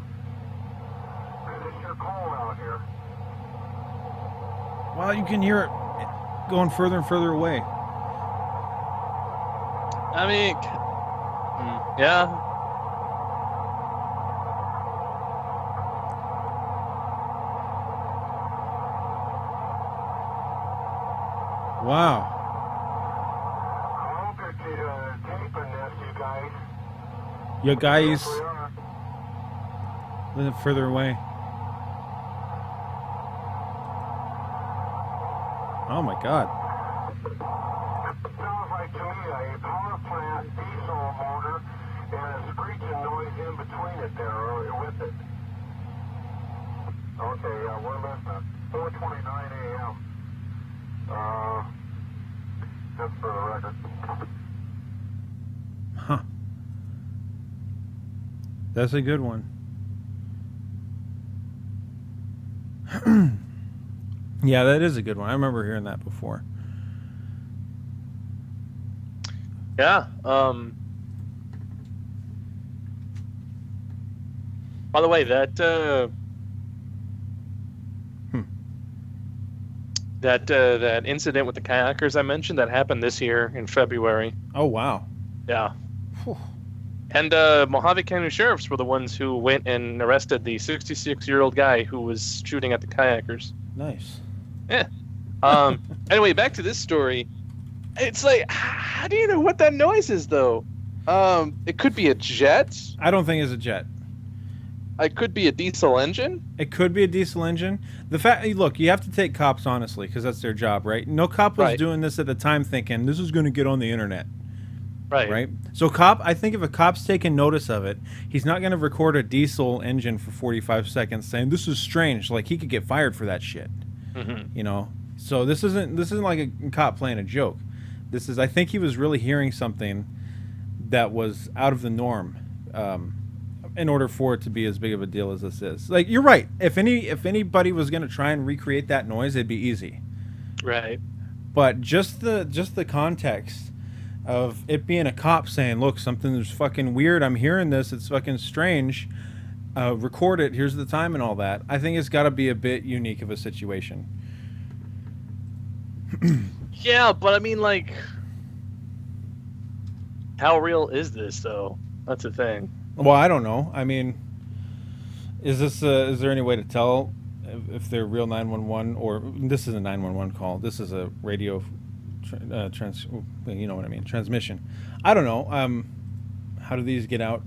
It's sure cold out here. Wow, you can hear it going further and further away. I mean, yeah. Wow. I hope it's taping this, you guys. You guys. A little further away. Oh my God. Sounds like to me a power plant diesel motor and a screeching noise in between it there, or with it. Okay, we're listening. 4:29 a.m. Just for the record. That's a good one. Yeah, that is a good one. I remember hearing that before. Yeah. By the way, that that incident with the kayakers I mentioned, that happened this year in February. Oh, wow. Yeah. And Mojave County sheriffs were the ones who went and arrested the 66-year-old guy who was shooting at the kayakers. Nice. Yeah. Anyway, back to this story. It's like, how do you know what that noise is, though? It could be a jet. I don't think it's a jet. It could be a diesel engine. It could be a diesel engine. Look, you have to take cops honestly, because that's their job, right? No cop was doing this at the time thinking this is going to get on the internet. Right. So I think if a cop's taking notice of it, he's not going to record a diesel engine for 45 seconds saying this is strange. Like, he could get fired for that shit. Mm-hmm. You know. So this isn't like a cop playing a joke. I think he was really hearing something that was out of the norm, in order for it to be as big of a deal as this is. Like, you're right. If anybody was going to try and recreate that noise, it'd be easy. Right. But just the context of it being a cop saying, look, something's fucking weird, I'm hearing this, it's fucking strange, record it, here's the time and all that, I think it's got to be a bit unique of a situation. Yeah, but I mean, like, how real is this, though? That's the thing. Well, I don't know. I mean, is there any way to tell if they're real 911, or this is a 911 call, this is a radio you know what I mean, transmission. I don't know. How do these get out?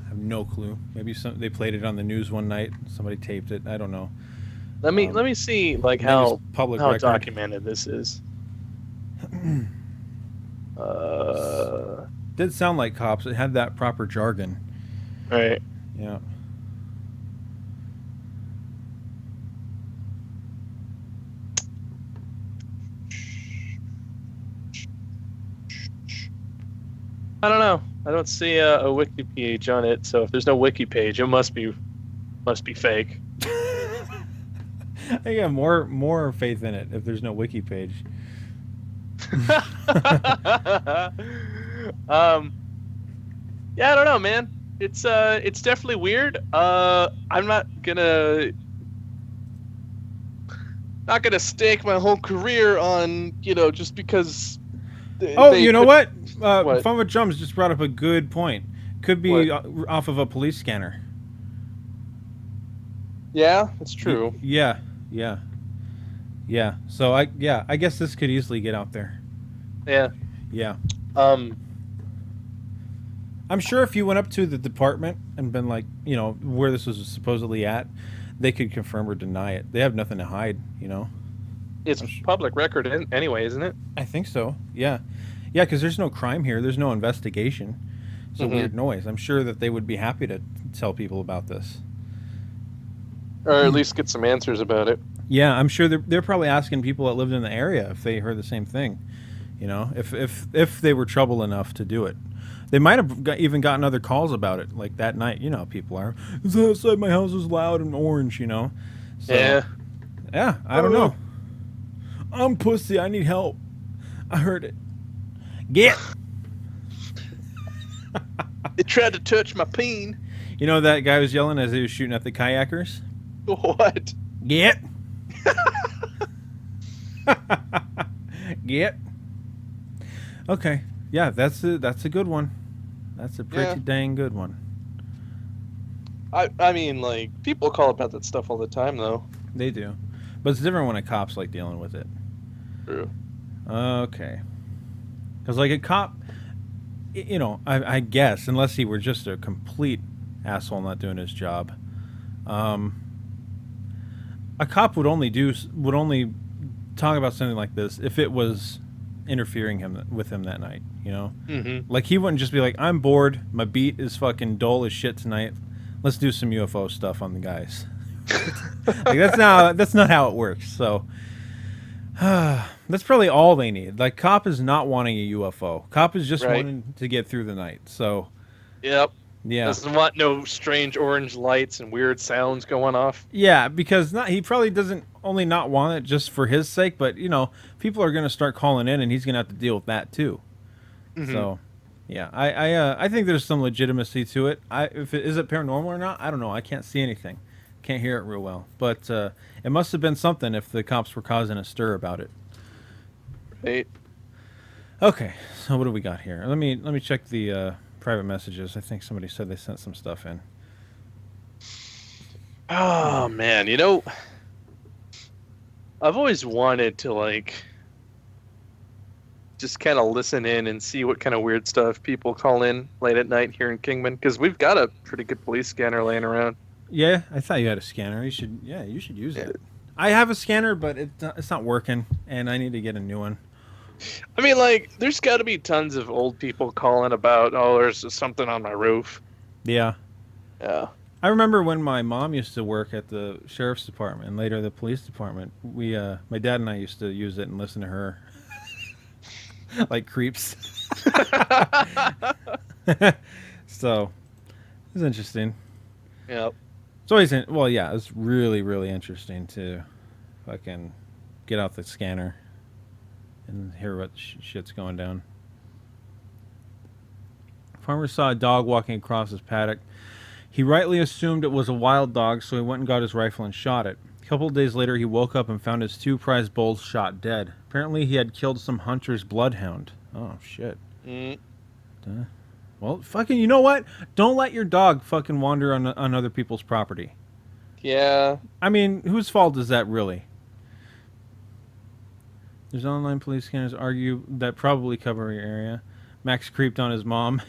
I have no clue. Maybe they played it on the news one night. Somebody taped it. I don't know. Let me see, like, how documented this is. Did sound like cops. It had that proper jargon. Right. Yeah. I don't know. I don't see a wiki page on it. So if there's no wiki page, it must be fake. I got more faith in it if there's no wiki page. Yeah, I don't know, man. It's definitely weird. I'm not gonna stake my whole career on, just because. You know what? Fun with Drums just brought up a good point. Could be off of a police scanner. Yeah, that's true. Yeah. So I guess this could easily get out there. Yeah. I'm sure if you went up to the department and been like, where this was supposedly at, they could confirm or deny it. They have nothing to hide, It's public record anyway, isn't it? I think so. Yeah, because there's no crime here. There's no investigation. It's a weird noise. I'm sure that they would be happy to tell people about this, or at least get some answers about it. Yeah, I'm sure they're probably asking people that lived in the area if they heard the same thing. If they were trouble enough to do it. They might have even gotten other calls about it, like that night. You know how people are. It's outside my house is loud and orange, So, yeah, I don't know. I'm pussy. I need help. I heard it. Get. It tried to touch my peen. You know that guy was yelling as he was shooting at the kayakers? What? Get. Get. Okay. Yeah, that's a good one. That's a pretty dang good one. I mean, like, people call about that stuff all the time, though. They do. But it's different when a cop's, like, dealing with it. True. Okay. Because, like, a cop, I guess, unless he were just a complete asshole not doing his job, a cop would only talk about something like this if it was interfering with him that night, Mm-hmm. Like, he wouldn't just be like, I'm bored, my beat is fucking dull as shit tonight, let's do some UFO stuff on the guys. Like, that's not how it works. So that's probably all they need. Like, cop is not wanting a UFO. Cop is just wanting to get through the night. So yep. Yeah. Doesn't want no strange orange lights and weird sounds going off. Yeah, because he probably doesn't only not want it just for his sake, but people are going to start calling in, and he's going to have to deal with that too. Mhm. So, yeah, I think there's some legitimacy to it. Is it paranormal or not? I don't know. I can't see anything, can't hear it real well, but it must have been something if the cops were causing a stir about it. Right. Okay, so what do we got here? Let me check the private messages. I think somebody said they sent some stuff in. Oh man, I've always wanted to just kind of listen in and see what kind of weird stuff people call in late at night here in Kingman, because we've got a pretty good police scanner laying around. Yeah, I thought you had a scanner. You should use it. I have a scanner, but it's not working, and I need to get a new one. I mean, there's got to be tons of old people calling about, there's something on my roof. Yeah. Yeah. I remember when my mom used to work at the sheriff's department and later the police department. My dad and I used to use it and listen to her like creeps. So it was interesting. Yep. It's always it's really, really interesting to fucking get out the scanner and hear what shit's going down. Farmer saw a dog walking across his paddock. He rightly assumed it was a wild dog, so he went and got his rifle and shot it. A couple of days later, he woke up and found his 2 prize bulls shot dead. Apparently, he had killed some hunter's bloodhound. Oh, shit. Well, fucking, you know what? Don't let your dog fucking wander on other people's property. Yeah. I mean, whose fault is that really? There's online police scanners argue that probably cover your area. Max creeped on his mom.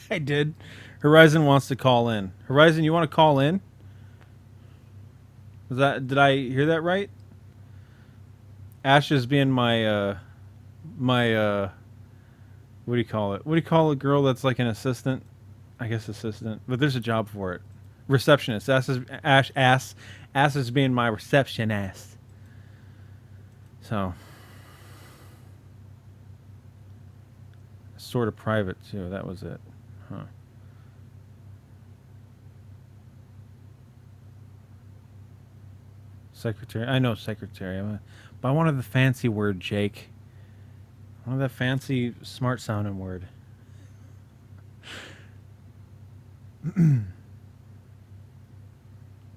I did. Horizon wants to call in. Horizon, you want to call in? Did I hear that right? Ash is being my what do you call it? What do you call a girl that's like an assistant? I guess assistant, but there's a job for it. Receptionist. Ash is being my receptionist. So, sort of private too. That was it, huh? Secretary. I know secretary, but I wanted the fancy word, Jake. I wanted that fancy, smart-sounding word.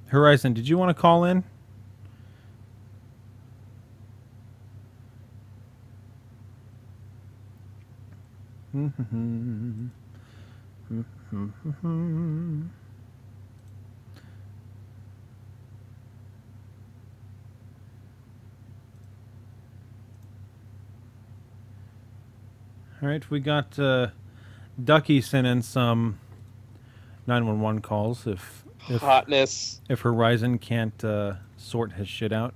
Horizon, did you want to call in? All right, we got Ducky sent in some 911 calls if hotness. If Horizon can't sort his shit out.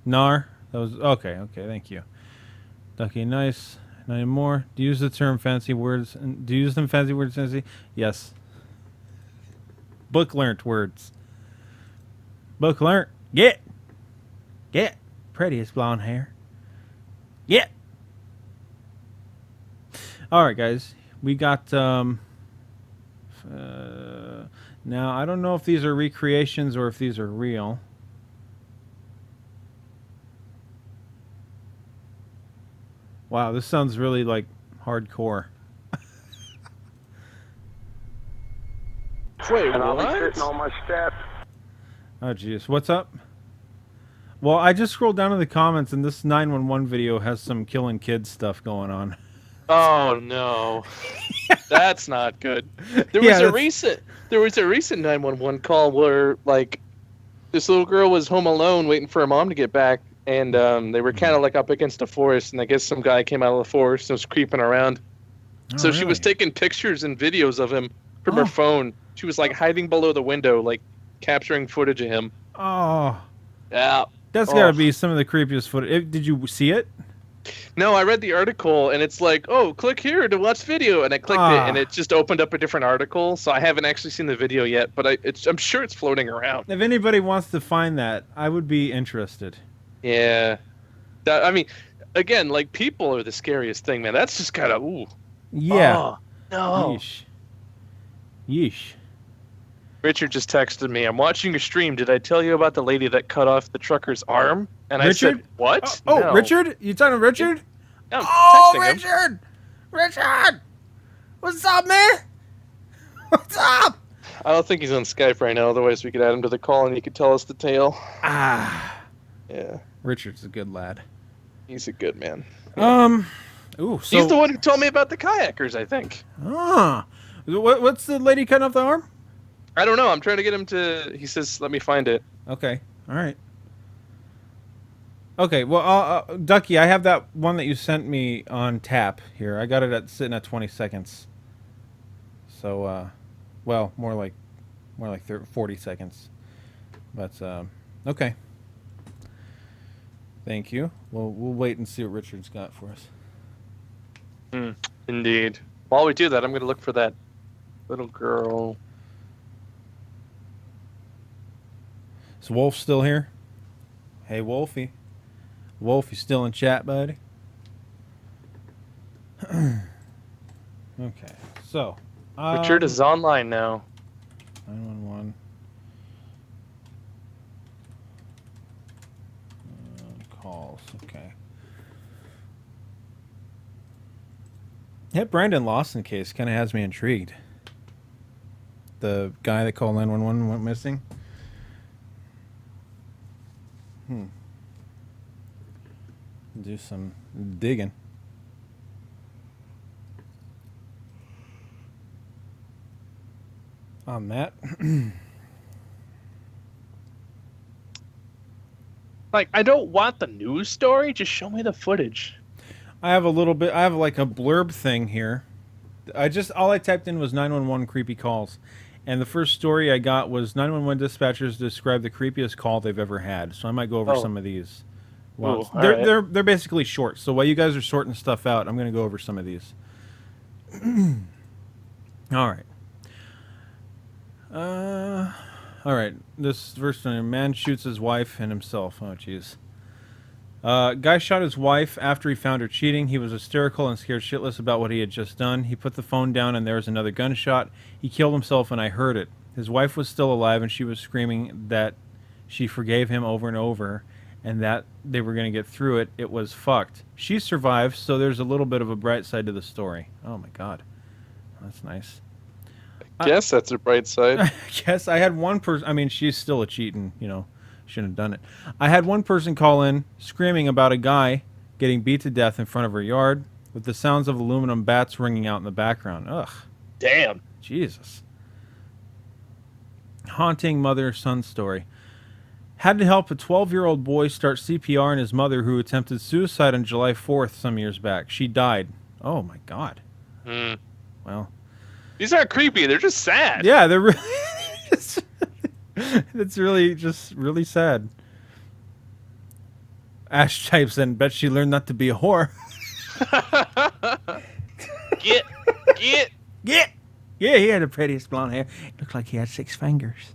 Nar, that was okay. Thank you, Ducky. Nice. 9 more. Do you use the term fancy words? Do you use them fancy words, fancy? Yes. Book learnt words. Book learnt. Get. Prettiest blonde hair. Get. All right, guys. We got. Now I don't know if these are recreations or if these are real. Wow, this sounds really like hardcore. Wait, and I'll be what? sitting on my step. Oh, jeez. What's up? Well, I just scrolled down to the comments, and this 911 video has some killing kids stuff going on. Oh no, that's not good. There was a recent 911 call where this little girl was home alone waiting for her mom to get back, and they were kind of up against a forest, and I guess some guy came out of the forest and was creeping around. So she was taking pictures and videos of him from her phone. She was hiding below the window, capturing footage of him. Oh, yeah, that's gotta be some of the creepiest footage. Did you see it? No, I read the article, and it's click here to watch video, and I clicked it, and it just opened up a different article. So I haven't actually seen the video yet, but I'm sure it's floating around. If anybody wants to find that, I would be interested. Yeah, I mean, again, people are the scariest thing, man. That's just kind of ooh. Yeah. Oh. No. Yeesh. Richard just texted me. I'm watching your stream. Did I tell you about the lady that cut off the trucker's arm? And Richard? I said, what? Oh, No. Richard? You talking to Richard? Yeah, I'm Oh, texting him. Richard! Richard! What's up, man? What's up? I don't think he's on Skype right now. Otherwise, we could add him to the call and he could tell us the tale. Yeah. Richard's a good lad. He's a good man. Ooh, so He's the one who told me about the kayakers, I think. What's the lady cutting off the arm? I don't know. I'm trying to get him to... He says, let me find it. Okay. All right. Okay, well, Ducky, I have that one that you sent me on tap here. I got it sitting at 20 seconds. So, well, more like 40 seconds. But, okay. Thank you. We'll wait and see what Richard's got for us. Indeed. While we do that, I'm going to look for that little girl. Is Wolf still here? Hey, Wolfie. Wolf, you still in chat, buddy? Okay, so... Richard is online now. 911. Calls, okay. That Brandon Lawson case kind of has me intrigued. The guy that called 911 went missing. Do some digging. On that. Like, I don't want the news story. Just show me the footage. I have a little bit. I have like a blurb thing here. All I typed in was 911 creepy calls, and the first story I got was 911 dispatchers describe the creepiest call they've ever had. So I might go over some of these. Well, they're basically short. So while you guys are sorting stuff out, I'm going to go over some of these. All right. All right. This first one: a man shoots his wife and himself. Oh, jeez. Guy shot his wife after he found her cheating. He was hysterical and scared shitless about what he had just done. He put the phone down and there was another gunshot. He killed himself and I heard it. His wife was still alive and she was screaming that she forgave him over and over and that they were going to get through it. It was fucked. She survived, so there's a little bit of a bright side to the story. Oh my god. That's nice. I guess that's a bright side. I guess I had one person. I mean, she's still a cheating, shouldn't have done it. I had one person call in screaming about a guy getting beat to death in front of her yard with the sounds of aluminum bats ringing out in the background. Ugh. Damn. Jesus. Haunting mother-son story. Had to help a 12-year-old boy start CPR on his mother who attempted suicide on July 4th some years back. She died. Oh, my God. Well. These aren't creepy. They're just sad. Yeah, they're really... It's really just really sad. Ash types in, bet she learned not to be a whore. Get. Yeah, he had the prettiest blonde hair. Looked like he had 6 fingers.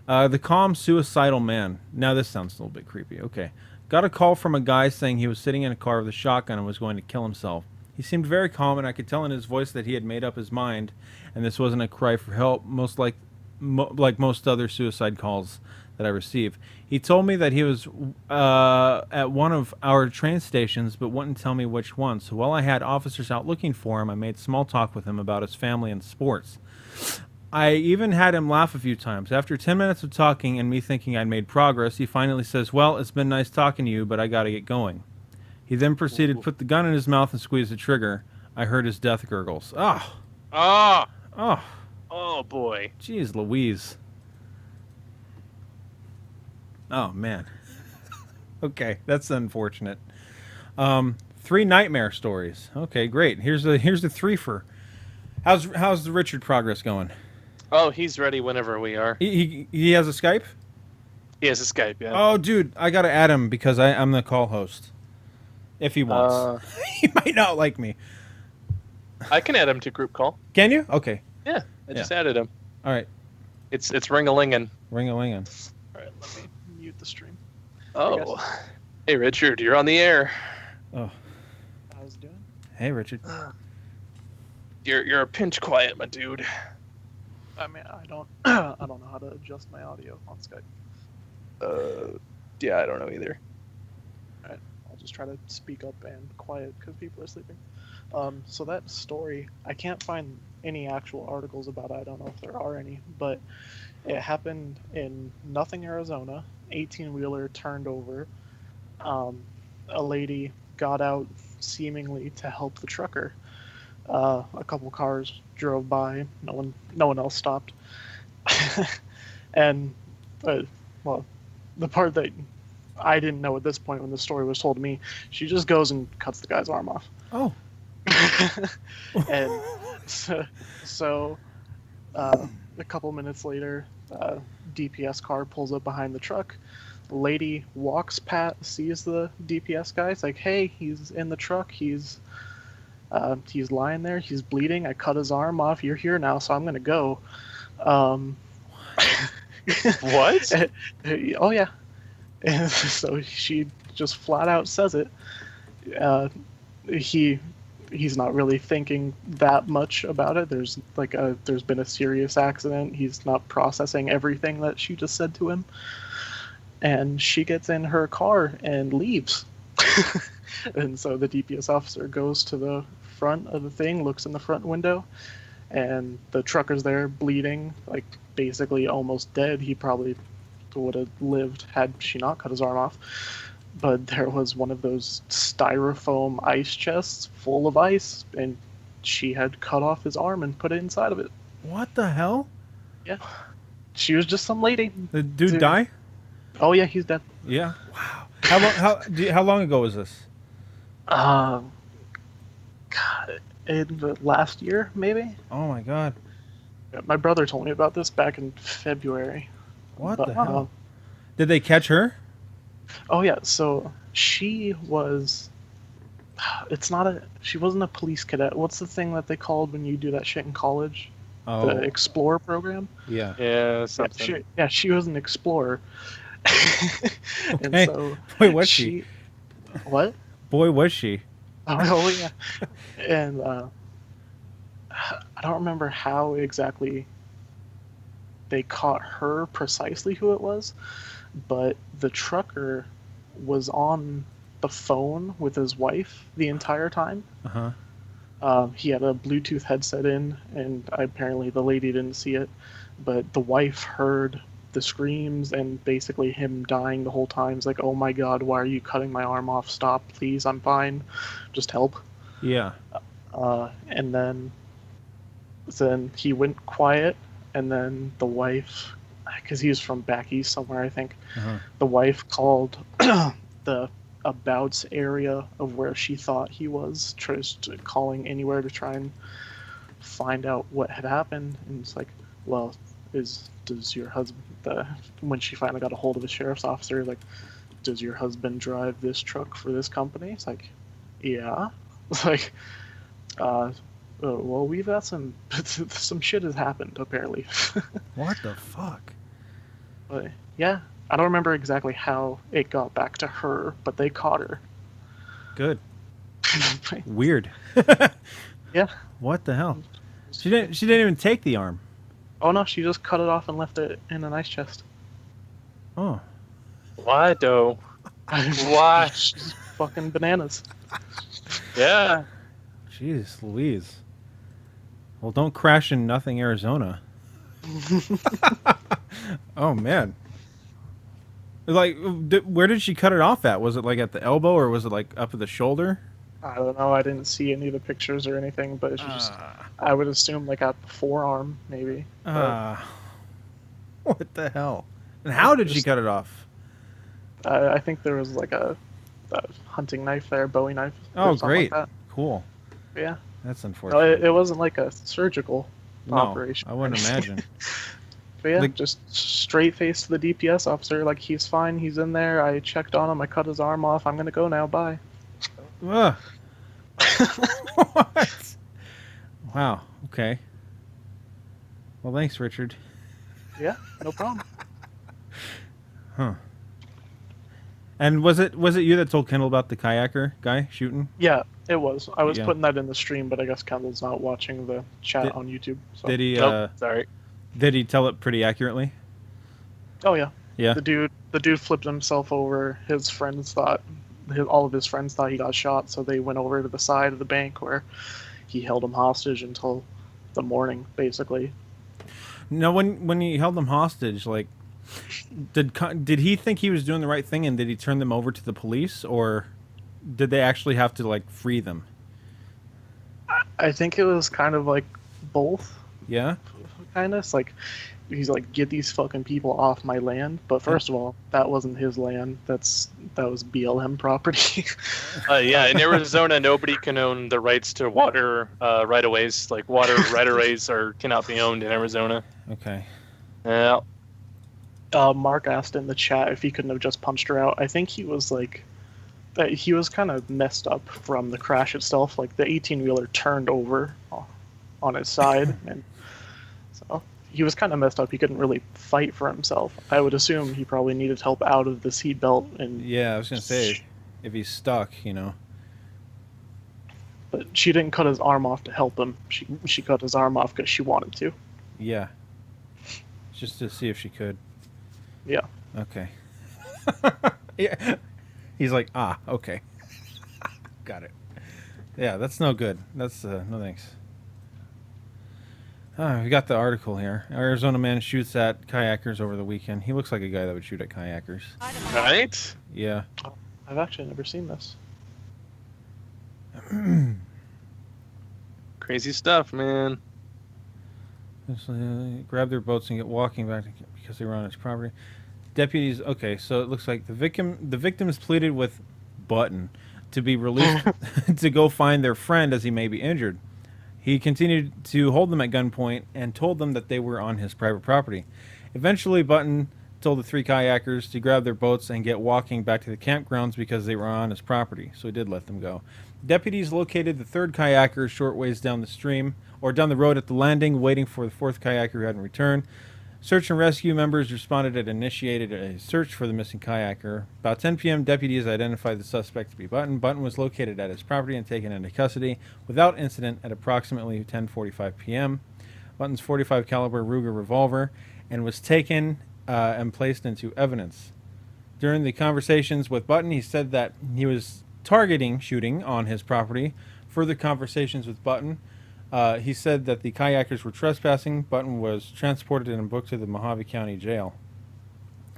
The calm, suicidal man. Now this sounds a little bit creepy. Okay. Got a call from a guy saying he was sitting in a car with a shotgun and was going to kill himself. He seemed very calm, and I could tell in his voice that he had made up his mind, and this wasn't a cry for help, like most other suicide calls that I receive. He told me that he was at one of our train stations, but wouldn't tell me which one. So while I had officers out looking for him, I made small talk with him about his family and sports. I even had him laugh a few times. After 10 minutes of talking and me thinking I'd made progress, he finally says, "Well, it's been nice talking to you, but I gotta get going." He then proceeded to put the gun in his mouth and squeeze the trigger. I heard his death gurgles. Oh, boy. Jeez Louise. Oh, man. Okay, that's unfortunate. 3 nightmare stories. Okay, great. Here's the threefer. How's the Richard progress going? Oh, he's ready whenever we are. He has a Skype? He has a Skype, yeah. Oh, dude, I gotta add him because I'm the call host. If he wants. He might not like me. I can add him to group call. Can you? Okay. Yeah, I just added him. All right. It's ring-a-lingin'. Ring-a-lingin'. All right, let me mute the stream. Oh. Hey, Richard, you're on the air. Oh. How's it doing? Hey, Richard. You're a pinch quiet, my dude. I mean, I don't I don't know how to adjust my audio on Skype. Yeah, I don't know either. Alright, I'll just try to speak up and quiet because people are sleeping. So that story, I can't find any actual articles about it. I don't know if there are any, but it happened in Nothing, Arizona. 18-wheeler turned over. A lady got out seemingly to help the trucker. A couple cars drove by. No one else stopped. And well, the part that I didn't know at this point when the story was told to me, she just goes and cuts the guy's arm off. Oh. And so a couple minutes later, DPS car pulls up behind the truck. The lady walks past, sees the DPS guy. It's like, hey, he's in the truck. He's lying there. He's bleeding. I cut his arm off. You're here now, so I'm gonna go. What? Oh yeah. And so she just flat out says it. He's not really thinking that much about it. There's been a serious accident. He's not processing everything that she just said to him. And she gets in her car and leaves. And so the DPS officer goes to the front of the thing, looks in the front window, and the trucker's there bleeding, like basically almost dead. He probably would have lived had she not cut his arm off. But there was one of those styrofoam ice chests full of ice, and she had cut off his arm and put it inside of it. What the hell? Yeah. She was just some lady. The dude die? Oh yeah, he's dead. Yeah. Wow. How long ago was this? God, in the last year, maybe? Oh my god. Yeah, my brother told me about this back in February. What the hell? Did they catch her? Oh yeah, so she was. She wasn't a police cadet. What's the thing that they called when you do that shit in college? Oh. The Explorer program? Yeah. Yeah, something. She was an explorer. And Okay. so Boy, was she? What? Boy, was she? Oh yeah. And I don't remember how exactly they caught her precisely who it was, but the trucker was on the phone with his wife the entire time. Uh-huh. He had a Bluetooth headset in, and apparently the lady didn't see it, but the wife heard the screams and basically him dying the whole time. It's like, oh my god, why are you cutting my arm off? Stop, please, I'm fine. Just help. Yeah. And then he went quiet, and then the wife, because he was from back east somewhere, I think, Uh-huh. the wife called the abouts area of where she thought he was, just calling anywhere to try and find out what had happened. And it's like, well, does your husband, when she finally got a hold of the sheriff's officer, like, does your husband drive this truck for this company? It's like, yeah. It's like, well, we've got some shit has happened apparently. What the fuck? But yeah, I don't remember exactly how it got back to her, but they caught her. Good. Weird. Yeah. What the hell? She didn't even take the arm. Oh no, she just cut it off and left it in an ice chest. Oh. Why though? Why? She's fucking bananas. Yeah. Jeez Louise. Well, don't crash in Nothing, Arizona. Oh man. Like, where did she cut it off at? Was it like at the elbow, or was it like up at the shoulder? I don't know. I didn't see any of the pictures or anything, but it's just, I would assume like at the forearm, maybe. What the hell? And how did she cut it off? I think there was like a hunting knife there, Bowie knife. Oh, or something great. like that. Cool. Yeah. That's No, unfortunate. it wasn't like a surgical No, operation. I wouldn't imagine. But yeah, Like- just straight face to the DPS officer, like, he's fine, he's in there, I checked on him, I cut his arm off, I'm gonna go now, bye. Ugh. What? Wow. Okay. Well, thanks, Richard. Yeah, no problem. Huh. And was it you that told Kendall about the kayaker guy shooting? Yeah, It was. I was Yeah. putting that in the stream, but I guess Kendall's not watching the chat Did- on YouTube. So. Did he? Sorry. Did he tell it pretty accurately? Oh yeah. Yeah. The dude flipped himself over. His friends thought, all of his friends thought he got shot, so they went over to the side of the bank where he held him hostage until the morning, basically. No, when he held them hostage, like, did he think he was doing the right thing, and did he turn them over to the police, or did they actually have to like free them? I think it was kind of like both. Yeah. Kind of. It's like he's like, get these fucking people off my land. But first of all, that wasn't his land. That was BLM property. Yeah, in Arizona, nobody can own the rights to water right-of-ways. Like, water right-of-ways cannot be owned in Arizona. Okay. Yeah. Mark asked in the chat if he couldn't have just punched her out. I think he was like, he was kind of messed up from the crash itself. Like, the 18-wheeler turned over on his side, and so he was kind of messed up. He couldn't really fight for himself. I would assume he probably needed help out of the seatbelt. And Yeah, I was gonna say, if he's stuck, you know. But she didn't cut his arm off to help him. She cut his arm off because she wanted to. Yeah. Just to see if she could. Yeah. Okay. Yeah. He's like, okay. Got it. Yeah, that's no good. That's no thanks. We got the article here. Arizona man shoots at kayakers over the weekend. He looks like a guy that would shoot at kayakers. Right? Yeah. I've actually never seen this. Crazy stuff, man. Grab their boats and get walking back because they were on his property. Deputies. Okay, so it looks like the victims pleaded with Button to be released to go find their friend as he may be injured. He continued to hold them at gunpoint and told them that they were on his private property. Eventually, Button told the three kayakers to grab their boats and get walking back to the campgrounds because they were on his property, so he did let them go. Deputies located the third kayaker a short ways down the road at the landing, waiting for the fourth kayaker who hadn't returned. Search and rescue members responded and initiated a search for the missing kayaker. About 10 p.m., deputies identified the suspect to be Button. Button was located at his property and taken into custody without incident at approximately 10:45 p.m. Button's .45 caliber Ruger revolver and was taken and placed into evidence. During the conversations with Button, he said that he was targeting shooting on his property. Further conversations with Button, he said that the kayakers were trespassing. Button was transported and booked to the Mojave County Jail.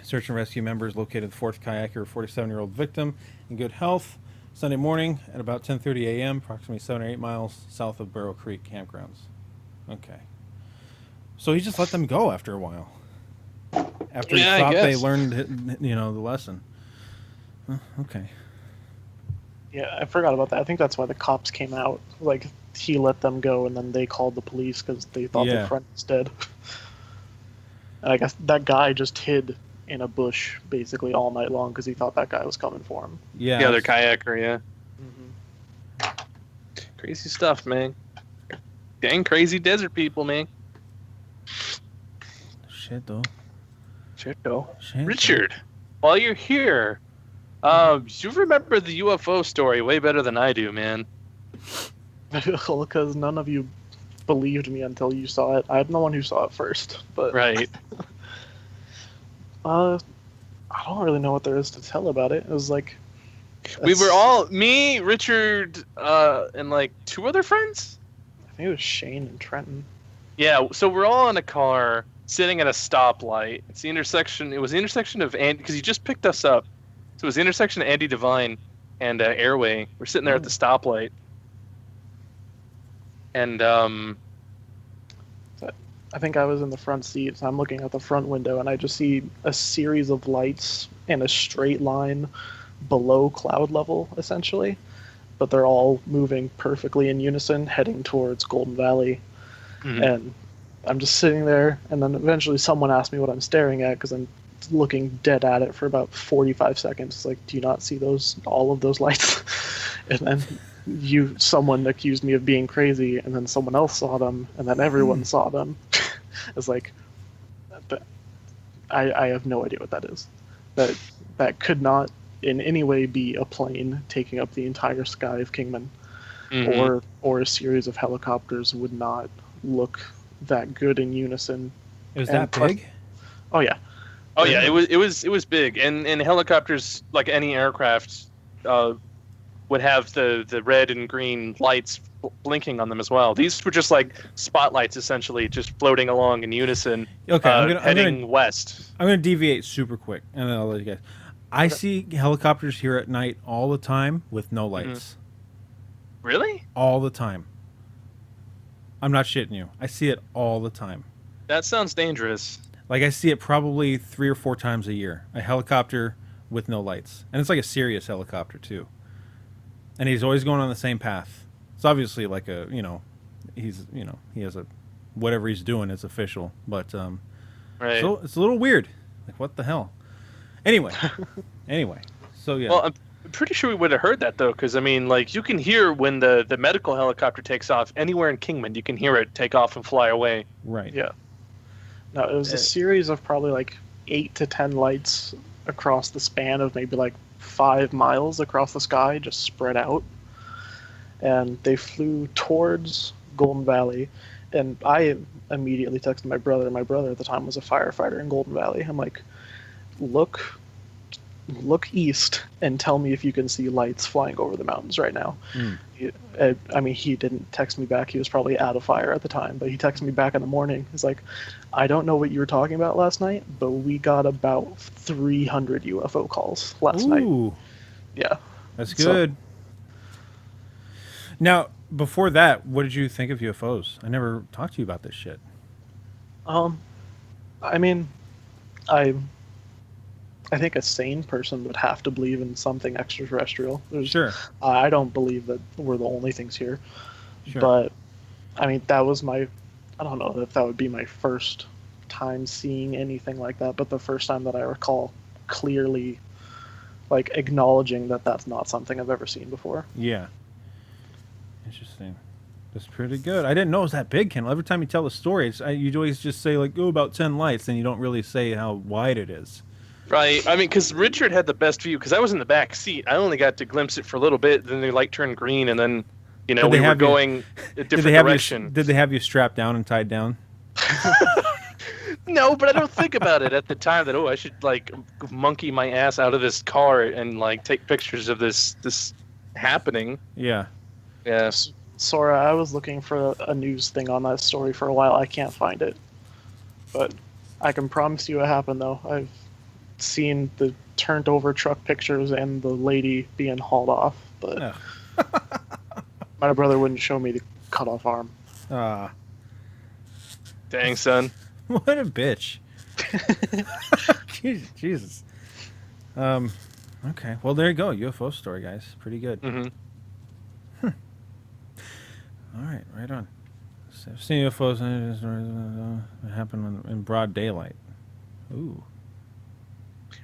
Search and rescue members located the fourth kayaker, a 47-year-old victim, in good health Sunday morning at about 10:30 a.m., approximately 7 or 8 miles south of Barrow Creek campgrounds. Okay. So he just let them go after a while. After he thought they learned, the lesson. Okay. Yeah, I forgot about that. I think that's why the cops came out. Like, he let them go, and then they called the police because they thought their friend was dead. And I guess that guy just hid in a bush basically all night long because he thought that guy was coming for him. Yeah. The other kayaker, yeah. Mm-hmm. Crazy stuff, man. Dang crazy desert people, man. Shit, though. Richard, while you're here, you remember the UFO story way better than I do, man. Well, because none of you believed me until you saw it. I'm the one who saw it first, but right. I don't really know what there is to tell about it. It was like we were all me, Richard, and like two other friends. I think it was Shane and Trenton. Yeah, so we're all in a car sitting at a stoplight. It's the intersection. It was the intersection of Andy because he just picked us up. So it was the intersection of Andy Devine and Airway. We're sitting there at the stoplight. And I think I was in the front seat, so I'm looking out the front window, and I just see a series of lights in a straight line below cloud level, essentially. But they're all moving perfectly in unison, heading towards Golden Valley. Mm-hmm. And I'm just sitting there, and then eventually someone asked me what I'm staring at, because I'm looking dead at it for about 45 seconds. It's like, do you not see all of those lights? And then someone accused me of being crazy, and then someone else saw them, and then everyone saw them. It's like, I have no idea what that is. That could not in any way be a plane taking up the entire sky of Kingman. or a series of helicopters would not look that good in unison. It was that big? Oh yeah. Oh yeah, it was big, and helicopters, like any aircraft, would have the red and green lights blinking on them as well. These were just like spotlights, essentially, just floating along in unison. Okay, heading west. I'm gonna deviate super quick, and then I'll let you guys. I see helicopters here at night all the time with no lights. Really? All the time. I'm not shitting you. I see it all the time. That sounds dangerous. Like, I see it probably 3 or 4 times a year. A helicopter with no lights. And it's like a serious helicopter, too. And he's always going on the same path. It's obviously like a, he has a, whatever he's doing is official. But, right. So it's a little weird. Like, what the hell? Anyway. So, yeah. Well, I'm pretty sure we would have heard that, though, because, I mean, like, you can hear when the medical helicopter takes off. Anywhere in Kingman, you can hear it take off and fly away. Right. Yeah. No, it was a series of probably like 8 to 10 lights across the span of maybe like 5 miles across the sky, just spread out. And they flew towards Golden Valley. And I immediately texted my brother. My brother at the time was a firefighter in Golden Valley. I'm like, look east and tell me if you can see lights flying over the mountains right now. He didn't text me back. He was probably out of fire at the time, but he texted me back in the morning. He's like, I don't know what you were talking about last night, but we got about 300 UFO calls last night. Yeah. That's good. Now, before that, what did you think of UFOs? I never talked to you about this shit. I think a sane person would have to believe in something extraterrestrial. Sure. I don't believe that we're the only things here. Sure. But, that was I don't know if that would be my first time seeing anything like that, but the first time that I recall clearly, like, acknowledging that that's not something I've ever seen before. Yeah. Interesting. That's pretty good. I didn't know it was that big, Kendall. Every time you tell a story, you always just say, like, about 10 lights, and you don't really say how wide it is. Right. I mean, because Richard had the best view, because I was in the back seat. I only got to glimpse it for a little bit, then the light turned green, and then, we were going a different direction. Did they have you strapped down and tied down? No, but I don't think about it at the time that, I should, like, monkey my ass out of this car and, like, take pictures of this happening. Yeah. Yeah. Sora, I was looking for a news thing on that story for a while. I can't find it. But I can promise you it happened, though. I've seen the turned over truck pictures and the lady being hauled off, but my brother wouldn't show me the cut off arm. Dang, son. What a bitch. Jesus. Okay. Well, there you go. UFO story, guys. Pretty good. Mm-hmm. All right on. So I've seen UFOs that happen in broad daylight. Ooh.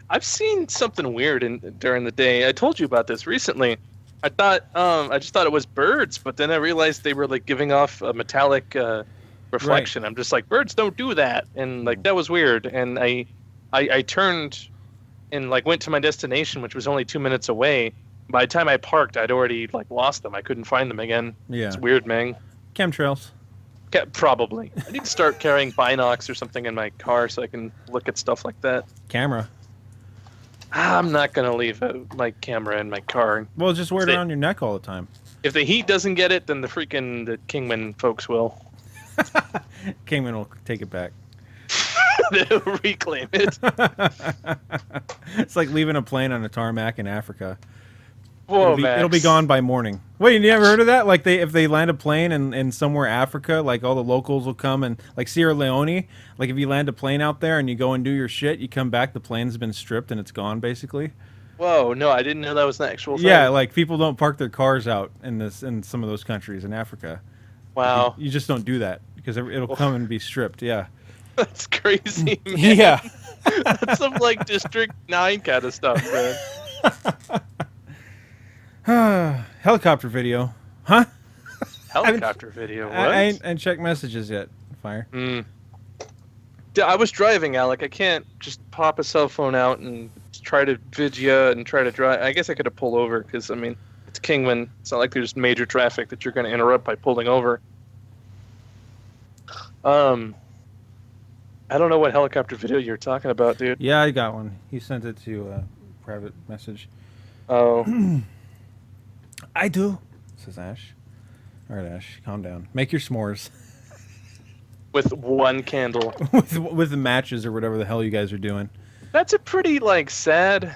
I've seen something weird during the day. I told you about this recently. I just thought it was birds, but then I realized they were like giving off a metallic reflection. Right. I'm just like, birds don't do that, and like that was weird. And I turned and like went to my destination, which was only 2 minutes away. By the time I parked, I'd already like lost them. I couldn't find them again. Yeah, it's weird, man. Chemtrails. Probably. I need to start carrying binocs or something in my car so I can look at stuff like that. Camera. I'm not going to leave my camera in my car. Well, just wear it around your neck all the time. If the heat doesn't get it, then the Kingman folks will. Kingman will take it back. They'll reclaim it. It's like leaving a plane on a tarmac in Africa. Whoa, it'll be gone by morning. Wait, you never heard of that? Like if they land a plane in somewhere Africa, like all the locals will come and like Sierra Leone. Like if you land a plane out there and you go and do your shit, you come back, the plane's been stripped and it's gone basically. Whoa, no, I didn't know that was an actual thing. Yeah, like people don't park their cars out in some of those countries in Africa. Wow. Like, you just don't do that because it'll come and be stripped. Yeah. That's crazy, man. Yeah. That's some like District 9 kind of stuff, man. Helicopter video. Huh? Helicopter video? What? I ain't checked messages yet. Fire. I was driving, Alec. I can't just pop a cell phone out and try to vid you and try to drive. I guess I could have pulled over because, I mean, It's Kingman. It's not like there's major traffic that you're going to interrupt by pulling over. I don't know what helicopter video you're talking about, dude. Yeah, I got one. He sent it to a private message. Oh. I do, says Ash. All right, Ash, calm down. Make your s'mores. With one candle. with the matches or whatever the hell you guys are doing. That's a pretty, like, sad...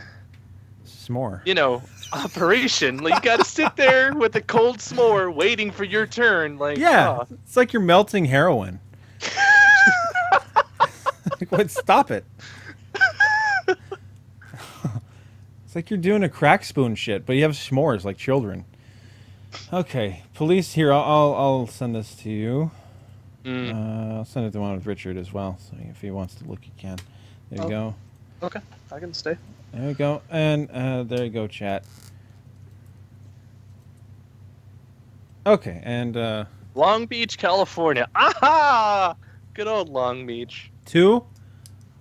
S'more. You know, operation. Like, you got to sit there with a cold s'more waiting for your turn. Like, yeah, it's like you're melting heroin. Like, what? Stop it. It's like you're doing a crack spoon shit, but you have s'mores like children. Okay, police here. I'll send this to you. I'll send it to one with Richard as well. So if he wants to look, he can. There you go. Okay, I can stay. There you go, and there you go, chat. Okay, and Long Beach, California. Aha! Good old Long Beach. 2,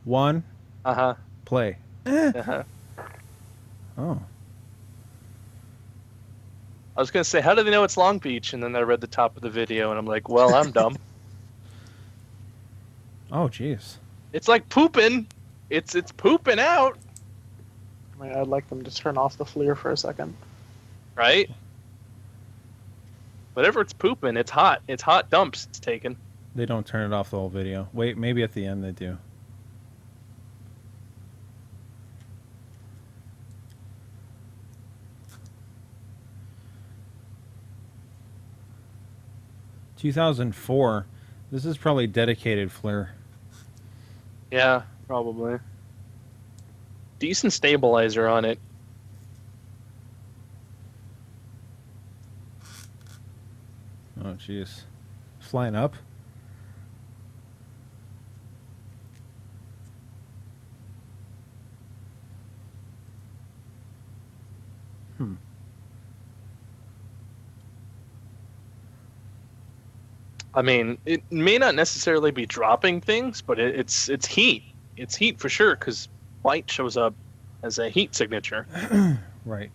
1, play. Uh-huh. Oh. I was going to say, how do they know it's Long Beach? And then I read the top of the video, and I'm like, well, I'm dumb. Oh, jeez. It's like pooping. It's pooping out. I mean, I'd like them to turn off the FLIR for a second. Right? Whatever it's pooping, it's hot. It's hot dumps it's taking. They don't turn it off the whole video. Wait, maybe at the end they do. ...2004. This is probably dedicated FLIR. Yeah, probably. Decent stabilizer on it. Oh, jeez. Flying up? I mean, it may not necessarily be dropping things, but it's heat. It's heat for sure, because white shows up as a heat signature. Right.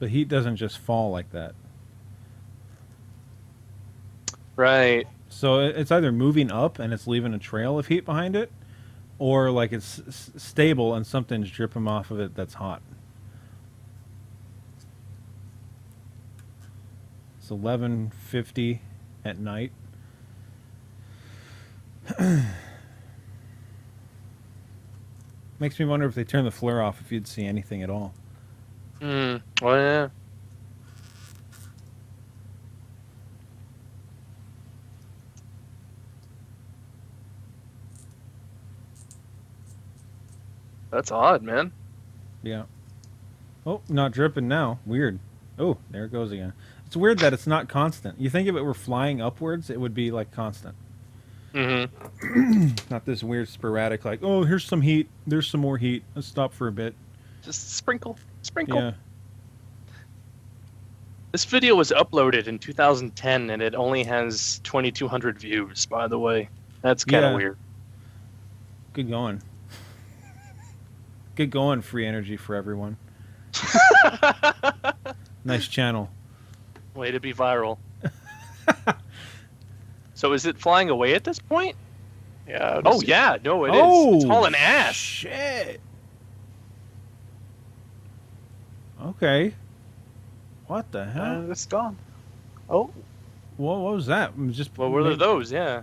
The heat doesn't just fall like that. Right. So it's either moving up and it's leaving a trail of heat behind it, or like it's stable and something's dripping off of it that's hot. It's 11:50 at night. Makes me wonder if they turn the FLIR off, if you'd see anything at all. Oh, yeah. That's odd, man. Yeah. Oh, not dripping now. Weird. Oh, there it goes again. It's weird that it's not constant. You think if it were flying upwards, it would be like constant. Mm-hmm. Not this weird sporadic, like, oh, here's some heat. There's some more heat. Let's stop for a bit. Just sprinkle. Sprinkle. Yeah. This video was uploaded in 2010, and it only has 2,200 views, by the way. That's kind of weird. Good going. Good going, free energy for everyone. Nice channel. Way to be viral. So is it flying away at this point? Yeah. Oh, yeah. No, it is. It's hauling ass. Shit. Okay. What the hell? It's gone. Oh. What was that? Just what were those? Yeah.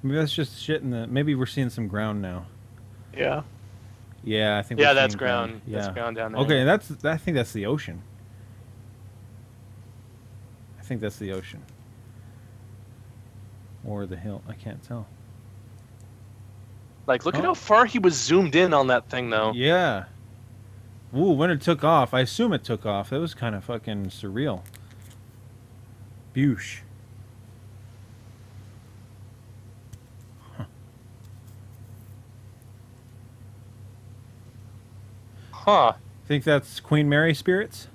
Maybe that's just shit in the... Maybe we're seeing some ground now. Yeah. Yeah, I think. Yeah, we're that's seeing ground. Yeah. That's ground down there. Okay, I think that's the ocean. I think that's the ocean. Or the hill. I can't tell. Like, look at how far he was zoomed in on that thing, though. Yeah. Ooh, when it took off. I assume it took off. That was kind of fucking surreal. Boosh. Huh. Think that's Queen Mary spirits?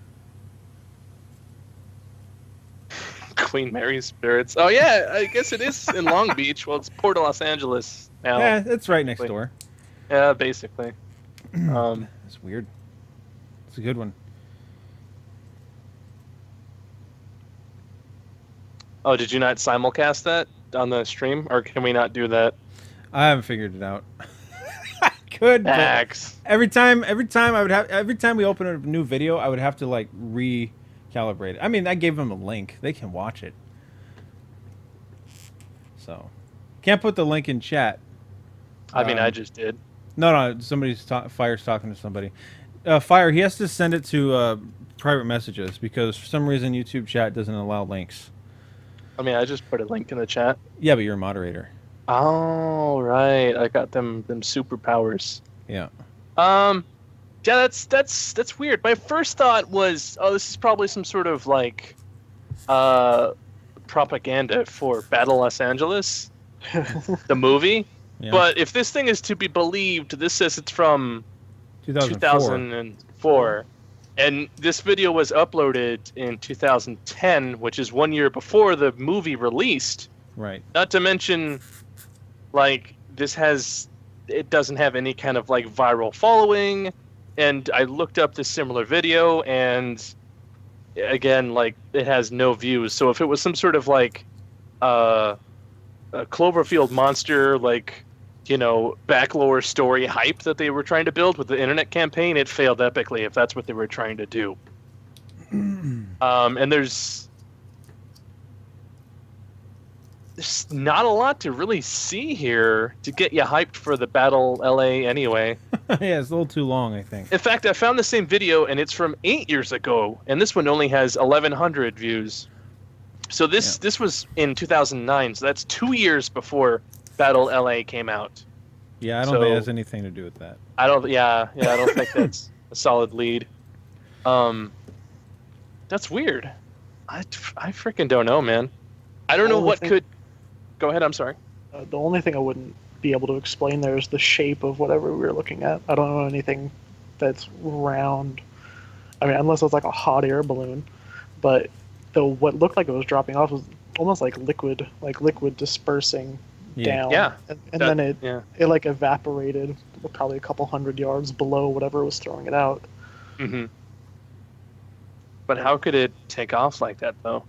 Queen Mary's spirits. Oh, yeah, I guess it is in Long Beach. Well, it's Port of Los Angeles now. Yeah, it's right next door. Yeah, basically. That's weird. It's a good one. Oh, did you not simulcast that on the stream, or can we not do that? I haven't figured it out. I could, but Max. every time we open a new video, I would have to like recalibrate it. I mean, I gave them a link; they can watch it. So, can't put the link in chat. I mean, I just did. No, Fire's talking to somebody. Fire, he has to send it to private messages because for some reason YouTube chat doesn't allow links. I mean, I just put a link in the chat. Yeah, but you're a moderator. Oh, right. I got them superpowers. Yeah. Yeah, that's weird. My first thought was, oh, this is probably some sort of like propaganda for Battle Los Angeles, the movie. Yeah. But if this thing is to be believed, this says it's from 2004. And this video was uploaded in 2010, which is 1 year before the movie released. Right. Not to mention, like, it doesn't have any kind of, like, viral following. And I looked up this similar video, and, again, like, it has no views. So if it was some sort of, like, a Cloverfield monster, like, you know, backlore story hype that they were trying to build with the internet campaign, it failed epically if that's what they were trying to do. And there's not a lot to really see here to get you hyped for the Battle LA anyway. Yeah, it's a little too long, I think. In fact, I found the same video, and it's from 8 years ago, and this one only has 1,100 views. So this was in 2009, so that's 2 years before Battle LA came out. Yeah, I don't think it has anything to do with that. I don't think that's a solid lead. That's weird. I freaking don't know, man. I don't know what could. Go ahead. I'm sorry. The only thing I wouldn't be able to explain there is the shape of whatever we were looking at. I don't know anything that's round. I mean, unless it's like a hot air balloon, but what looked like it was dropping off was almost like liquid dispersing down. Yeah. And then it like evaporated probably a couple 100 yards below whatever was throwing it out. Mm-hmm. But how could it take off like that, though?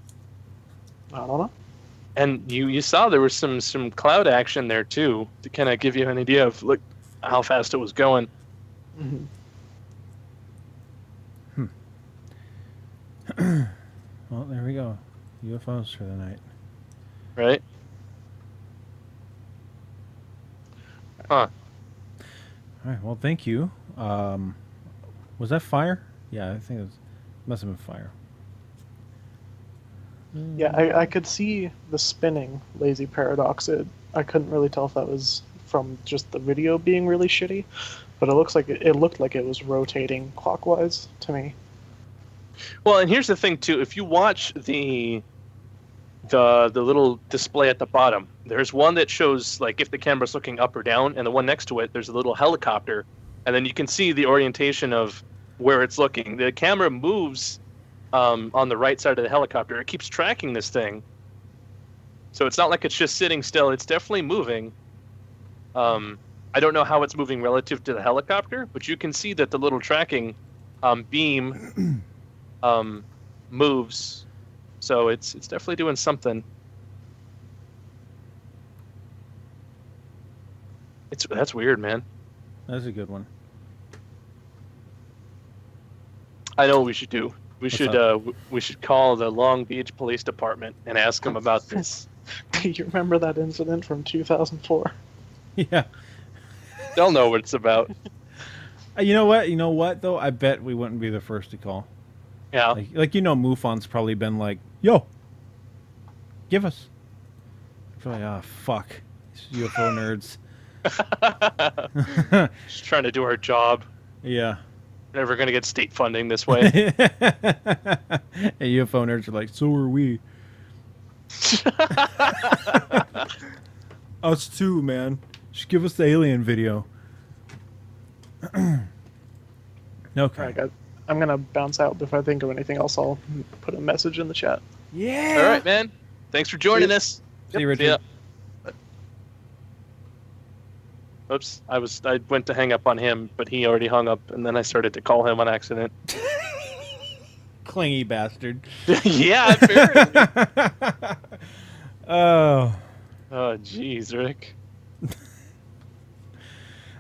I don't know. And you saw there was some cloud action there too, to kind of give you an idea of how fast it was going. Mm-hmm. Well, there we go. UFOs for the night. Right? Huh. All right. Well, thank you. Was that fire? Yeah, I think it must have been fire. Yeah, I could see the spinning lazy paradox. I couldn't really tell if that was from just the video being really shitty, but it looked like it was rotating clockwise to me. Well, and here's the thing too. If you watch the little display at the bottom, there's one that shows like if the camera's looking up or down, and the one next to it, there's a little helicopter, and then you can see the orientation of where it's looking. The camera moves on the right side of the helicopter. It keeps tracking this thing, so it's not like it's just sitting still. It's definitely moving. I don't know how it's moving relative to the helicopter, but you can see that the little tracking beam moves. So it's definitely doing something. That's weird, man. That's a good one. I know what we should do. We should call the Long Beach Police Department and ask them about this. Do you remember that incident from 2004? Yeah. They'll know what it's about. You know what though? I bet we wouldn't be the first to call. Yeah. Like MUFON's probably been like, yo, give us. I feel like, oh, fuck. These UFO nerds. Just trying to do our job. Yeah. We're never going to get state funding this way. And UFO nerds are like, so are we. Us too, man. Just give us the alien video. Okay. All right, guys. I'm going to bounce out. If I think of anything else, I'll put a message in the chat. Yeah. All right, man. Thanks for joining us. See you, Richard. Oops, I went to hang up on him, but he already hung up, and then I started to call him on accident. Clingy bastard. Yeah, apparently. Oh, jeez, Rick.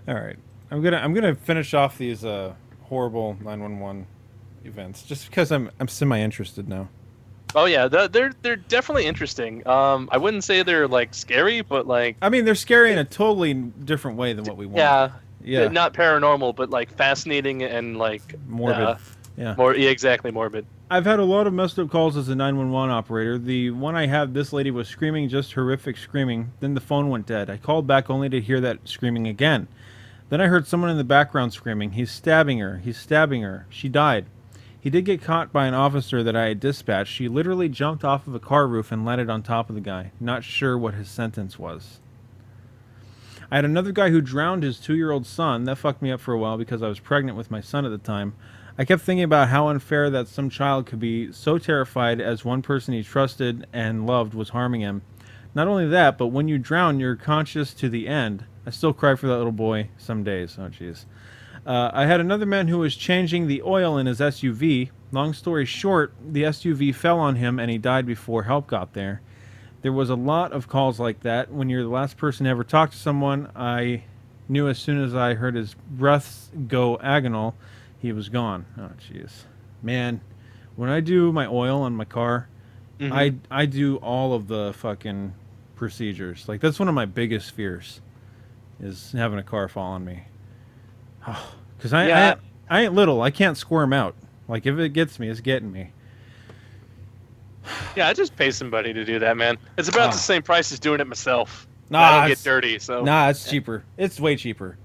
all right. I'm gonna finish off these horrible 911 events just because I'm semi-interested now. Oh yeah, they're definitely interesting. I wouldn't say they're like scary, but like I mean, they're scary in a totally different way than what we want. Yeah. Not paranormal, but like fascinating and like Morbid. Yeah. Exactly, morbid. I've had a lot of messed up calls as a 911 operator. The one I had, this lady was screaming, just horrific screaming. Then the phone went dead. I called back only to hear that screaming again. Then I heard someone in the background screaming, "He's stabbing her. He's stabbing her. She died." He did get caught by an officer that I had dispatched. She literally jumped off of a car roof and landed on top of the guy. Not sure what his sentence was. I had another guy who drowned his 2-year-old son. That fucked me up for a while because I was pregnant with my son at the time. I kept thinking about how unfair that some child could be so terrified as one person he trusted and loved was harming him. Not only that, but when you drown, you're conscious to the end. I still cry for that little boy some days. Oh, jeez. I had another man who was changing the oil in his SUV. Long story short, the SUV fell on him and he died before help got there. There was a lot of calls like that. When you're the last person to ever talk to someone, I knew as soon as I heard his breaths go agonal, he was gone. Oh, jeez. Man, when I do my oil on my car, I do all of the fucking procedures. Like, that's one of my biggest fears, is having a car fall on me. Because I ain't little. I can't squirm out. Like, if it gets me, it's getting me. Yeah, I just pay somebody to do that, man. It's about the same price as doing it myself. Nah, I don't get dirty, so. Nah, it's cheaper. It's way cheaper.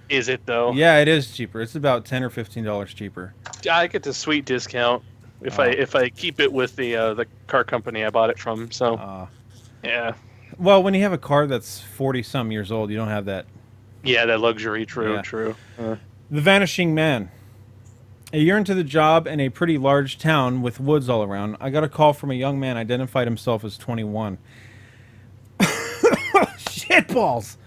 Is it, though? Yeah, it is cheaper. It's about $10 or $15 cheaper. I get the sweet discount if I keep it with the car company I bought it from. So, yeah. Well, when you have a car that's 40-some years old, you don't have that. Yeah, that luxury. True, Yeah. true. The Vanishing Man. A year into the job in a pretty large town with woods all around, I got a call from a young man identified himself as 21. Shitballs!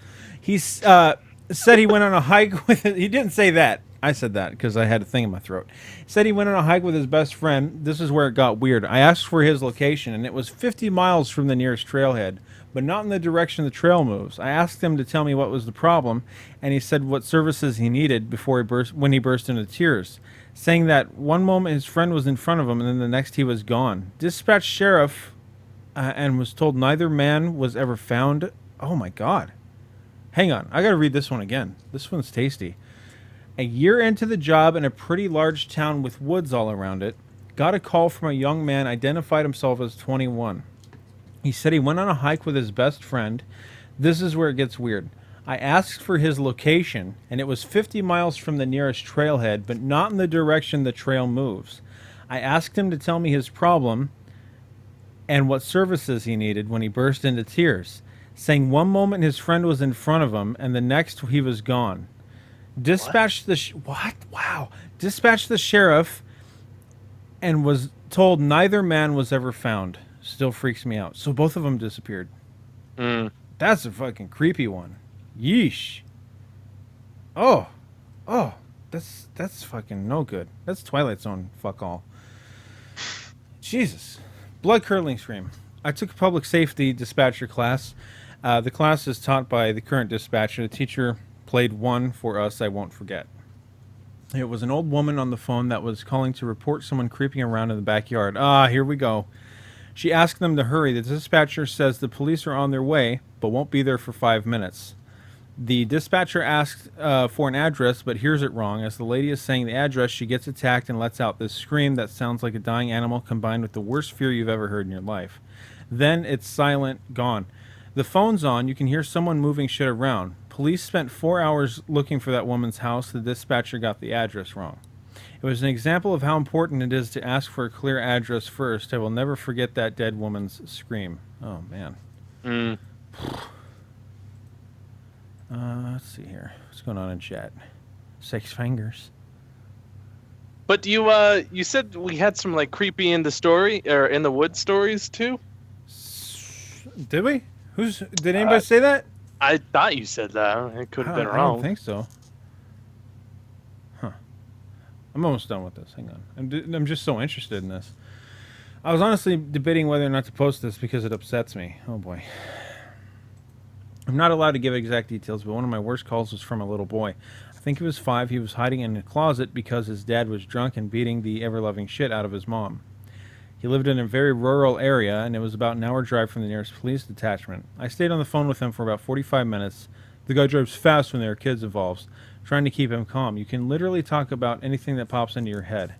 He said he went on a hike with... He didn't say that. I said that because I had a thing in my throat. He said he went on a hike with his best friend. This is where it got weird. I asked for his location, and it was 50 miles from the nearest trailhead, but not in the direction the trail moves. I asked him to tell me what was the problem, and he said what services he needed when he burst into tears, saying that one moment his friend was in front of him, and then the next he was gone. Dispatched sheriff and was told neither man was ever found. Oh my God. Hang on. I got to read this one again. This one's tasty. A year into the job in a pretty large town with woods all around it, got a call from a young man identified himself as 21. He said he went on a hike with his best friend. This is where it gets weird. I asked for his location, and it was 50 miles from the nearest trailhead, but not in the direction the trail moves. I asked him to tell me his problem and what services he needed when he burst into tears, saying one moment his friend was in front of him, and the next he was gone. Dispatched Dispatched the sheriff and was told neither man was ever found. Still freaks me out. So both of them disappeared. That's a fucking creepy one. Yeesh. Oh, that's fucking no good. That's Twilight Zone fuck all. Jesus. Blood curdling scream. I took a public safety dispatcher class. The class is taught by the current dispatcher. The teacher played one for us I won't forget. It was an old woman on the phone that was calling to report someone creeping around in the backyard. Here we go. She asked them to hurry. The dispatcher says the police are on their way, but won't be there for 5 minutes. The dispatcher asked for an address, but hears it wrong. As the lady is saying the address, she gets attacked and lets out this scream that sounds like a dying animal combined with the worst fear you've ever heard in your life. Then it's silent, gone. The phone's on. You can hear someone moving shit around. Police spent 4 hours looking for that woman's house. The dispatcher got the address wrong. It was an example of how important it is to ask for a clear address first. I will never forget that dead woman's scream. Oh, man. Let's see here. What's going on in chat? 6 fingers. But you said we had some like creepy in the wood stories too? Did we? Did anybody say that? I thought you said that. It could have been I wrong. don't think so. Huh. I'm almost done with this. Hang on. I'm just so interested in this. I was honestly debating whether or not to post this because it upsets me. Oh boy. I'm not allowed to give exact details, but one of my worst calls was from a little boy. I think he was 5. He was hiding in a closet because his dad was drunk and beating the ever-loving shit out of his mom. He lived in a very rural area, and it was about an hour drive from the nearest police detachment. I stayed on the phone with him for about 45 minutes. The guy drives fast when there are kids involved, trying to keep him calm. You can literally talk about anything that pops into your head.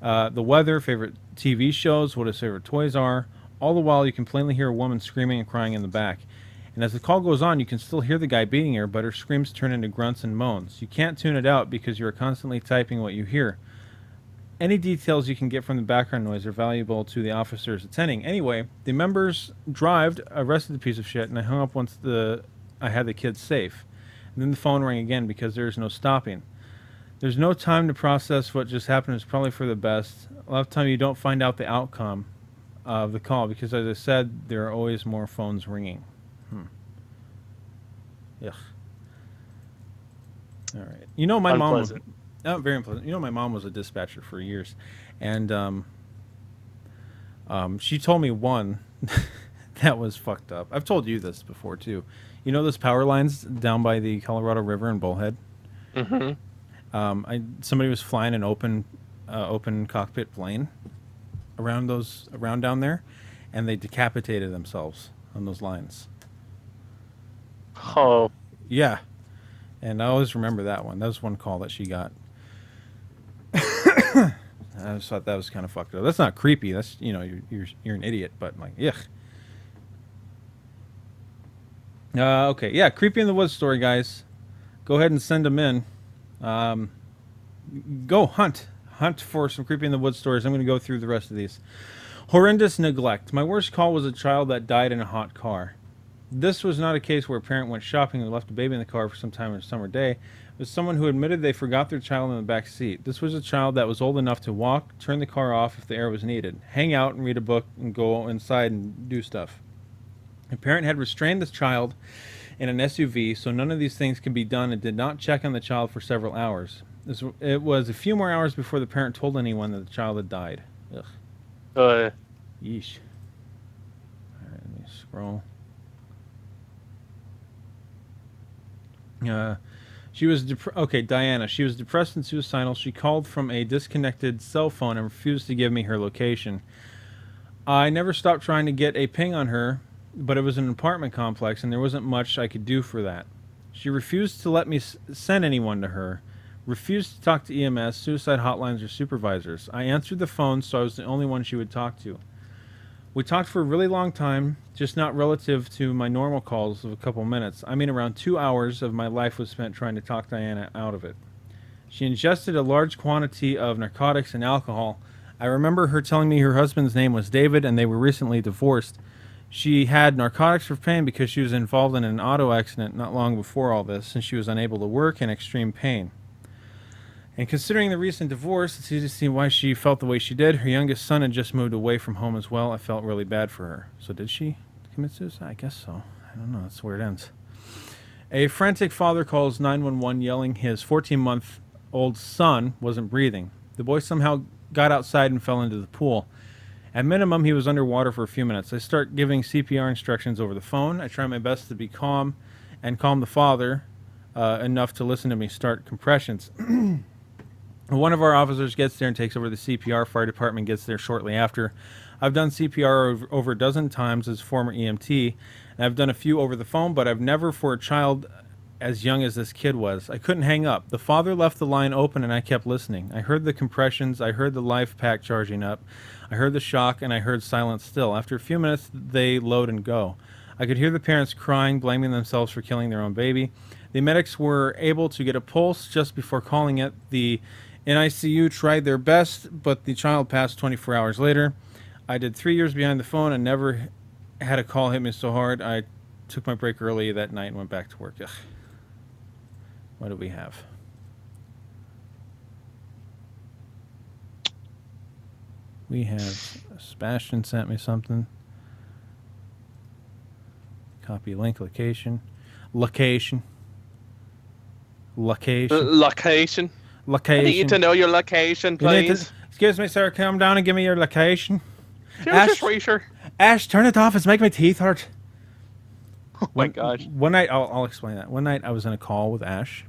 The weather, favorite TV shows, what his favorite toys are. All the while, you can plainly hear a woman screaming and crying in the back. And as the call goes on, you can still hear the guy beating her, but her screams turn into grunts and moans. You can't tune it out because you are constantly typing what you hear. Any details you can get from the background noise are valuable to the officers attending. Anyway, the members arrested the piece of shit, and I hung up once I had the kids safe. And then the phone rang again because there is no stopping. There's no time to process what just happened. It's probably for the best. A lot of time you don't find out the outcome of the call because, as I said, there are always more phones ringing. Ugh. All right. You know, my mom was very unpleasant. You know, my mom was a dispatcher for years, and she told me one that was fucked up. I've told you this before too. You know those power lines down by the Colorado River in Bullhead? Mm-hmm. Somebody was flying an open cockpit plane around down there, and they decapitated themselves on those lines. Oh. Yeah. And I always remember that one. That was one call that she got. I just thought that was kind of fucked up. That's not creepy. That's, you know, you're an idiot, but like, yuck. Okay, yeah, Creepy in the Woods story, guys. Go ahead and send them in. Go hunt for some Creepy in the Woods stories. I'm going to go through the rest of these. Horrendous neglect. My worst call was a child that died in a hot car. This was not a case where a parent went shopping and left a baby in the car for some time on a summer day. It was someone who admitted they forgot their child in the back seat. This was a child that was old enough to walk, turn the car off if the air was needed, hang out and read a book, and go inside and do stuff. A parent had restrained this child in an SUV, so none of these things could be done, and did not check on the child for several hours. It was a few more hours before the parent told anyone that the child had died. Ugh. Yeesh. All right, let me scroll. She was Diana. She was depressed and suicidal. She called from a disconnected cell phone and refused to give me her location. I never stopped trying to get a ping on her, but it was an apartment complex and there wasn't much I could do for that. She refused to let me send anyone to her, refused to talk to EMS, suicide hotlines, or supervisors. I answered the phone, so I was the only one she would talk to. We talked for a really long time, just not relative to my normal calls of a couple minutes. I mean, around 2 hours of my life was spent trying to talk Diana out of it. She ingested a large quantity of narcotics and alcohol. I remember her telling me her husband's name was David and they were recently divorced. She had narcotics for pain because she was involved in an auto accident not long before all this, and she was unable to work in extreme pain. And considering the recent divorce, it's easy to see why she felt the way she did. Her youngest son had just moved away from home as well. I felt really bad for her. So did she commit suicide? I guess so. I don't know. That's where it ends. A frantic father calls 911 yelling his 14-month-old son wasn't breathing. The boy somehow got outside and fell into the pool. At minimum, he was underwater for a few minutes. I start giving CPR instructions over the phone. I try my best to be calm and calm the father enough to listen to me start compressions. One of our officers gets there and takes over the CPR. Fire department gets there shortly after. I've done CPR over a dozen times as former EMT, and I've done a few over the phone, but I've never for a child as young as this kid was. I couldn't hang up. The father left the line open, and I kept listening. I heard the compressions. I heard the life pack charging up. I heard the shock, and I heard silence still. After a few minutes, they load and go. I could hear the parents crying, blaming themselves for killing their own baby. The medics were able to get a pulse just before calling it. The NICU tried their best, but the child passed 24 hours later. I did 3 years behind the phone and never had a call hit me so hard. I took my break early that night and went back to work. Ugh. What do we have? We have Sebastian sent me something. Copy link location. Location. Location. I need to know your location, please. Excuse me, sir. Come down and give me your location. Sure. Ash, turn it off. It's making my teeth hurt. Oh my gosh. One night, I'll explain that. One night, I was in a call with Ash,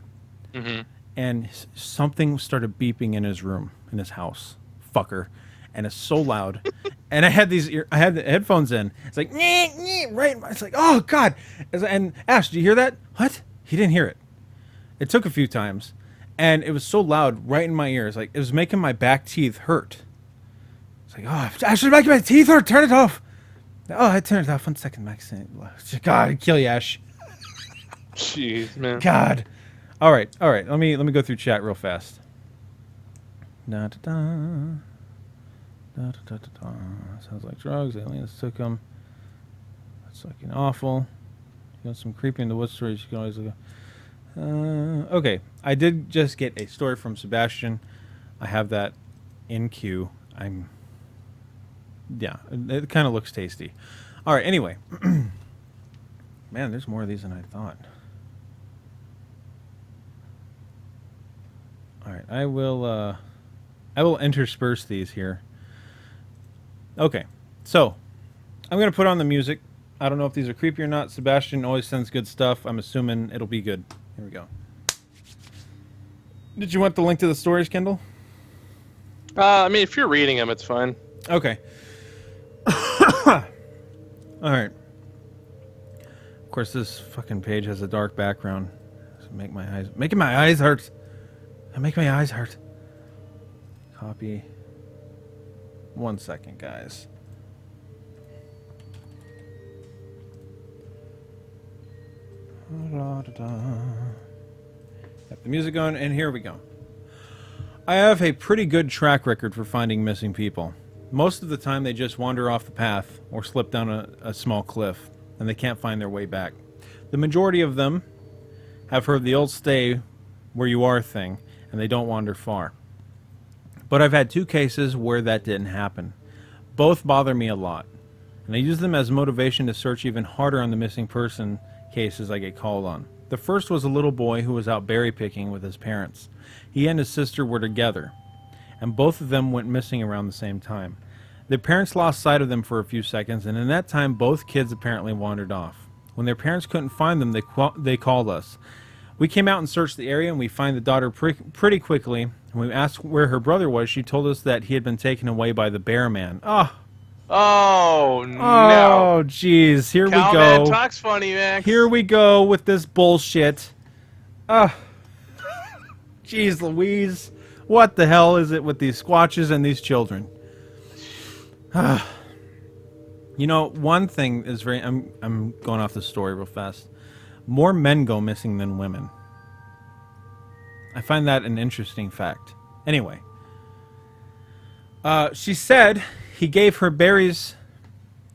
and something started beeping in his room, in his house. Fucker. And it's so loud. And I had the headphones in. It's like, right. It's like, oh, God. And Ash, did you hear that? What? He didn't hear it. It took a few times. And it was so loud right in my ears. Like, it was making my back teeth hurt. It's like, oh, Ash, it's making my teeth hurt. Turn it off. Oh, I turned it off. 1 second, Max. God, I'd kill you, Ash. Jeez, man. God. All right. Let me go through chat real fast. Da-da-da. Da-da-da-da-da. Sounds like drugs. Aliens took them. That's fucking awful. You got some creepy in the woods stories. You can always look. Okay. I did just get a story from Sebastian. I have that in queue. Yeah, it kind of looks tasty. All right. Anyway, man, there's more of these than I thought. All right, I will intersperse these here. Okay, so I'm gonna put on the music. I don't know if these are creepy or not. Sebastian always sends good stuff. I'm assuming it'll be good. Here we go. Did you want the link to the stories, Kendall? I mean, if you're reading them, it's fine. Okay. All right. Of course, this fucking page has a dark background. Making my eyes hurt. Make my eyes hurt. Copy. 1 second, guys. Got the music on, and here we go. I have a pretty good track record for finding missing people. Most of the time they just wander off the path or slip down a small cliff, and they can't find their way back. The majority of them have heard the old stay where you are thing, and they don't wander far. But I've had 2 cases where that didn't happen. Both bother me a lot, and I use them as motivation to search even harder on the missing person cases I get called on. The first was a little boy who was out berry picking with his parents. He and his sister were together, and both of them went missing around the same time. Their parents lost sight of them for a few seconds, and in that time both kids apparently wandered off. When their parents couldn't find them, they called us. We came out and searched the area, and we find the daughter pretty quickly. When we asked where her brother was, she told us that he had been taken away by the bear man. Oh no. Oh, jeez. Here we go. Cowman talks funny, Max. Here we go with this bullshit. Jeez Louise. What the hell is it with these squatches and these children? You know, one thing is very... I'm going off the story real fast. More men go missing than women. I find that an interesting fact. Anyway. She said he gave her berries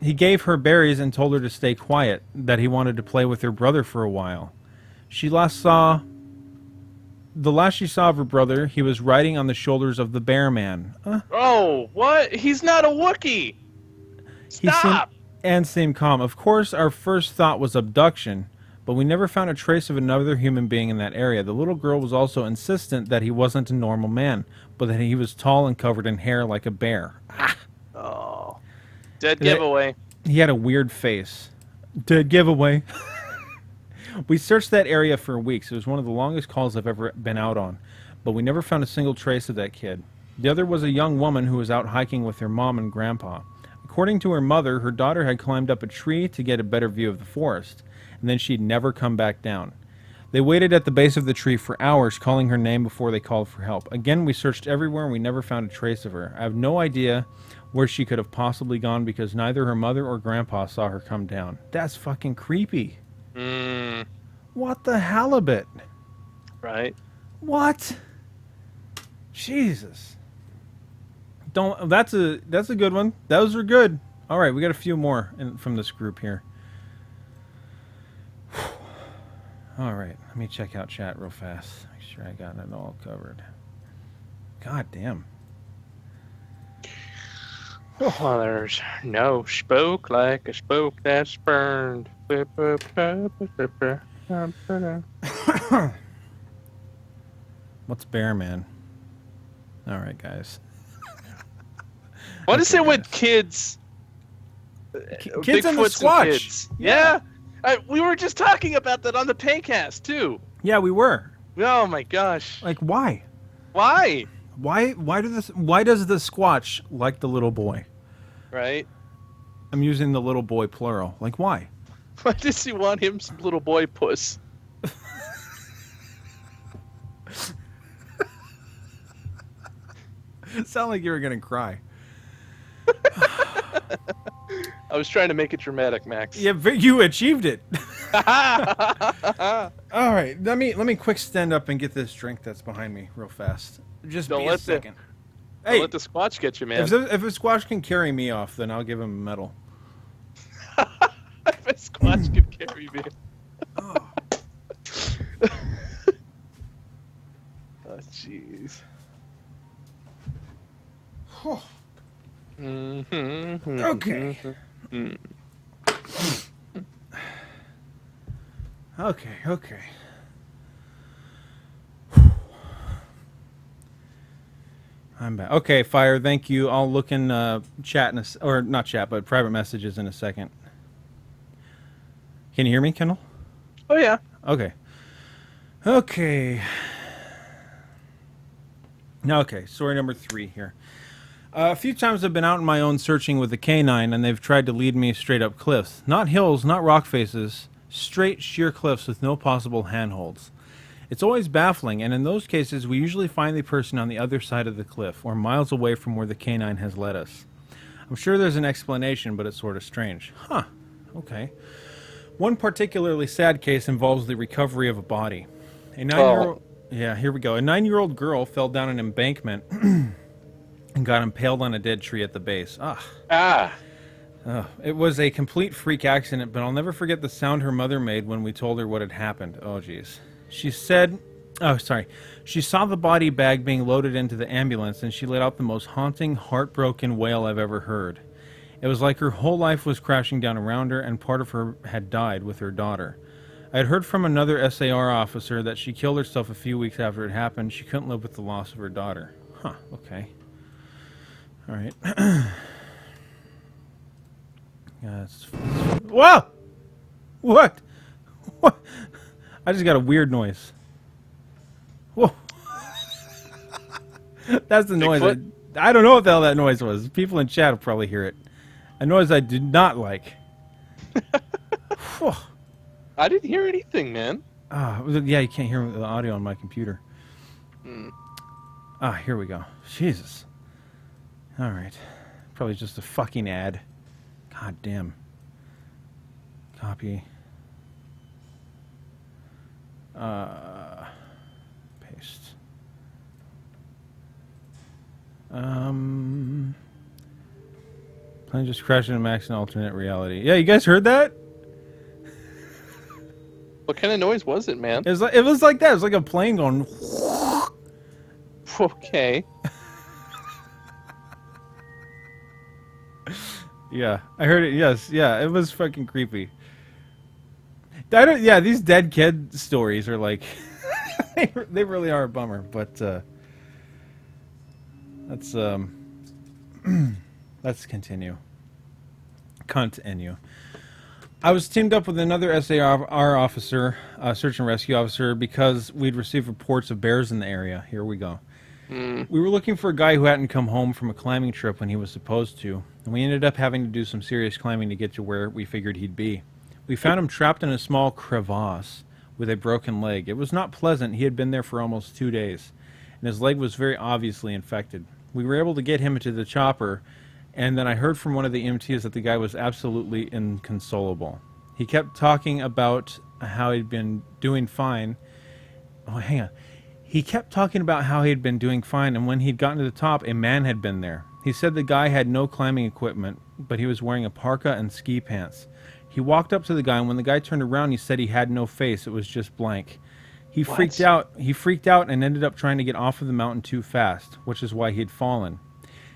and told her to stay quiet, that he wanted to play with her brother for a while. The last she saw of her brother, he was riding on the shoulders of the bear man. Oh, what? He's not a Wookiee. Stop. He seemed calm. Of course, our first thought was abduction, but we never found a trace of another human being in that area. The little girl was also insistent that he wasn't a normal man, but that he was tall and covered in hair like a bear. Oh. Dead giveaway. He had a weird face. Dead giveaway. We searched that area for weeks. It was one of the longest calls I've ever been out on, but we never found a single trace of that kid. The other was a young woman who was out hiking with her mom and grandpa. According to her mother, her daughter had climbed up a tree to get a better view of the forest, and then she'd never come back down. They waited at the base of the tree for hours, calling her name before they called for help. Again, we searched everywhere and we never found a trace of her. I have no idea where she could have possibly gone because neither her mother or grandpa saw her come down. That's fucking creepy. What the halibut? Right. What? Jesus. That's a good one. Those are good. All right, we got a few more from this group here. All right, let me check out chat real fast. Make sure I got it all covered. God damn. Oh, there's no spoke like a spoke that's burned. What's bear man? All right, guys. What is it with kids? Kids and the Bigfoots and Squatch. kids. Yeah. We were just talking about that on the Paycast, too. Yeah, we were. Oh, my gosh. Like, why? Why? Why does the Squatch like the little boy? Right? I'm using the little boy plural. Like, why? Why does he want him some little boy puss? It sounded like you were going to cry. I was trying to make it dramatic, Max. Yeah, you achieved it. All right, let me quick stand up and get this drink that's behind me real fast. Just Don't be a let second. Don't let the Squatch get you, man. If a Squatch can carry me off, then I'll give him a medal. If a Squatch can carry me. Oh, jeez. Okay. Okay. I'm back. Okay, Fire, thank you. I'll look in chat, or not chat, but private messages in a second. Can you hear me, Kendall? Oh, yeah. Okay. Okay. Okay, story number 3 here. A few times I've been out on my own searching with a canine, and they've tried to lead me straight up cliffs. Not hills, not rock faces, straight sheer cliffs with no possible handholds. It's always baffling, and in those cases we usually find the person on the other side of the cliff, or miles away from where the canine has led us. I'm sure there's an explanation, but it's sort of strange. Huh. Okay. One particularly sad case involves the recovery of a body. A 9-year-old... Yeah, here we go. A 9-year-old girl fell down an embankment and got impaled on a dead tree at the base. It was a complete freak accident, but I'll never forget the sound her mother made when we told her what had happened. Oh, jeez. She said... Oh, sorry. She saw the body bag being loaded into the ambulance, and she let out the most haunting, heartbroken wail I've ever heard. It was like her whole life was crashing down around her, and part of her had died with her daughter. I had heard from another SAR officer that she killed herself a few weeks after it happened. She couldn't live with the loss of her daughter. Huh, okay. All right. Whoa! What? What? I just got a weird noise. Whoa. That's the noise. I don't know what the hell that noise was. People in chat will probably hear it. A noise I did not like. I didn't hear anything, man. Yeah, you can't hear the audio on my computer. Here we go. Jesus. All right. Probably just a fucking ad. God damn. Copy. Paste. Plane just crashed into Max in alternate reality. Yeah, you guys heard that? What kind of noise was it, man? It was like that. It was like a plane going. Okay. Yeah, I heard it. Yes, yeah, it was fucking creepy. Yeah, these dead kid stories are like, they really are a bummer. But let's continue. I was teamed up with another SAR officer, search and rescue officer, because we'd received reports of bears in the area. Here we go. We were looking for a guy who hadn't come home from a climbing trip when he was supposed to, and we ended up having to do some serious climbing to get to where we figured he'd be. We found him trapped in a small crevasse with a broken leg. It was not pleasant. He had been there for almost 2 days, and his leg was very obviously infected. We were able to get him into the chopper, and then I heard from one of the EMTs that the guy was absolutely inconsolable. He kept talking about how he'd been doing fine. Oh, hang on. He kept talking about how he'd been doing fine, and when he'd gotten to the top, a man had been there. He said the guy had no climbing equipment, but he was wearing a parka and ski pants. He walked up to the guy, and when the guy turned around, he said he had no face. It was just blank. He freaked out. He freaked out and ended up trying to get off of the mountain too fast, which is why he'd fallen.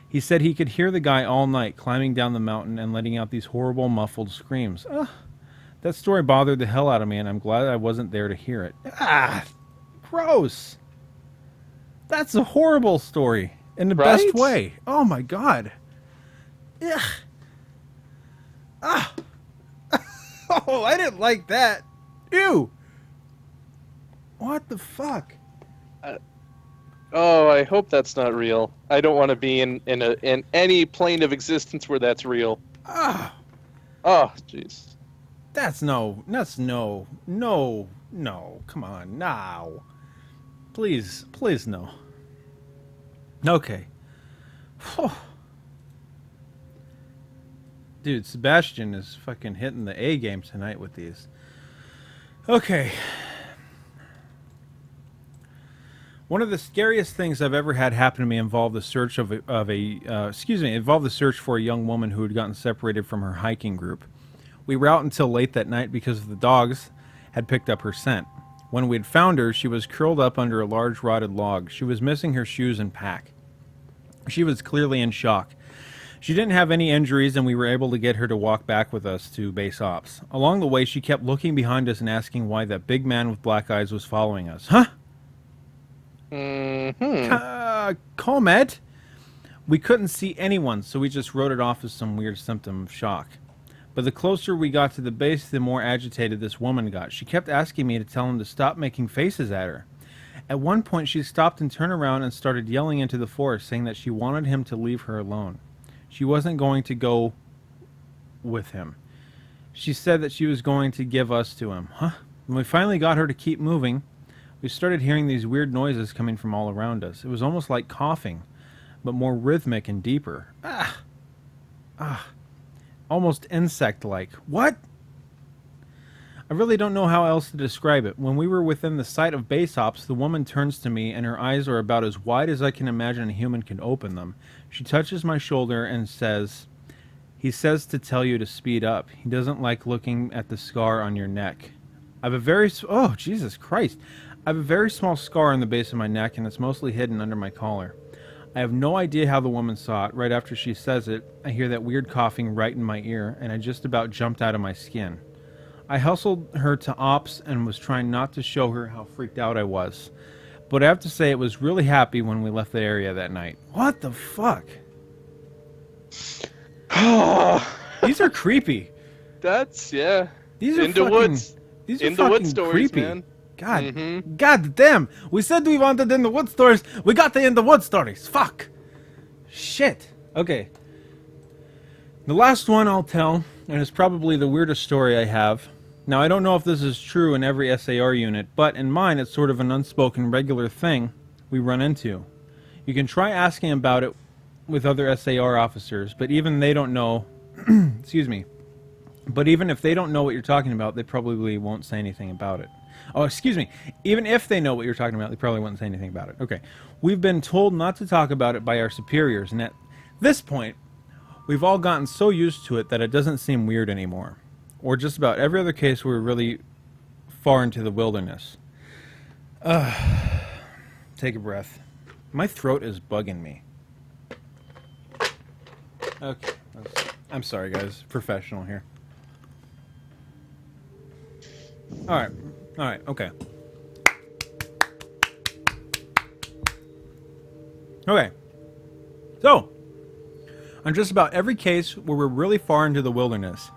He said he could hear the guy all night climbing down the mountain and letting out these horrible muffled screams. That story bothered the hell out of me, and I'm glad I wasn't there to hear it. Ah, gross. That's a horrible story in the best way. Oh my god. Ugh. Ah. Oh, I didn't like that. Ew. What the fuck? Oh, I hope that's not real. I don't want to be in any plane of existence where that's real. Ah. Oh, jeez. That's no. Come on, now. Please, no. Okay. Dude, Sebastian is fucking hitting the A game tonight with these. Okay. One of the scariest things I've ever had happen to me involved the search involved the search for a young woman who had gotten separated from her hiking group. We were out until late that night because the dogs had picked up her scent. When we had found her, she was curled up under a large rotted log. She was missing her shoes and pack. She was clearly in shock. She didn't have any injuries, and we were able to get her to walk back with us to base ops. Along the way, she kept looking behind us and asking why that big man with black eyes was following us. Huh? Comet? We couldn't see anyone, so we just wrote it off as some weird symptom of shock. But the closer we got to the base, the more agitated this woman got. She kept asking me to tell him to stop making faces at her. At one point, she stopped and turned around and started yelling into the forest, saying that she wanted him to leave her alone. She wasn't going to go with him. She said that she was going to give us to him. Huh? When we finally got her to keep moving, we started hearing these weird noises coming from all around us. It was almost like coughing, but more rhythmic and deeper. Almost insect-like. What? I really don't know how else to describe it. When we were within the sight of base ops, the woman turns to me, and her eyes are about as wide as I can imagine a human can open them. She touches my shoulder and says, "He says to tell you to speed up. He doesn't like looking at the scar on your neck." I have a very... Oh, Jesus Christ. I have a very small scar on the base of my neck, and it's mostly hidden under my collar. I have no idea how the woman saw it. Right after she says it, I hear that weird coughing right in my ear, and I just about jumped out of my skin. I hustled her to ops and was trying not to show her how freaked out I was. But I have to say, it was really happy when we left the area that night. What the fuck? These are creepy. That's, yeah. These are in the fucking, woods. These are in the fucking wood stories, creepy. man. God, God damn. We said we wanted in the wood stories. We got the in the wood stories. Fuck. Shit. Okay. The last one I'll tell, and it's probably the weirdest story I have. Now, I don't know if this is true in every SAR unit, but in mine, it's sort of an unspoken regular thing we run into. You can try asking about it with other SAR officers, but even they don't know... excuse me. But even if they don't know what you're talking about, they probably won't say anything about it. Oh, excuse me. Even if they know what you're talking about, they probably won't say anything about it. Okay. We've been told not to talk about it by our superiors, and at this point, we've all gotten so used to it that it doesn't seem weird anymore. Or just about every other case where we're really far into the wilderness. Take a breath. My throat is bugging me. Okay. I'm sorry, guys. Professional here. Alright. Alright, okay. Okay. So, on just about every case where we're really far into the wilderness,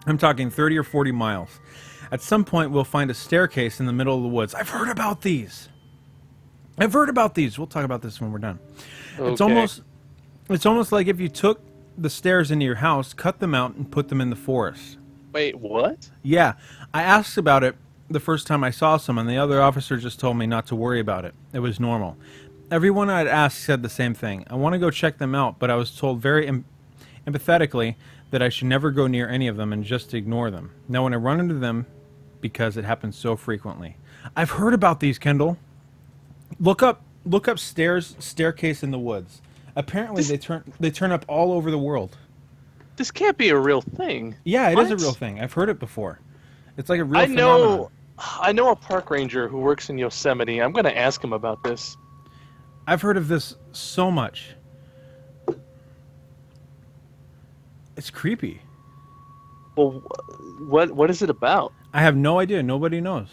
I'm talking 30 or 40 miles, at some point we'll find a staircase in the middle of the woods. I've heard about these. I've heard about these. We'll talk about this when we're done. Okay. It's almost like if you took the stairs into your house, cut them out, and put them in the forest. Wait, what? Yeah. I asked about it the first time I saw some, and the other officer just told me not to worry about it. It was normal. Everyone I'd asked said the same thing. I want to go check them out, but I was told very empathetically that I should never go near any of them and just ignore them. Now, when I run into them, because it happens so frequently. I've heard about these, Kendall. Look up staircase in the woods. Apparently, they turn up all over the world. This can't be a real thing. Yeah, it is a real thing. I've heard it before. It's like a real phenomenon. I know a park ranger who works in Yosemite. I'm going to ask him about this. I've heard of this so much. It's creepy. Well, what is it about? I have no idea. Nobody knows.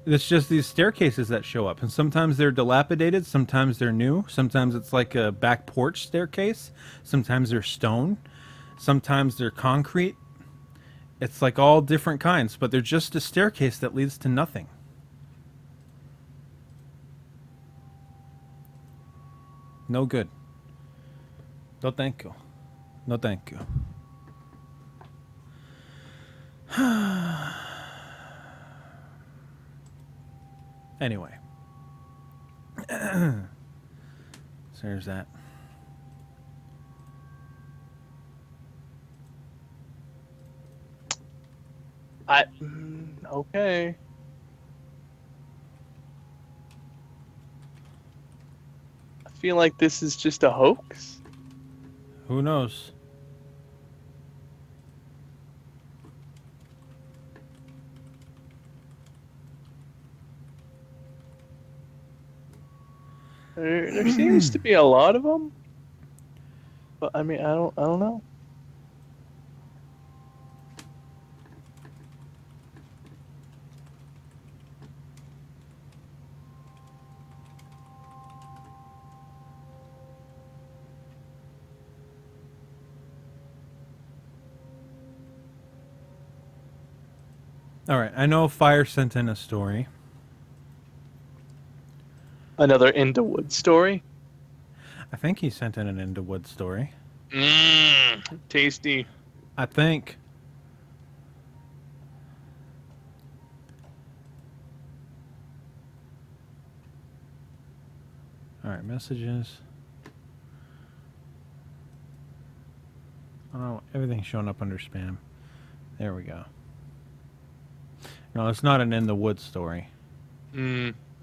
It's just these staircases that show up, and sometimes they're dilapidated, sometimes they're new, sometimes it's like a back porch staircase, sometimes they're stone, sometimes they're concrete. It's like all different kinds, but they're just a staircase that leads to nothing. No good. No thank you. No thank you. Anyway. So there's that. Okay. I feel like this is just a hoax. Who knows? There seems to be a lot of them, but I mean, I don't know. All right, I know Fire sent in a story. Another Into Wood story. I think he sent in an Into Wood story. Tasty. I think. All right, messages. Oh, everything's showing up under spam. There we go. No, it's not an In the Woods story.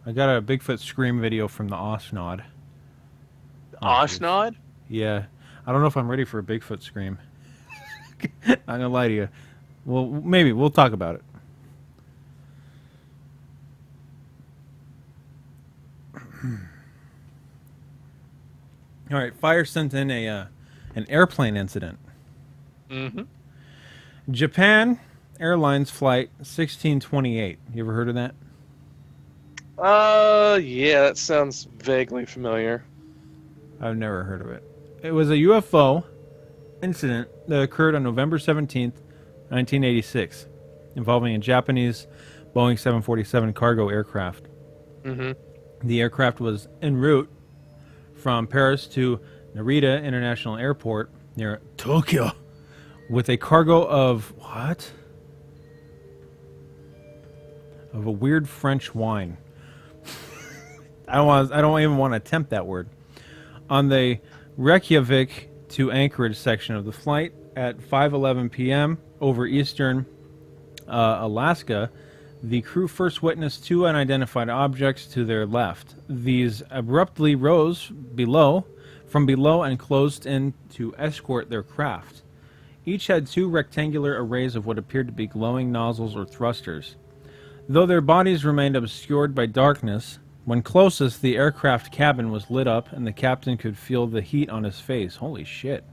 I got a Bigfoot scream video from the Oshnod. Oshnod? Yeah. I don't know if I'm ready for a Bigfoot scream. I'm gonna lie to you. Well, maybe. We'll talk about it. All right. Fire sent in an airplane incident. Japan Airlines Flight 1628. You ever heard of that? Yeah, that sounds vaguely familiar. I've never heard of it. It was a UFO incident that occurred on November 17th, 1986, involving a Japanese Boeing 747 cargo aircraft. The aircraft was en route from Paris to Narita International Airport near Tokyo with a cargo of what? Of a weird French wine. I don't even want to attempt that word. On the Reykjavik to Anchorage section of the flight at 5:11 p.m. over eastern Alaska, the crew first witnessed two unidentified objects to their left. These abruptly rose from below and closed in to escort their craft. Each had two rectangular arrays of what appeared to be glowing nozzles or thrusters. Though their bodies remained obscured by darkness, when closest, the aircraft cabin was lit up and the captain could feel the heat on his face. Holy shit.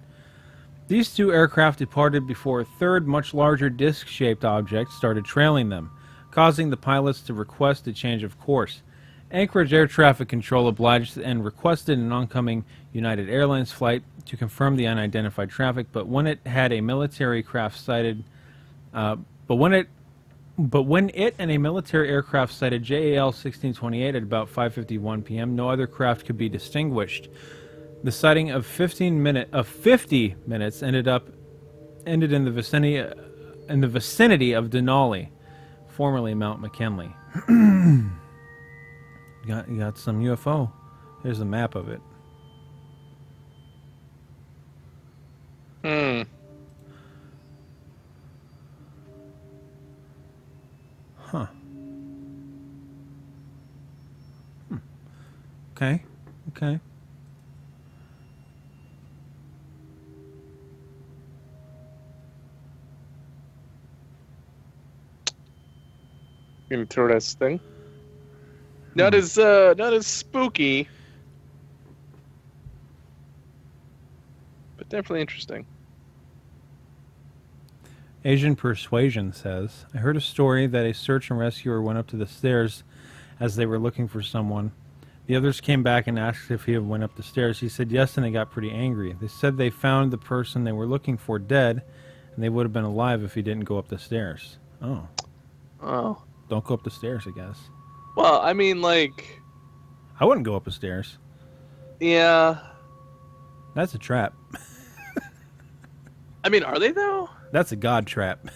These two aircraft departed before a third, much larger disc-shaped object started trailing them, causing the pilots to request a change of course. Anchorage Air Traffic Control obliged and requested an oncoming United Airlines flight to confirm the unidentified traffic, but when it and a military aircraft sighted JAL 1628 at about 5:51 p.m., no other craft could be distinguished. The sighting of 50 minutes ended in the vicinity of Denali, formerly Mount McKinley. You got some UFO. Here's a map of it. Huh. Okay. Interesting. Not as spooky, but definitely interesting. Asian Persuasion says, I heard a story that a search and rescuer went up to the stairs as they were looking for someone. The others came back and asked if he had went up the stairs. He said yes, and they got pretty angry. They said they found the person they were looking for dead, and they would have been alive if he didn't go up the stairs. Oh. Oh. Don't go up the stairs, I guess. Well, I mean, like... I wouldn't go up the stairs. Yeah. That's a trap. I mean, are they, though? That's a god trap.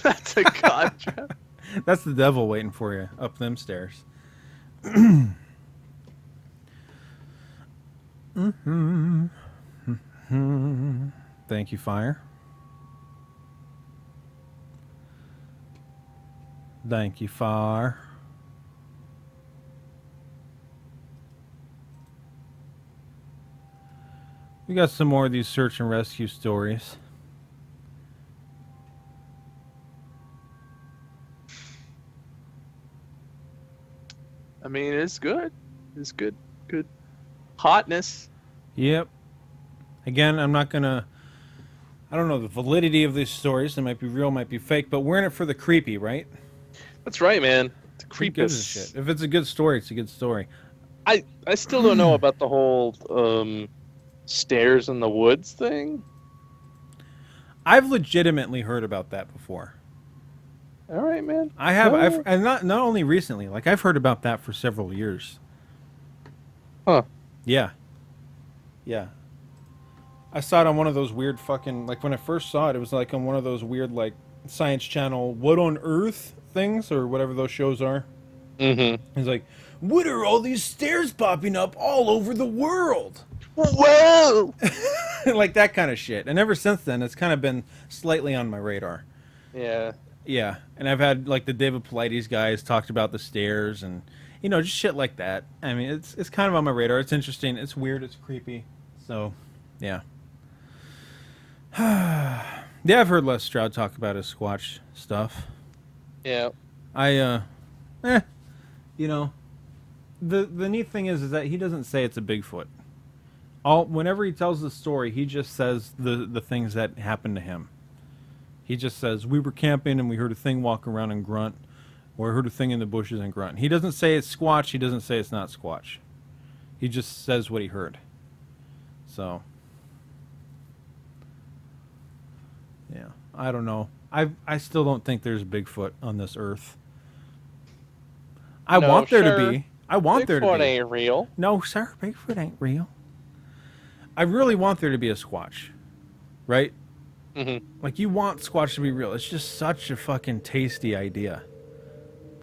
That's a god trap. That's the devil waiting for you up them stairs. Thank you, Fire. Thank you, Fire. We got some more of these search and rescue stories. I mean, it's good. It's good. Good. Hotness. Yep. Again, I'm not going to... I don't know the validity of these stories. They might be real, might be fake, but we're in it for the creepy, right? That's right, man. The Who gives a shit? If it's a good story, it's a good story. I still don't know about the whole stairs in the woods thing. I've legitimately heard about that before. All right, man. I have. And not only recently. Like, I've heard about that for several years. Huh. Yeah. Yeah. I saw it on one of those weird fucking... Like, when I first saw it, it was like on one of those weird, like, Science Channel What on Earth things, or whatever those shows are. Mm-hmm. It's like, what are all these stairs popping up all over the world? Whoa! Like that kind of shit. And ever since then, it's kind of been slightly on my radar. Yeah. Yeah. And I've had, like, the David Paulides guys talked about the stairs and, you know, just shit like that. I mean, it's kind of on my radar. It's interesting. It's weird. It's creepy. So, yeah. Yeah, I've heard Les Stroud talk about his Squatch stuff. Yeah. You know, the neat thing is that he doesn't say it's a Bigfoot. Whenever he tells the story, he just says the things that happened to him. He just says, we were camping and we heard a thing walk around and grunt, or I heard a thing in the bushes and grunt. He doesn't say it's Squatch. He doesn't say it's not Squatch. He just says what he heard. So, yeah, I don't know. I still don't think there's Bigfoot on this earth. I want there to be. I want there to be. Bigfoot ain't real. No, sir. Bigfoot ain't real. I really want there to be a Squatch. Right? Mm-hmm. Like, you want Squatch to be real. It's just such a fucking tasty idea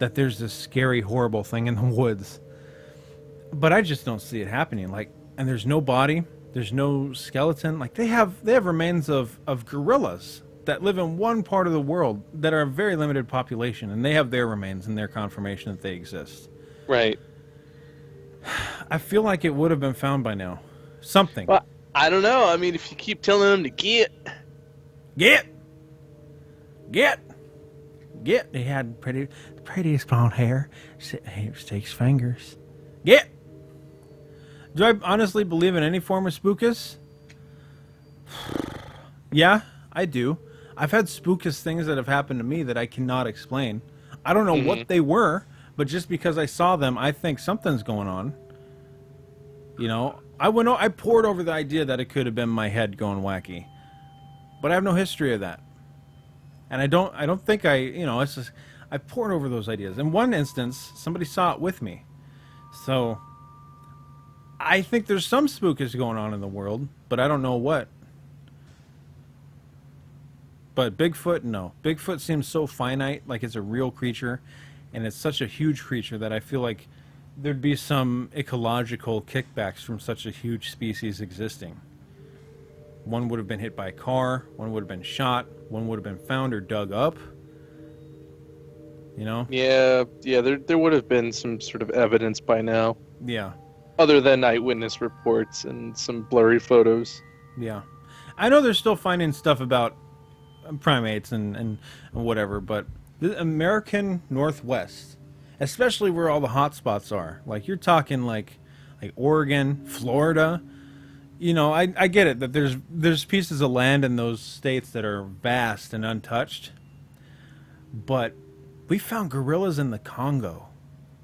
that there's this scary, horrible thing in the woods. But I just don't see it happening. Like, and there's no body. There's no skeleton. Like, they have remains of gorillas that live in one part of the world that are a very limited population, and they have their remains and their confirmation that they exist. Right. I feel like it would have been found by now. Something. Well, I don't know. I mean, if you keep telling them to get. He had prettiest blonde hair, six fingers. Get. Do I honestly believe in any form of spookus? Yeah, I do. I've had spookus things that have happened to me that I cannot explain. I don't know what they were, but just because I saw them, I think something's going on. You know, I poured over the idea that it could have been my head going wacky, but I have no history of that, and I don't think it's just I poured over those ideas. In one instance, somebody saw it with me, so I think there's some spookus going on in the world, but I don't know what. But Bigfoot, no. Bigfoot seems so finite, like it's a real creature, and it's such a huge creature that I feel like there'd be some ecological kickbacks from such a huge species existing. One would have been hit by a car, one would have been shot, one would have been found or dug up. You know? Yeah, there would have been some sort of evidence by now. Yeah. Other than eyewitness reports and some blurry photos. Yeah. I know they're still finding stuff about primates and whatever, but the American Northwest, especially where all the hot spots are, like you're talking like Oregon, Florida, you know, I get it that there's pieces of land in those states that are vast and untouched, but we found gorillas in the Congo.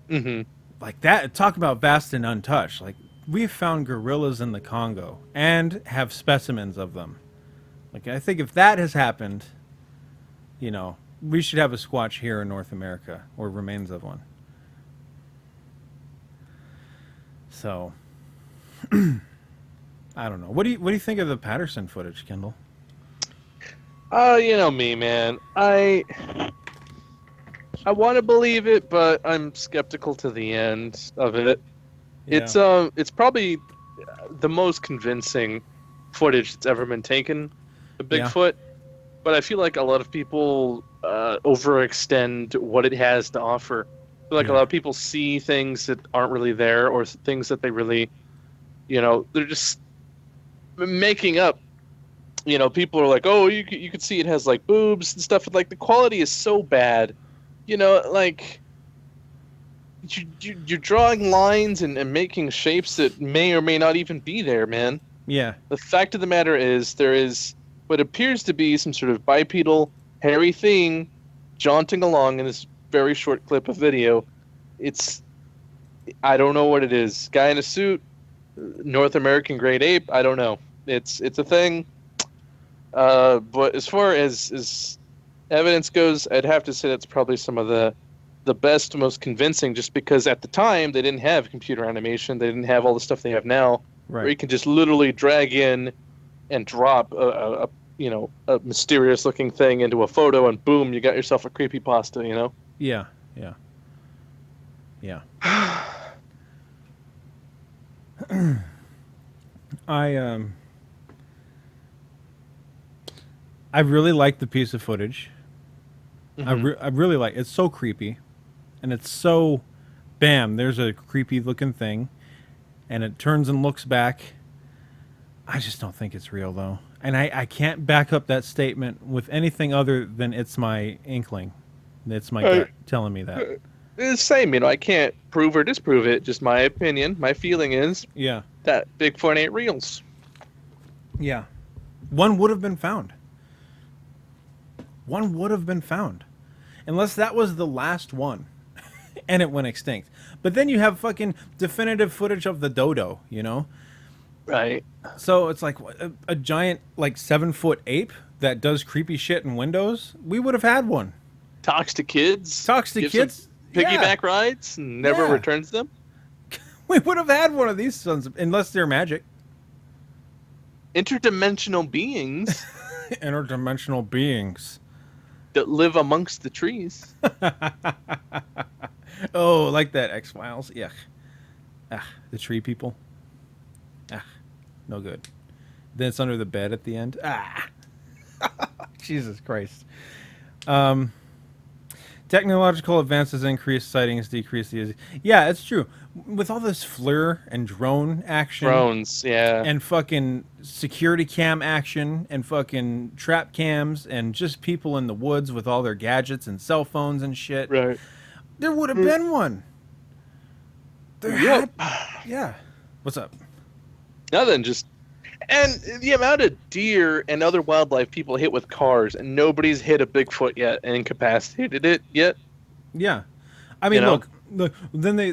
Mm-hmm. Like that, talk about vast and untouched. Like, we found gorillas in the Congo and have specimens of them. Like, I think if that has happened, you know, we should have a Squatch here in North America, or remains of one. So, I don't know. What do you think of the Patterson footage, Kendall? You know me, man. I want to believe it, but I'm skeptical to the end of it. Yeah. It's probably the most convincing footage that's ever been taken of Bigfoot, but I feel like a lot of people overextend what it has to offer. I feel like a lot of people see things that aren't really there, or things that they really, you know, they're just making up. You know, people are like, oh, you could see it has like boobs and stuff. Like, the quality is so bad. You know, like, you're drawing lines and making shapes that may or may not even be there, man. Yeah. The fact of the matter is, there is what appears to be some sort of bipedal, hairy thing jaunting along in this very short clip of video. I don't know what it is. Guy in a suit, North American great ape, I don't know. It's a thing. But as far as evidence goes, I'd have to say that's probably some of the best, most convincing, just because at the time they didn't have computer animation, they didn't have all the stuff they have now, where you can just literally drag in and drop a mysterious looking thing into a photo, and boom, you got yourself a creepypasta, you know? Yeah. I really like the piece of footage. Mm-hmm. I really like it's so creepy, and it's so, bam, there's a creepy looking thing, and it turns and looks back. I just don't think it's real, though, and I can't back up that statement with anything other than it's my inkling. It's my gut telling me that. It's the same, you know, I can't prove or disprove it, just my opinion. My feeling is that Bigfoot ain't reals. Yeah. One would have been found. One would have been found. Unless that was the last one and it went extinct. But then you have fucking definitive footage of the dodo, you know? Right. So it's like a giant, like, 7-foot ape that does creepy shit in windows. We would have had one. Talks to kids. Gives kids. Piggyback rides and never returns them. We would have had one of these sons, unless they're magic. Interdimensional beings. Interdimensional beings. That live amongst the trees. Oh, like that X-Files. Yuck. The tree people. No good. Then it's under the bed at the end. Jesus Christ. Technological advances increase sightings, decrease the... Yeah, it's true. With all this FLIR and drone action... Drones, yeah. And fucking security cam action and fucking trap cams and just people in the woods with all their gadgets and cell phones and shit. Right. There would have been one. Yeah. What's up? Nothing, just... And the amount of deer and other wildlife people hit with cars, and nobody's hit a Bigfoot yet and incapacitated it yet. Yeah. I mean, look, then they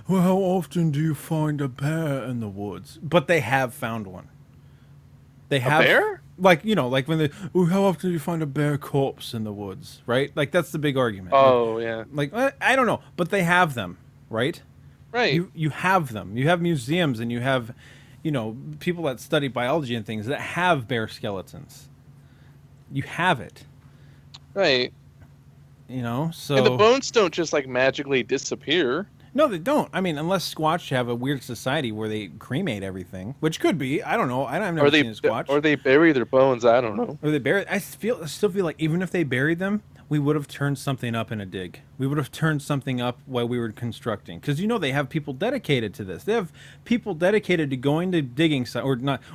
well, how often do you find a bear in the woods? But they have found one. They have... A bear? Like, you know, like when how often do you find a bear corpse in the woods, right? Like, that's the big argument. Oh, yeah. Like, I don't know, but they have them, right? Right. You have them. You have museums, and you have... you know, people that study biology and things that have bear skeletons. You have it. Right. You know, so... And the bones don't just, like, magically disappear. No, they don't. I mean, unless Squatch have a weird society where they cremate everything, which could be. I don't know. I've never seen a Squatch. Or they bury their bones. I don't know. Or they bury... I still feel like even if they buried them, we would have turned something up in a dig. We would have turned something up while we were constructing. Because, you know, they have people dedicated to this. They have people dedicated to going to digging sites,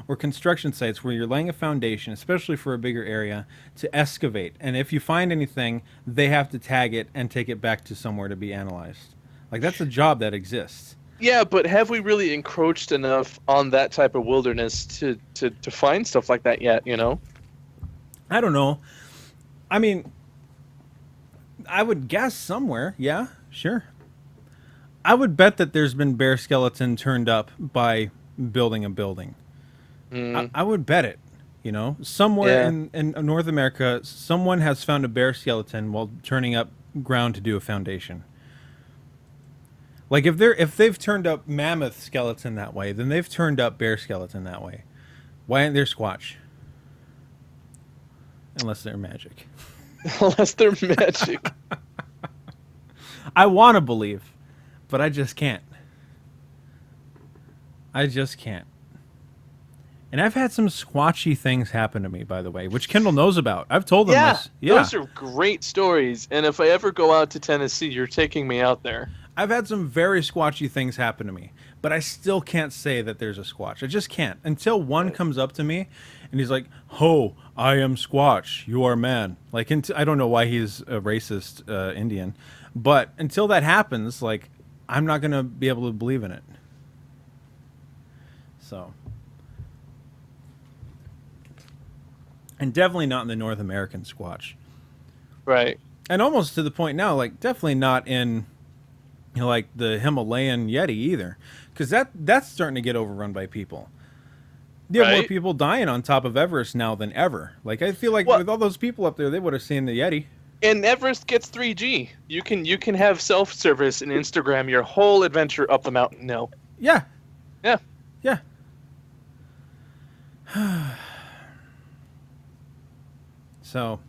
or construction sites where you're laying a foundation, especially for a bigger area, to excavate. And if you find anything, they have to tag it and take it back to somewhere to be analyzed. Like, that's a job that exists. Yeah, but have we really encroached enough on that type of wilderness to find stuff like that yet, you know? I don't know. I mean, I would guess somewhere. Yeah, sure. I would bet that there's been bear skeleton turned up by building a building. I would bet it. You know, somewhere in North America, someone has found a bear skeleton while turning up ground to do a foundation. Like if they've turned up mammoth skeleton that way, then they've turned up bear skeleton that way. Why aren't there Squatch? Unless they're magic. Unless they're magic. I want to believe, but I just can't. I just can't. And I've had some squatchy things happen to me, by the way, which Kendall knows about. I've told him this. Yeah, those are great stories. And if I ever go out to Tennessee, you're taking me out there. I've had some very squatchy things happen to me, but I still can't say that there's a Squatch. I just can't. Until one comes up to me and he's like, "Ho, I am Squatch. You are man." Like, I don't know why he's a racist Indian, but until that happens, like, I'm not going to be able to believe in it. So... And definitely not in the North American Squatch. Right. And almost to the point now, like, definitely not in, you know, like the Himalayan Yeti either. Because that's starting to get overrun by people. There are more people dying on top of Everest now than ever. Like, I feel like with all those people up there, they would have seen the Yeti. And Everest gets 3G. You can have self-service and Instagram your whole adventure up the mountain now. Yeah. Yeah. Yeah. So,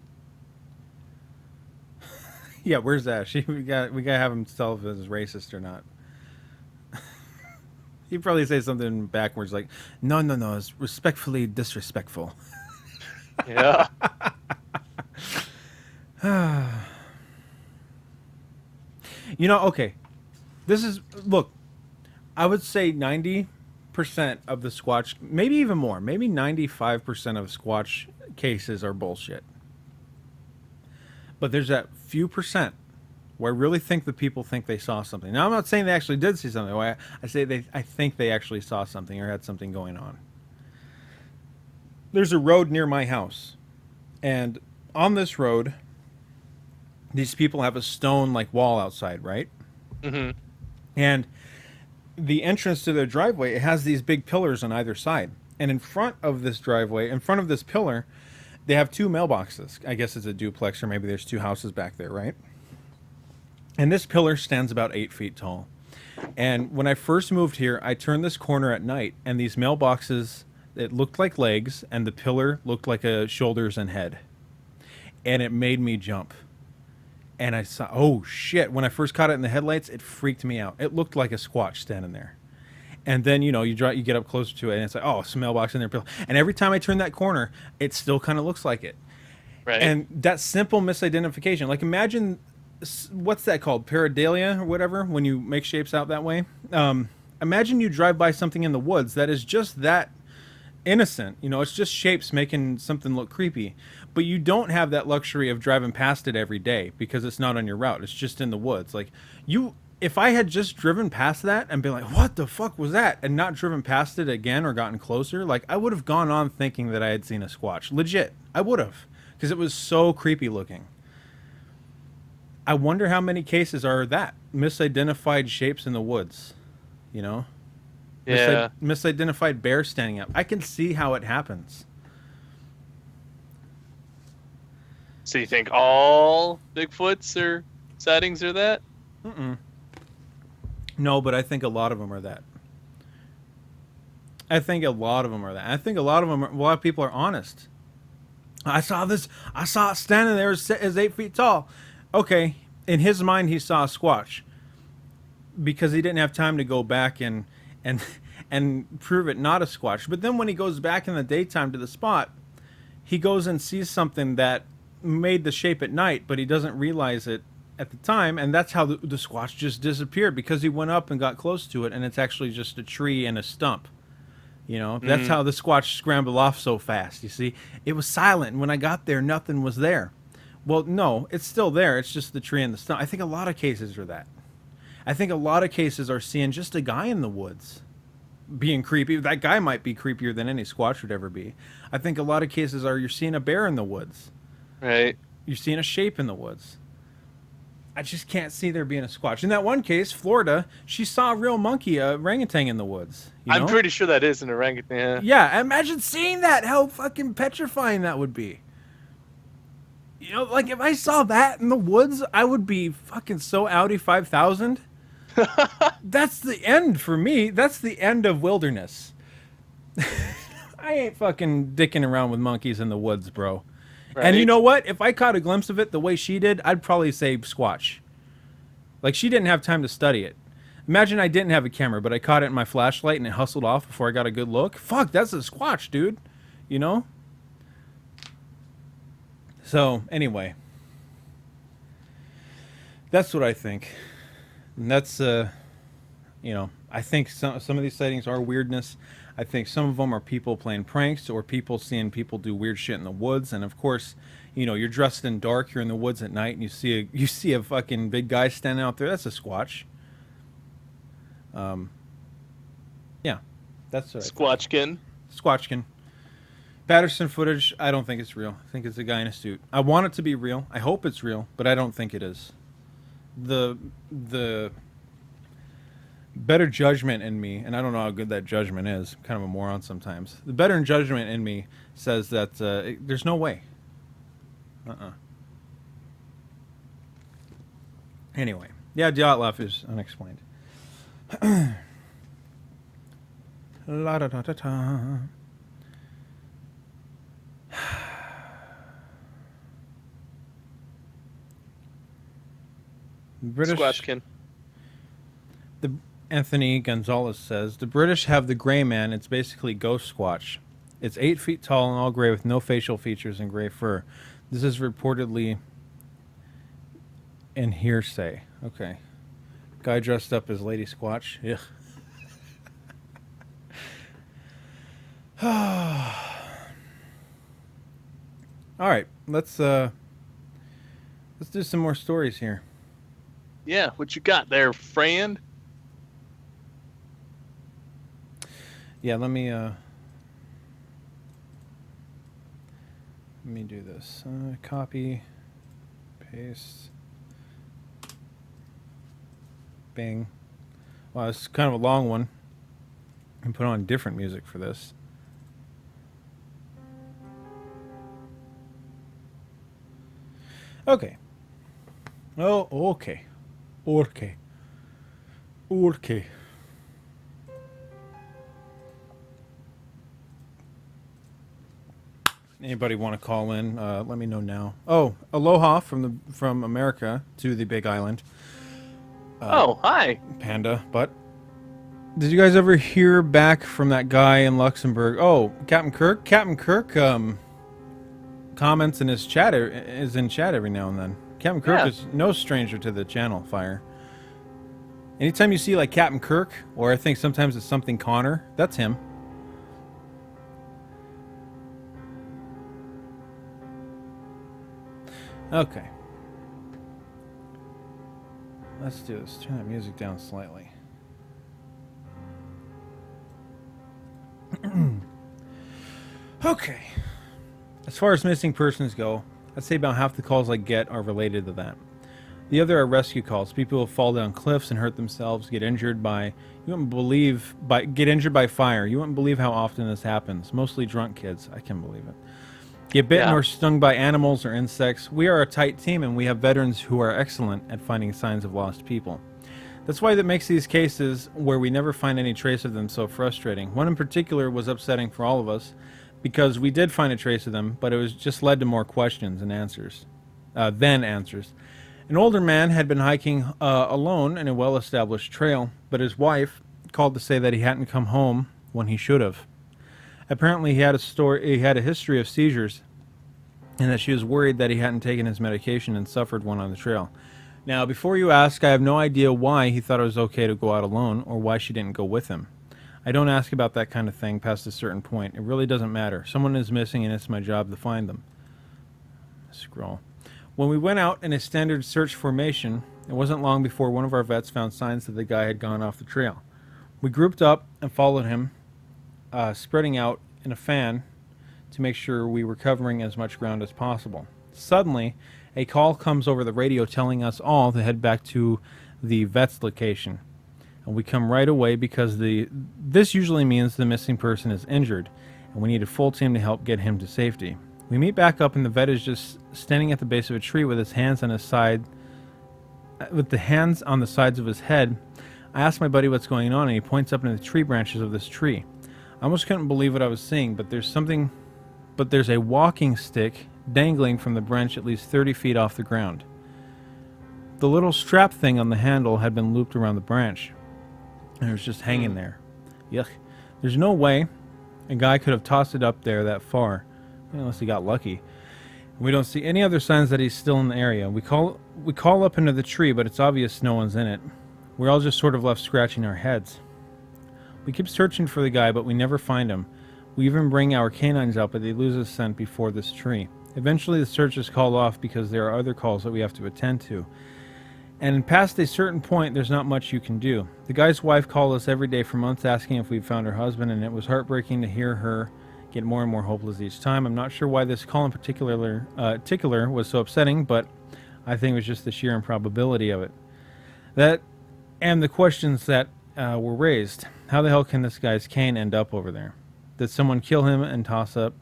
yeah, where's Ash? We gotta have him tell if it's racist or not. He'd probably say something backwards like, "No, it's respectfully disrespectful." Yeah. You know, okay. Look, I would say 90% of the Squatch, maybe even more, maybe 95% of Squatch cases are bullshit. But there's that few percent where I really think the people think they saw something. Now, I'm not saying they actually did see something. I say I think they actually saw something or had something going on. There's a road near my house. And on this road, these people have a stone like wall outside, right? Mm-hmm. And the entrance to their driveway, it has these big pillars on either side. And in front of this driveway, in front of this pillar, they have two mailboxes. I guess it's a duplex, or maybe there's two houses back there, right? And this pillar stands about 8 feet tall. And when I first moved here, I turned this corner at night, and these mailboxes, it looked like legs, and the pillar looked like a shoulders and head. And it made me jump. And I saw, oh shit, when I first caught it in the headlights, it freaked me out. It looked like a Squatch standing there. And then, you know, you get up closer to it, and it's like, oh, it's a mailbox in there. And every time I turn that corner, it still kind of looks like it. Right. And that simple misidentification, like, imagine, what's that called? Pareidolia or whatever, when you make shapes out that way. Imagine you drive by something in the woods that is just that innocent. You know, it's just shapes making something look creepy. But you don't have that luxury of driving past it every day because it's not on your route. It's just in the woods. Like, if I had just driven past that and been like, what the fuck was that? And not driven past it again or gotten closer, like, I would have gone on thinking that I had seen a Squatch. Legit. I would have. Because it was so creepy looking. I wonder how many cases are that. Misidentified shapes in the woods. You know? Yeah. Misidentified bears standing up. I can see how it happens. So you think all Bigfoots or sightings are that? Mm-mm. No, but I think a lot of them are that. I think a lot of people are honest. I saw it standing there as 8 feet tall. Okay, in his mind, he saw a Squatch because he didn't have time to go back and prove it not a Squatch. But then when he goes back in the daytime to the spot, he goes and sees something that made the shape at night, but he doesn't realize it at the time, and that's how the Squatch just disappeared, because he went up and got close to it, and it's actually just a tree and a stump. You know, that's how the Squatch scrambled off so fast. You see, it was silent, and when I got there, nothing was there. Well, no, it's still there. It's just the tree and the stump. I think a lot of cases are that. I think a lot of cases are seeing just a guy in the woods being creepy. That guy might be creepier than any Squatch would ever be. I think a lot of cases are you're seeing a bear in the woods. Right. You're seeing a shape in the woods. I just can't see there being a Squatch. In that one case, Florida, she saw a real monkey, a orangutan in the woods. You know? I'm pretty sure that is an orangutan. Yeah, imagine seeing that. How fucking petrifying that would be. You know, like if I saw that in the woods, I would be fucking so Audi 5000. That's the end for me. That's the end of wilderness. I ain't fucking dicking around with monkeys in the woods, bro. Right. And you know what? If I caught a glimpse of it the way she did, I'd probably say Squatch. Like, she didn't have time to study it. Imagine I didn't have a camera, but I caught it in my flashlight and it hustled off before I got a good look. Fuck, that's a Squatch, dude. You know? So, anyway. That's what I think. And that's, you know, I think some of these sightings are weirdness. I think some of them are people playing pranks or people seeing people do weird shit in the woods. And of course, you know, you're dressed in dark, you're in the woods at night, and you see a fucking big guy standing out there. That's a Squatch. Yeah, that's what Squatchkin. Squatchkin. Patterson footage, I don't think it's real. I think it's a guy in a suit. I want it to be real. I hope it's real, but I don't think it is. The better judgment in me, and I don't know how good that judgment is. I'm kind of a moron sometimes. The better judgment in me says that there's no way. Anyway, yeah, Dyatlov is unexplained. La da da da da. British Squatchkin. Anthony Gonzalez says, the British have the gray man. It's basically ghost Squatch. It's 8 feet tall and all gray with no facial features and gray fur. This is reportedly in hearsay. Okay. Guy dressed up as Lady Squatch. Ugh. All right. Let's do some more stories here. Yeah, what you got there, friend? Yeah, let me do this. Copy, paste, bing. Wow, it's kind of a long one. I can put on different music for this. Okay. Oh, okay. Okay. Okay. Anybody want to call in? Let me know now. Oh, aloha from America to the Big Island. Oh, hi, Panda. But did you guys ever hear back from that guy in Luxembourg? Oh, Captain Kirk. Captain Kirk comments in his chat. Is in chat every now and then. Captain Kirk is no stranger to the channel fire. Anytime you see like Captain Kirk, or I think sometimes it's something Connor, that's him. Okay. Let's do this. Turn that music down slightly. Okay. As far as missing persons go, I'd say about half the calls I get are related to that. The other are rescue calls. People who fall down cliffs and hurt themselves, get injured by fire. You wouldn't believe how often this happens. Mostly drunk kids. I can believe it. Get bitten or stung by animals or insects. We are a tight team, and we have veterans who are excellent at finding signs of lost people. That's why that makes these cases where we never find any trace of them so frustrating. One in particular was upsetting for all of us because we did find a trace of them, but it was just led to more questions and answers than answers. An older man had been hiking alone in a well-established trail, but his wife called to say that he hadn't come home when he should have. Apparently, he had a history of seizures, and that she was worried that he hadn't taken his medication and suffered one on the trail. Now, before you ask, I have no idea why he thought it was okay to go out alone, or why she didn't go with him. I don't ask about that kind of thing past a certain point. It really doesn't matter. Someone is missing, and it's my job to find them. Scroll. When we went out in a standard search formation, It wasn't long before one of our vets found signs that the guy had gone off the trail. We grouped up and followed him, spreading out in a fan to make sure we were covering as much ground as possible. Suddenly, a call comes over the radio telling us all to head back to the vet's location. And we come right away because this usually means the missing person is injured, and we need a full team to help get him to safety. We meet back up, and the vet is just standing at the base of a tree with his hands on his side, with the hands on the sides of his head. I ask my buddy what's going on, and he points up into the tree branches of this tree. I almost couldn't believe what I was seeing, but there's a walking stick dangling from the branch at least 30 feet off the ground. The little strap thing on the handle had been looped around the branch, and it was just hanging there. Yuck. There's no way a guy could have tossed it up there that far, unless he got lucky. We don't see any other signs that he's still in the area. We call up into the tree, but it's obvious no one's in it. We're all just sort of left scratching our heads. We keep searching for the guy, but we never find him. We even bring our canines out, but they lose a scent before this tree. Eventually the search is called off because there are other calls that we have to attend to. And past a certain point, there's not much you can do. The guy's wife called us every day for months asking if we'd found her husband, and it was heartbreaking to hear her get more and more hopeless each time. I'm not sure why this call in particular was so upsetting, but I think it was just the sheer improbability of it. That and the questions that were raised. How the hell can this guy's cane end up over there? Did someone kill him and toss up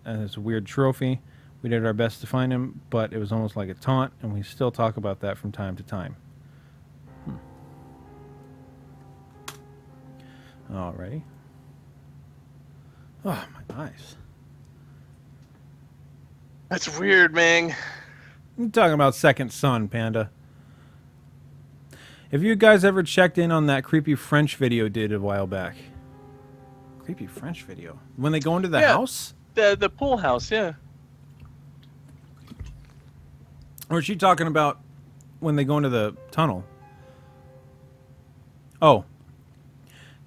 as a weird trophy? We did our best to find him, but it was almost like a taunt, and we still talk about that from time to time. Alrighty. Oh, my eyes. That's weird, man. I'm talking about Second Son, Panda. Have you guys ever checked in on that creepy French video did a while back? Creepy French video? When they go into the house? The pool house, yeah. Or is she talking about when they go into the tunnel? Oh.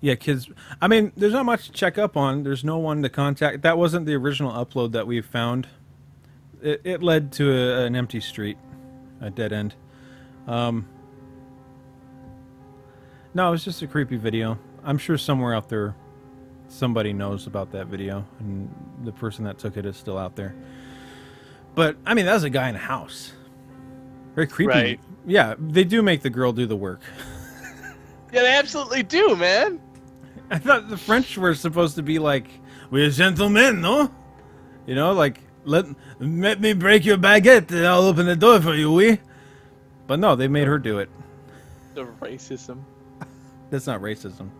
Yeah, kids. I mean, there's not much to check up on. There's no one to contact. That wasn't the original upload that we found. It led to an empty street. A dead end. No, it was just a creepy video. I'm sure somewhere out there somebody knows about that video, and the person that took it is still out there. But, I mean, that was a guy in a house. Very creepy. Right. Yeah, they do make the girl do the work. Yeah, they absolutely do, man. I thought the French were supposed to be like, we're gentlemen, no? You know, like, let me break your baguette and I'll open the door for you, oui? But no, they made her do it. The racism. That's not racism.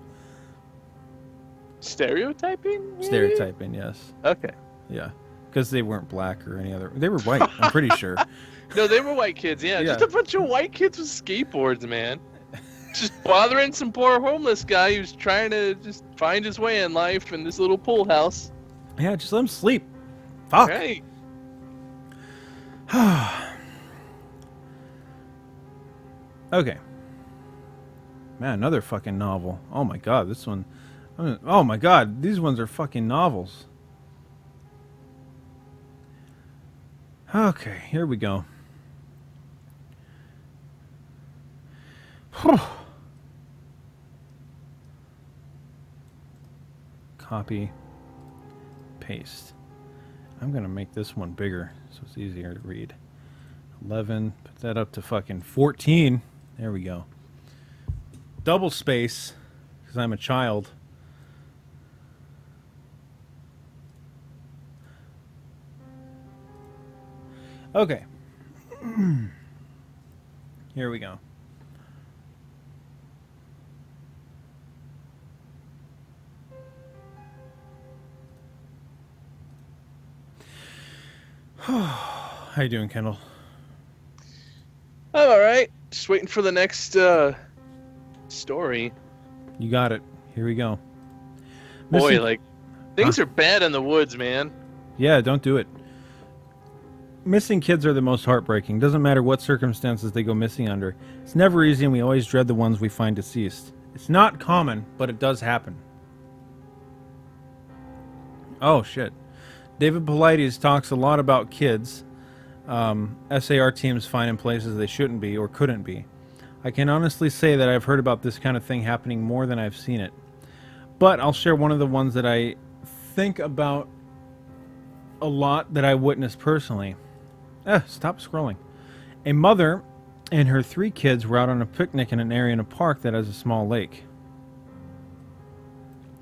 Stereotyping? Maybe? Stereotyping, yes. Okay. Yeah. Because they weren't black or any other. They were white, I'm pretty sure. No, they were white kids, yeah. Just a bunch of white kids with skateboards, man. Just bothering some poor homeless guy who's trying to just find his way in life in this little pool house. Yeah, just let him sleep. Fuck. Right. Okay. Man, another fucking novel. Oh my god, this one. Oh my god, these ones are fucking novels. Okay, here we go. Copy. Paste. I'm going to make this one bigger so it's easier to read. 11. Put that up to fucking 14. There we go. Double space because I'm a child. Okay. Here we go. How you doing, Kendall? I'm alright. Just waiting for the next story. You got it. Here we go. Boy, like, things are bad in the woods, man. Yeah, don't do it. Missing kids are the most heartbreaking. Doesn't matter what circumstances they go missing under. It's never easy, and we always dread the ones we find deceased. It's not common, but it does happen. Oh, shit. David Paulides talks a lot about kids. SAR teams find in places they shouldn't be or couldn't be. I can honestly say that I've heard about this kind of thing happening more than I've seen it. But I'll share one of the ones that I think about a lot that I witnessed personally. Stop scrolling. A mother and her 3 kids were out on a picnic in an area in a park that has a small lake.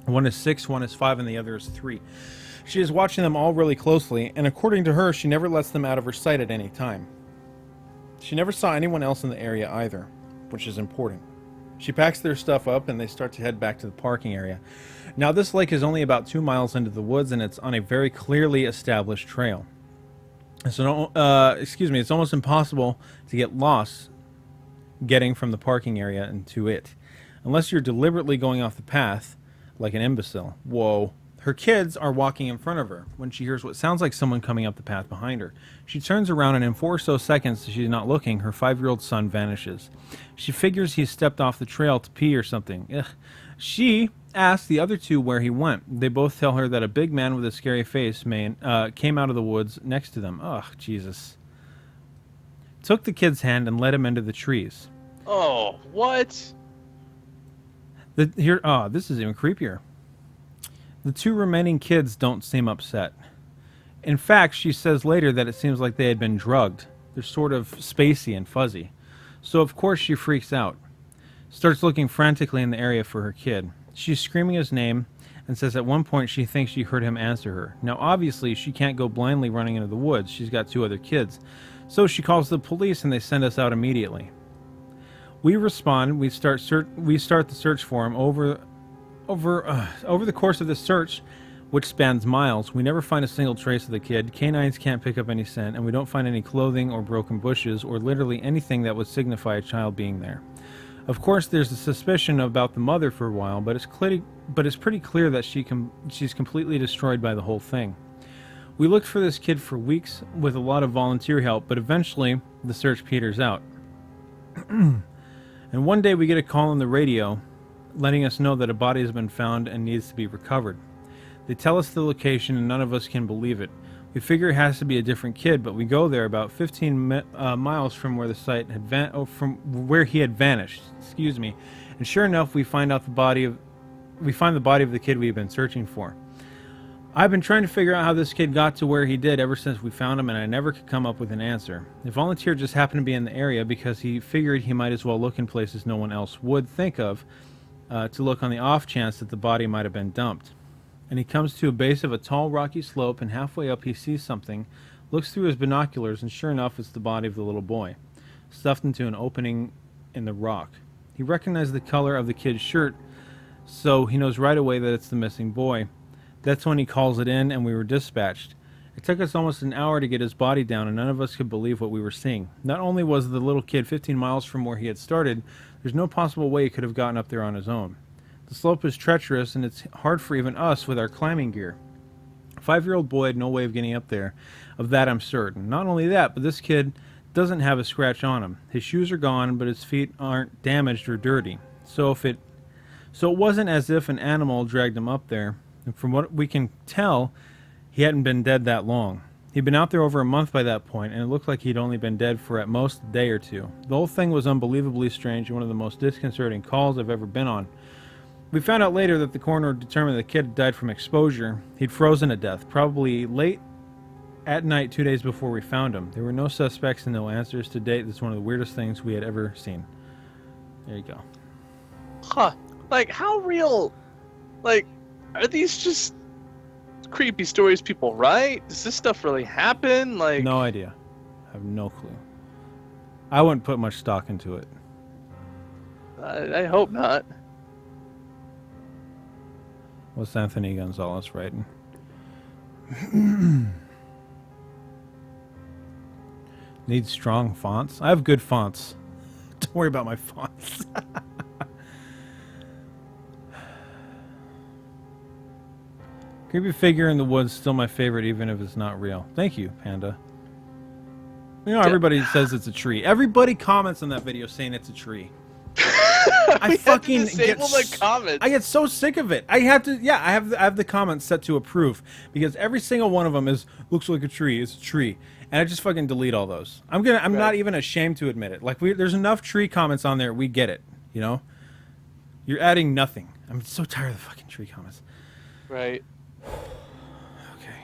One is 6, one is 5, and the other is 3. She is watching them all really closely, and according to her, she never lets them out of her sight at any time. She never saw anyone else in the area either, which is important. She packs their stuff up, and they start to head back to the parking area. Now, this lake is only about 2 miles into the woods, and it's on a very clearly established trail. So, it's almost impossible to get lost getting from the parking area into it, unless you're deliberately going off the path like an imbecile. Whoa. Her kids are walking in front of her when she hears what sounds like someone coming up the path behind her. She turns around, and in 4 or so seconds she's not looking, her 5-year-old son vanishes. She figures he stepped off the trail to pee or something. Ugh. She asks the other 2 where he went. They both tell her that a big man with a scary face came out of the woods next to them. Ugh, Jesus. Took the kid's hand and led him into the trees. Oh, what? This is even creepier. The 2 remaining kids don't seem upset. In fact, she says later that it seems like they had been drugged. They're sort of spacey and fuzzy. So of course she freaks out. Starts looking frantically in the area for her kid. She's screaming his name and says at one point she thinks she heard him answer her. Now obviously she can't go blindly running into the woods. She's got 2 other kids. So she calls the police and they send us out immediately. We respond. We start the search for him. Over the course of this search, which spans miles, we never find a single trace of the kid. Canines can't pick up any scent, and we don't find any clothing or broken bushes or literally anything that would signify a child being there. Of course, there's a suspicion about the mother for a while, but it's pretty clear that she's completely destroyed by the whole thing. We looked for this kid for weeks with a lot of volunteer help, but eventually the search peters out. And one day we get a call on the radio letting us know that a body has been found and needs to be recovered. They tell us the location and none of us can believe it. We figure it has to be a different kid, but we go there about 15 miles from where the site had from where he had vanished. Excuse me. And sure enough, we find the body of the kid we've been searching for. I've been trying to figure out how this kid got to where he did ever since we found him, and I never could come up with an answer. The volunteer just happened to be in the area because he figured he might as well look in places no one else would think of, to look on the off chance that the body might have been dumped. And he comes to a base of a tall rocky slope, and halfway up he sees something, looks through his binoculars, and sure enough it's the body of the little boy, stuffed into an opening in the rock. He recognized the color of the kid's shirt, so he knows right away that it's the missing boy. That's when he calls it in, and we were dispatched. It took us almost an hour to get his body down, and none of us could believe what we were seeing. Not only was the little kid 15 miles from where he had started, there's no possible way he could have gotten up there on his own. The slope is treacherous, and it's hard for even us with our climbing gear. A 5-year-old boy had no way of getting up there. Of that I'm certain. Not only that, but this kid doesn't have a scratch on him. His shoes are gone, but his feet aren't damaged or dirty. So it wasn't as if an animal dragged him up there. And from what we can tell, he hadn't been dead that long. He'd been out there over a month by that point, and it looked like he'd only been dead for at most a day or 2. The whole thing was unbelievably strange and one of the most disconcerting calls I've ever been on. We found out later that the coroner determined the kid had died from exposure. He'd frozen to death, probably late at night 2 days before we found him. There were no suspects and no answers to date. This is one of the weirdest things we had ever seen. There you go. Huh. Like, how real? Like, are these just creepy stories people write? Does this stuff really happen? Like, no idea. I have no clue. I wouldn't put much stock into it. I hope not. What's Anthony Gonzalez writing? Need strong fonts? I have good fonts. Don't worry about my fonts. Creepy figure in the woods, still my favorite, even if it's not real. Thank you, Panda. You know, everybody says it's a tree. Everybody comments on that video saying it's a tree. I fucking disable the comments. I get so sick of it. I have to. Yeah, I have the comments set to approve because every single one of them looks like a tree. It's a tree, and I just fucking delete all those. I'm not even ashamed to admit it. Like there's enough tree comments on there. We get it. You know, you're adding nothing. I'm so tired of the fucking tree comments. Right. Okay.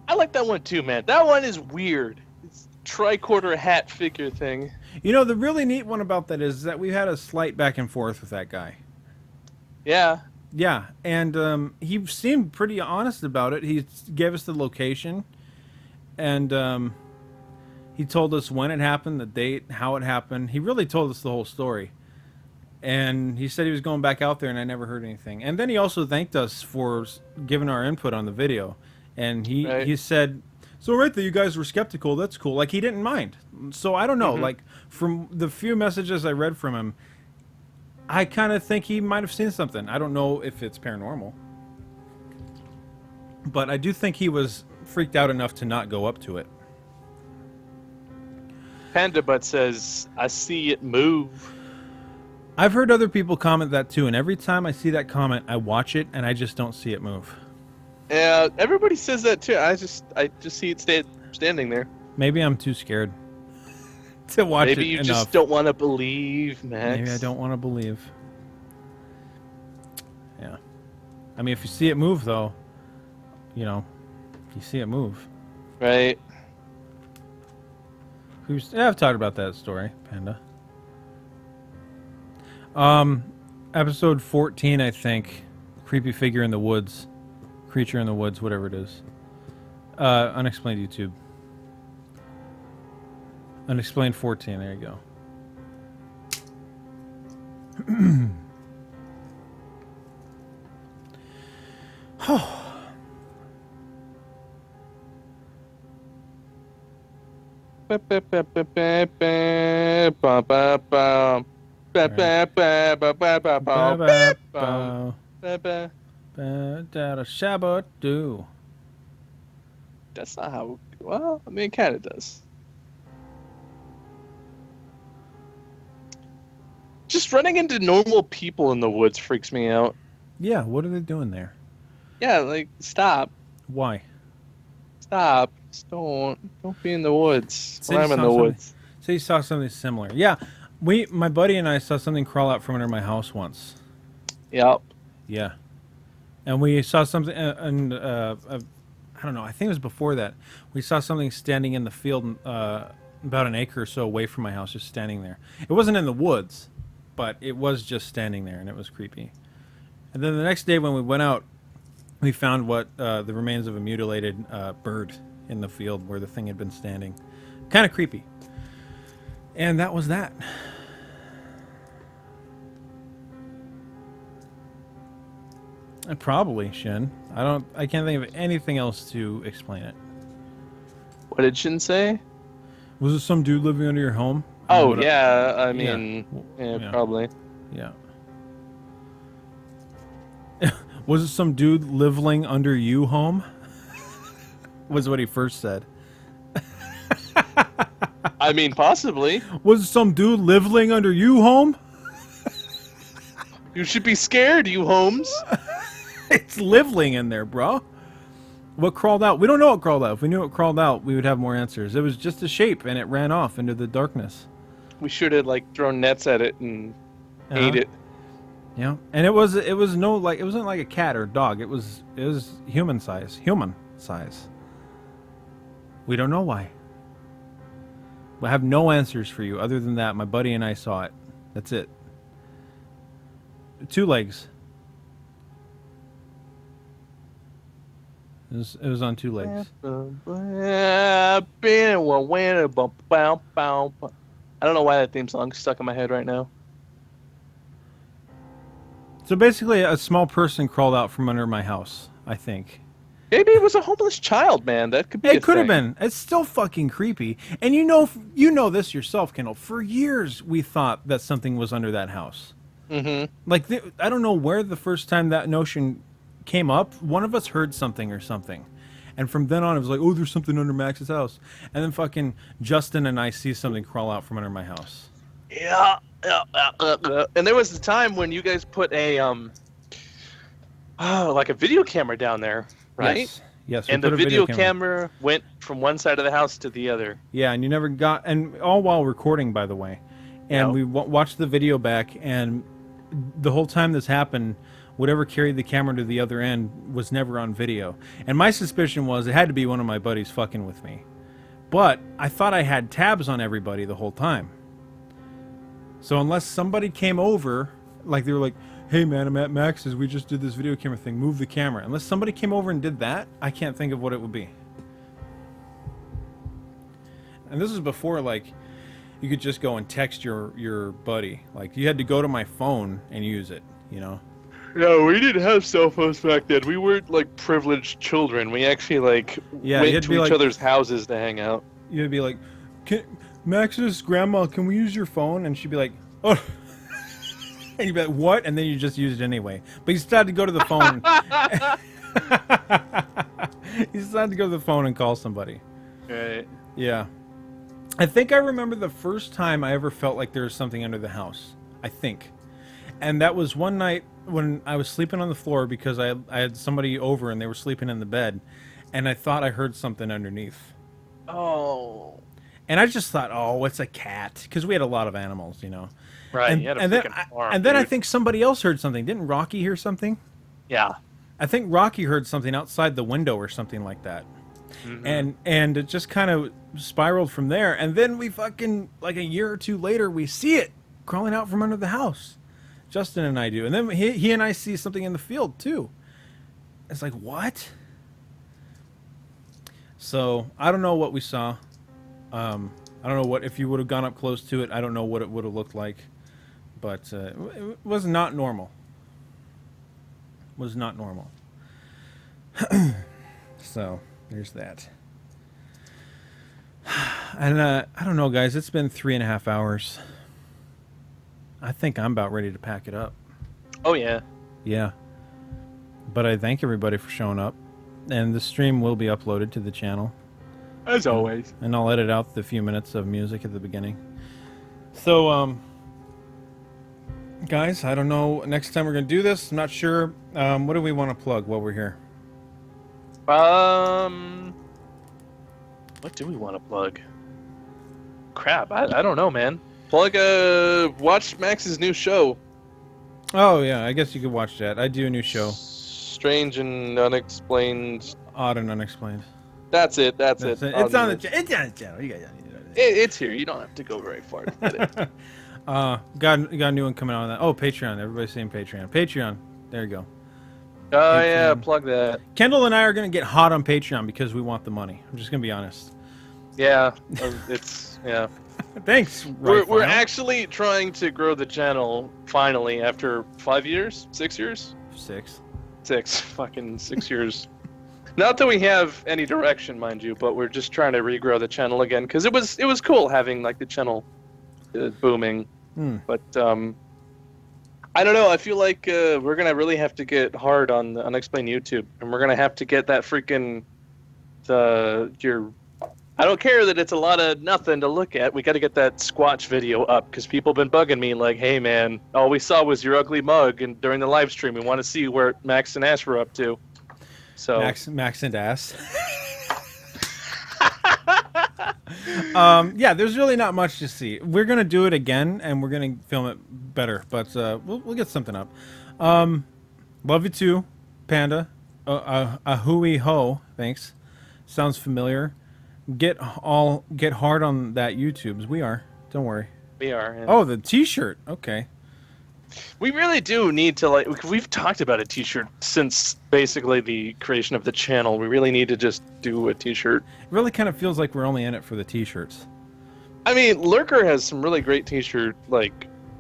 I like that one too, man. That one is weird. It's tricorder hat figure thing. You know, the really neat one about that is that we had a slight back and forth with that guy. Yeah. Yeah, and he seemed pretty honest about it. He gave us the location, and he told us when it happened, the date, how it happened. He really told us the whole story. And he said he was going back out there, and I never heard anything. And then he also thanked us for giving our input on the video. And he said, so right that you guys were skeptical, that's cool. Like, he didn't mind. So I don't know. Like, from the few messages I read from him, I kind of think he might have seen something. I don't know if it's paranormal. But I do think he was freaked out enough to not go up to it. Panda Butt says, I see it move. I've heard other people comment that too, and every time I see that comment, I watch it and I just don't see it move. Yeah, everybody says that too. I just see it standing there. Maybe I'm too scared to watch it. Maybe you enough. just don't want to believe, Max. Maybe I don't want to believe. Yeah. I mean, if you see it move, though, you know, you see it move. Right. Yeah, I've talked about that story, Panda. Episode 14, I think. Creepy figure in the woods. Creature in the woods, whatever it is. Unexplained YouTube. Unexplained 14, there you go. Shabba-doo. That's not how. Well, I mean, it kind of does. Just running into normal people in the woods freaks me out. Yeah, what are they doing there? Yeah, like, stop. Why? Stop. Just don't be in the woods. When I'm in the woods. So you saw something similar. Yeah, my buddy and I saw something crawl out from under my house once. Yep. Yeah. And we saw something, and I don't know, I think it was before that. We saw something standing in the field about an acre or so away from my house, just standing there. It wasn't in the woods, but it was just standing there, and it was creepy. And then the next day when we went out, we found the remains of a mutilated bird in the field where the thing had been standing. Kind of creepy. And that was that. Probably, Shin. I can't think of anything else to explain it. What did Shin say? Was it some dude living under your home? Oh, yeah. I mean, yeah, probably. Yeah. Was it some dude living under you home? Was what he first said. I mean, possibly. Was it some dude living under you home? You should be scared, you homes. It's living in there, bro. What crawled out? We don't know what crawled out. If we knew what crawled out, we would have more answers. It was just a shape, and it ran off into the darkness. We should have thrown nets at it and ate it. Yeah, and it wasn't like a cat or a dog. It was human size. Human size. We don't know why. We have no answers for you other than that. My buddy and I saw it. That's it. 2 legs. It was on 2 legs. I don't know why that theme song's stuck in my head right now. So basically, a small person crawled out from under my house, I think. Maybe it was a homeless child, man. That could be. It could have been. It's still fucking creepy. And you know this yourself, Kendall. For years, we thought that something was under that house. Mm-hmm. Like, I don't know where the first time that notion came up. One of us heard something or something. And from then on, it was like, oh, there's something under Max's house. And then fucking Justin and I see something crawl out from under my house. Yeah. And there was a time when you guys put a like a video camera down there, right? Yes. And the video camera went from one side of the house to the other. Yeah, and you never got, and all while recording, by the way. And we watched the video back, and the whole time this happened, whatever carried the camera to the other end was never on video. And my suspicion was it had to be one of my buddies fucking with me. But I thought I had tabs on everybody the whole time. So unless somebody came over, like they were like, hey man, I'm at Max's, we just did this video camera thing, move the camera. Unless somebody came over and did that, I can't think of what it would be. And this is before, like, you could just go and text your buddy. Like, you had to go to my phone and use it, you know? No, we didn't have cell phones back then. We weren't, like, privileged children. We actually, like, went to each other's houses to hang out. You'd be like, Max's grandma, can we use your phone? And she'd be like, oh. And you'd be like, what? And then you just use it anyway. But you still had to go to the phone. You still had to go to the phone and call somebody. Right. Yeah. I think I remember the first time I ever felt like there was something under the house. I think. And that was one night when I was sleeping on the floor because I had somebody over and they were sleeping in the bed. And I thought I heard something underneath. Oh. And I just thought, oh, it's a cat. Because we had a lot of animals, you know. Right, and, you had a and then, freaking farm, and then I dude. think somebody else heard something. Didn't Rocky hear something? Yeah. I think Rocky heard something outside the window or something like that. Mm-hmm. And it just kind of spiraled from there. And then we fucking, like a year or two later, we see it crawling out from under the house. Justin and I do. And then he and I see something in the field too. It's like, what? So I don't know what we saw. I don't know what, if you would have gone up close to it, I don't know what it would have looked like. But it was not normal. Was not normal. So there's that. And I don't know, guys. It's been 3.5 hours. I think I'm about ready to pack it up. Oh, yeah. Yeah. But I thank everybody for showing up. And the stream will be uploaded to the channel. As always. And I'll edit out the few minutes of music at the beginning. So, guys, I don't know. Next time we're going to do this. I'm not sure. What do we want to plug while we're here? What do we want to plug? Crap, I don't know, man. Plug, watch Max's new show. Oh, yeah, I guess you could watch that. I do a new show. Strange and Unexplained. Odd and Unexplained. That's it. It's on the channel. You guys, it's here. You don't have to go very far to get it. Got a new one coming out on that. Oh, Patreon. Everybody's saying Patreon. Patreon. There you go. Oh, Patreon. yeah, plug that. Kendall and I are going to get hot on Patreon because we want the money. I'm just going to be honest. Yeah, yeah. Thanks. We're actually trying to grow the channel finally after 5 years? 6 years? 6. 6. Fucking 6 years. Not that we have any direction, mind you, but we're just trying to regrow the channel again because it was cool having like the channel booming. But I don't know. I feel like we're gonna really have to get hard on the Unexplained YouTube, and we're gonna have to get that freaking I don't care that it's a lot of nothing to look at. We got to get that Squatch video up because people have been bugging me like, hey man, all we saw was your ugly mug, and during the live stream, we want to see where Max and Ash were up to. So Max and Ass. Yeah, there's really not much to see. We're gonna do it again, and we're gonna film it better, but we'll get something up. Love you too, Panda. A hooey ho. Thanks. Sounds familiar. Get hard on that YouTubes. We are. Don't worry. We are. Yeah. Oh, the T-shirt. Okay. We really do need to we've talked about a T-shirt since basically the creation of the channel. We really need to just do a T-shirt. It really kind of feels like we're only in it for the T-shirts. I mean, Lurker has some really great T-shirt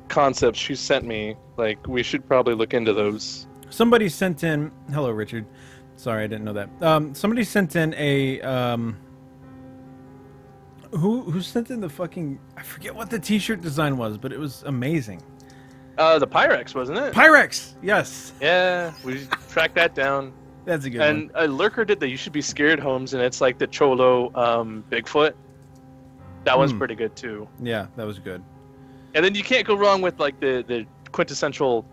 concepts she sent me. We should probably look into those. Somebody sent in. Hello, Richard. Sorry, I didn't know that. Somebody sent in a. Who sent in the fucking? I forget what the T-shirt design was, but it was amazing. The Pyrex, wasn't it? Pyrex, yes. Yeah, we tracked that down. That's a good one. And Lurker did the You Should Be Scared Homes, and it's like the Cholo Bigfoot. That one's pretty good too. Yeah, that was good. And then you can't go wrong with like the quintessential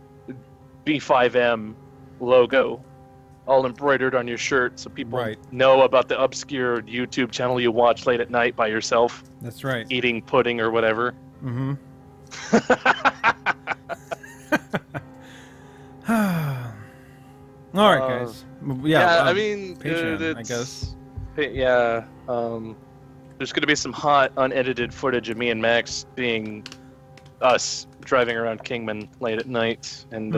B5M logo, all embroidered on your shirt, so people know about the obscure YouTube channel you watch late at night by yourself. That's right. Eating pudding or whatever. Mm-hmm. All right, guys. I mean, Patreon, I guess. Yeah. There's going to be some hot, unedited footage of me and Max being us driving around Kingman late at night. And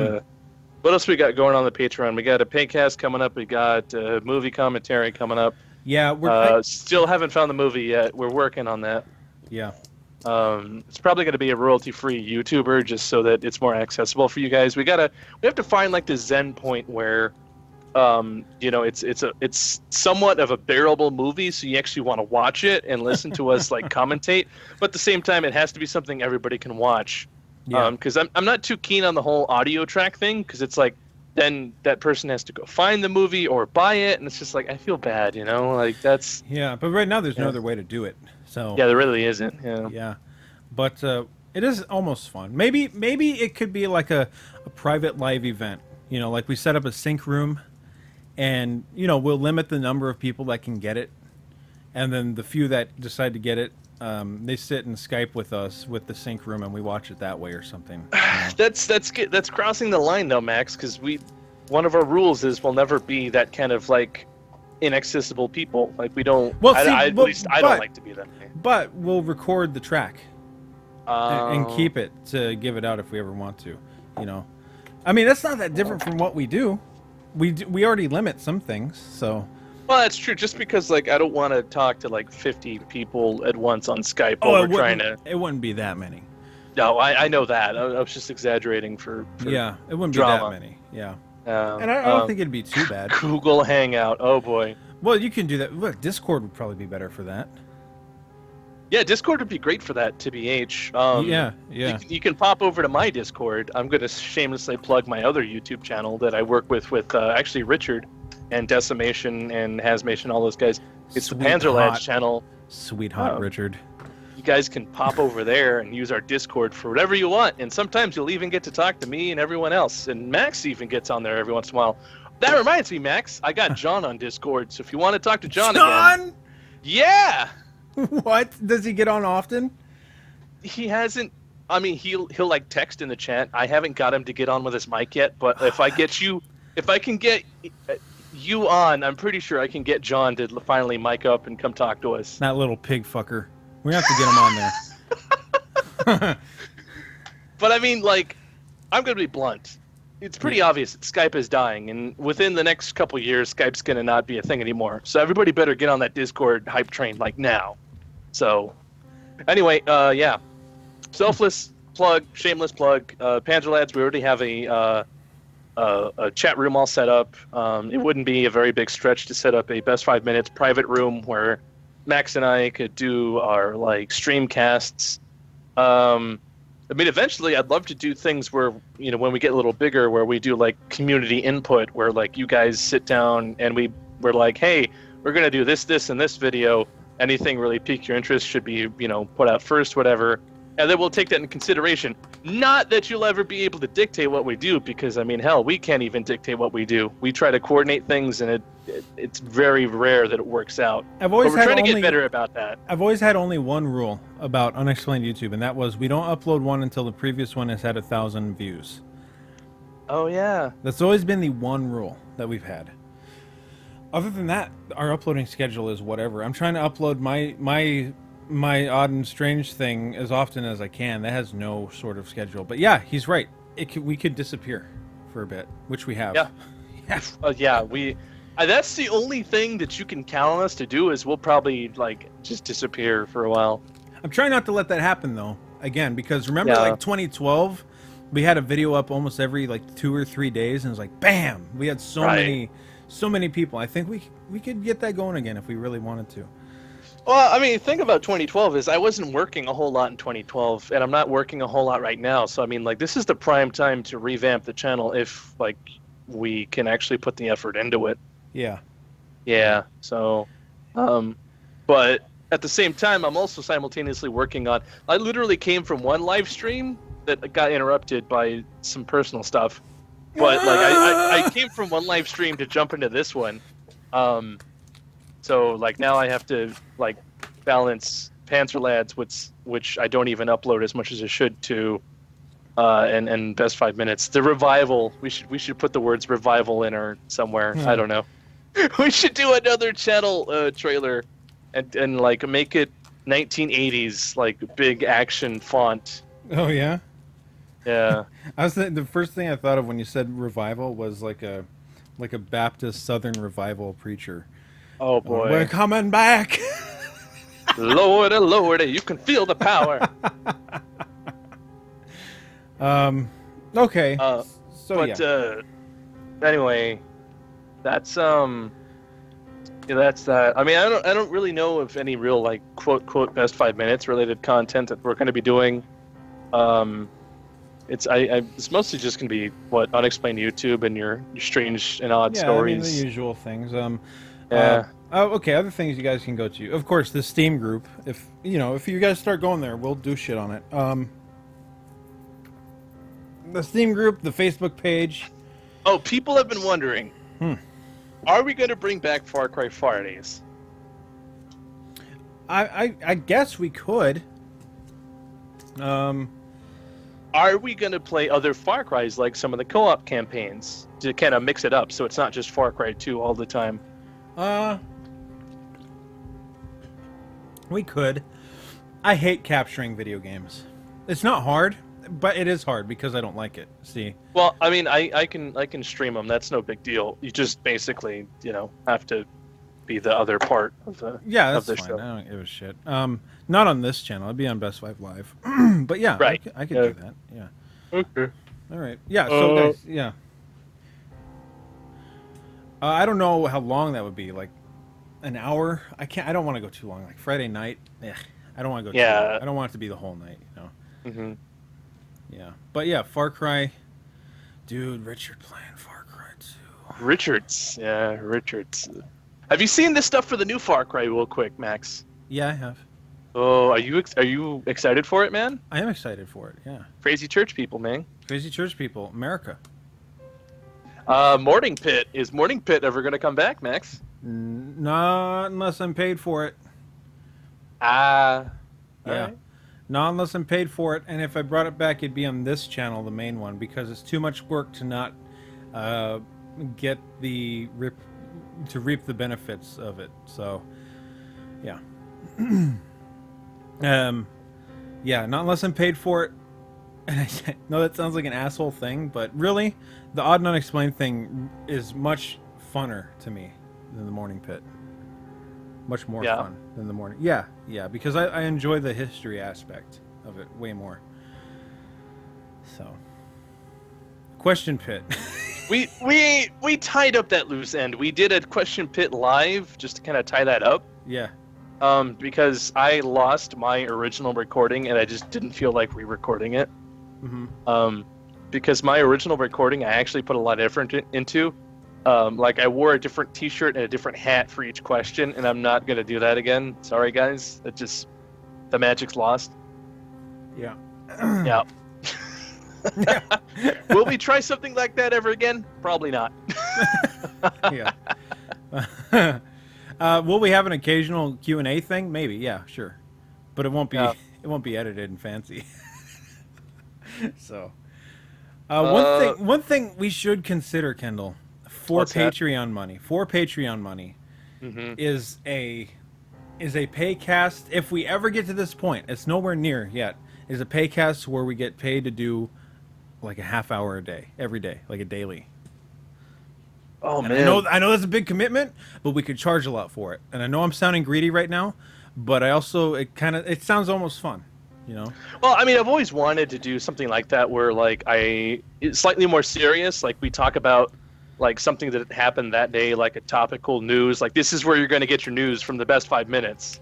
what else we got going on the Patreon? We got a Paycast coming up. We got movie commentary coming up. Yeah, we're still haven't found the movie yet. We're working on that. Yeah. It's probably going to be a royalty-free YouTuber just so that it's more accessible for you guys. We have to find like the zen point where, it's somewhat of a bearable movie, so you actually want to watch it and listen to us like commentate. But at the same time, it has to be something everybody can watch. Yeah. Because I'm not too keen on the whole audio track thing, because it's like then that person has to go find the movie or buy it, and it's just like I feel bad, like that's. Yeah, but right now there's no other way to do it. So yeah, there really isn't. Yeah, but it is almost fun. Maybe it could be like a private live event. Like we set up a sync room, and we'll limit the number of people that can get it, and then the few that decide to get it, they sit and Skype with us with the sync room, and we watch it that way or something. That's crossing the line though, Max, because one of our rules is we'll never be that kind of like inaccessible people. Like we don't. Well, at least I don't like to be that way. But we'll record the track and keep it to give it out if we ever want to. I mean, that's not that different from what we do. We already limit some things, so. Well, that's true. Just because like I don't want to talk to like 50 people at once on Skype It wouldn't be that many. No, I know that. I was just exaggerating for yeah, it wouldn't drama. be that many. Yeah. And I don't think it'd be too bad. Google Hangout. Oh boy. Well, you can do that. Look, Discord would probably be better for that. Yeah, Discord would be great for that, TBH. Yeah. You can pop over to my Discord. I'm going to shamelessly plug my other YouTube channel that I work with actually Richard and Decimation and Hazmation, all those guys. It's the Panzer Lads channel. Sweet hot Richard. You guys can pop over there and use our Discord for whatever you want. And sometimes you'll even get to talk to me and everyone else. And Max even gets on there every once in a while. That reminds me, Max, I got John on Discord. So if you want to talk to John again. Yeah! What? Does he get on often? He hasn't. I mean, he'll like text in the chat. I haven't got him to get on with his mic yet, but if I can get you on, I'm pretty sure I can get John to finally mic up and come talk to us. That little pig fucker. We have to get him on there. But I mean, like, I'm going to be blunt. It's pretty obvious that Skype is dying, and within the next couple years, Skype's going to not be a thing anymore. So everybody better get on that Discord hype train, like, now. So, anyway, yeah. Selfless plug, shameless plug. Panzer Lads, we already have a chat room all set up. It wouldn't be a very big stretch to set up a Best 5 Minutes private room where Max and I could do our, like, stream casts. I mean, eventually, I'd love to do things where, when we get a little bigger, where we do, like, community input, where, like, you guys sit down and we're like, hey, we're going to do this, and this video. Anything really pique your interest should be, put out first, whatever. And then we'll take that into consideration. Not that you'll ever be able to dictate what we do, because, I mean, hell, we can't even dictate what we do. We try to coordinate things, and it's very rare that it works out. But we're trying to get better about that. I've always had only one rule about Unexplained YouTube, and that was we don't upload one until the previous one has had 1,000 views. Oh, yeah. That's always been the one rule that we've had. Other than that, our uploading schedule is whatever. I'm trying to upload my odd and strange thing as often as I can. That has no sort of schedule. But yeah, he's right. We could disappear for a bit, which we have. Yeah. That's the only thing that you can count on us to do is we'll probably just disappear for a while. I'm trying not to let that happen though. Again, because remember 2012, we had a video up almost every 2 or 3 days, and it was like bam, we had so many people. I think we could get that going again if we really wanted to. Well, I mean, the thing about 2012 is I wasn't working a whole lot in 2012, and I'm not working a whole lot right now. So, I mean, this is the prime time to revamp the channel if, we can actually put the effort into it. Yeah. Yeah, so, but at the same time, I'm also simultaneously working on. I literally came from one live stream that got interrupted by some personal stuff, but like I came from one live stream to jump into this one. So like now I have to like balance Panzer Lads, which I don't even upload as much as I should to, and Best 5 Minutes. The revival. We should put the words revival in or somewhere. I don't know. We should do another channel trailer, and like make it 1980s like big action font. Oh yeah. Yeah. The first thing I thought of when you said revival was like a Baptist Southern revival preacher. Oh boy. We're coming back. Lord, Lord, you can feel the power. Okay. Anyway, that's that's that. I mean, I don't really know of any real like quote Best 5 Minutes related content that we're going to be doing. It's mostly just going to be what Unexplained YouTube and your strange and odd stories. I mean, the usual things. Yeah. Okay, other things you guys can go to. Of course, the Steam group. If you guys start going there, we'll do shit on it. The Steam group, the Facebook page. Oh, people have been wondering. Are we going to bring back Far Cry Fridays? I guess we could. Are we going to play other Far Crys like some of the co-op campaigns to kind of mix it up so it's not just Far Cry 2 all the time? We could. I hate capturing video games. It's not hard, but it is hard because I don't like it. See? Well, I mean, I can stream them. That's no big deal. You just basically, have to be the other part of the that's of the fine. show. I don't give a shit. Not on this channel. It'd be on Best 5 Live. But yeah, right. I could do that. Yeah. Okay. All right. Yeah. So guys, yeah. I don't know how long that would be. Like an hour. I don't want to go too long. Like Friday night. I don't want to go. Too long. I don't want it to be the whole night. Mm-hmm. Yeah. But yeah, Far Cry. Dude, Richard playing Far Cry 2. Richards. Have you seen this stuff for the new Far Cry real quick, Max? Yeah, I have. Oh, are you excited for it, man? I am excited for it. Yeah. Crazy church people, man. Crazy church people, America. Morning Pit. Is Morning Pit ever going to come back, Max? Not unless I'm paid for it. Yeah. Right. Not unless I'm paid for it, and if I brought it back, it'd be on this channel, the main one, because it's too much work to not get to reap the benefits of it. So, yeah. Yeah, not unless I'm paid for it. And I know that sounds like an asshole thing, but really, the Odd and Unexplained thing is much funner to me than the Morning Pit. Much more fun than the morning. Yeah, because I enjoy the history aspect of it way more. So, Question Pit. we tied up that loose end. We did a Question Pit live just to kind of tie that up. Yeah. Because I lost my original recording and I just didn't feel like re-recording it. Mm-hmm. Because my original recording I actually put a lot of effort into. Like I wore a different t-shirt and a different hat for each question, and I'm not going to do that again. Sorry, guys. The magic's lost. Yeah. Yeah. Will we try something like that ever again? Probably not. Yeah. Will we have an occasional Q&A thing? Maybe. Yeah, sure. But it won't be. Yeah. It won't be edited and fancy. So, one thing we should consider, Kendall, for Patreon money, mm-hmm. is a paycast. If we ever get to this point, it's nowhere near yet. Is a paycast where we get paid to do like a half hour a day, every day, like a daily. Oh, and man. I know that's a big commitment, but we could charge a lot for it. And I know I'm sounding greedy right now, but I also it sounds almost fun, Well, I mean, I've always wanted to do something like that where like it's slightly more serious. Like we talk about like something that happened that day, like a topical news. Like this is where you're going to get your news from the Best 5 Minutes.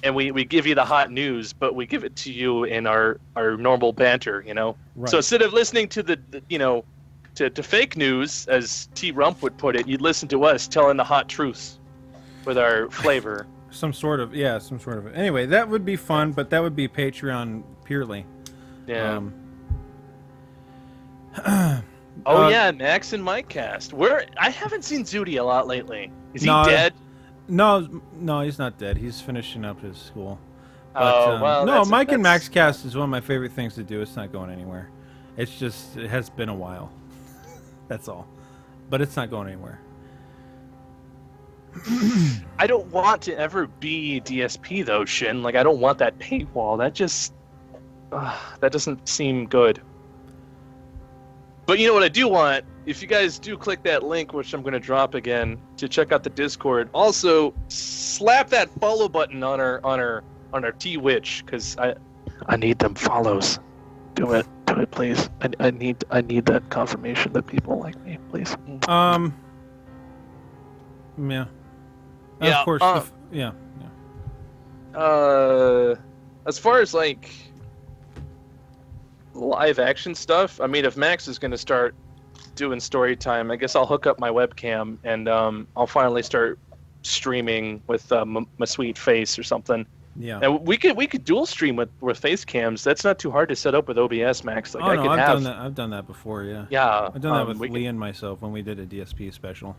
And we give you the hot news, but we give it to you in our normal banter, Right. So instead of listening to the to fake news, as T. Rump would put it, you'd listen to us telling the hot truths with our flavor. Some sort of. Anyway, that would be fun, but that would be Patreon purely. Yeah. Yeah, Max and Mike cast. I haven't seen Zudi a lot lately. Is he dead? No, he's not dead. He's finishing up his school. But, Mike and Max cast is one of my favorite things to do. It's not going anywhere. It's just, it has been a while. That's all. But it's not going anywhere. I don't want to ever be DSP though, Shin. Like, I don't want that paywall. That just, that doesn't seem good. But you know what I do want? If you guys do click that link, which I'm going to drop again, to check out the Discord, also slap that follow button on our T-Witch, because I need them follows. Do it, please. I need that confirmation that people like me, please. Yeah. Yeah. Of course. Yeah. As far as like live action stuff, I mean, if Max is going to start doing story time, I guess I'll hook up my webcam and I'll finally start streaming with my sweet face or something. Yeah. And we could dual stream with face cams. That's not too hard to set up with OBS, Max. Like, I've done that before. Yeah. Yeah. I've done that with Lee and myself when we did a DSP special.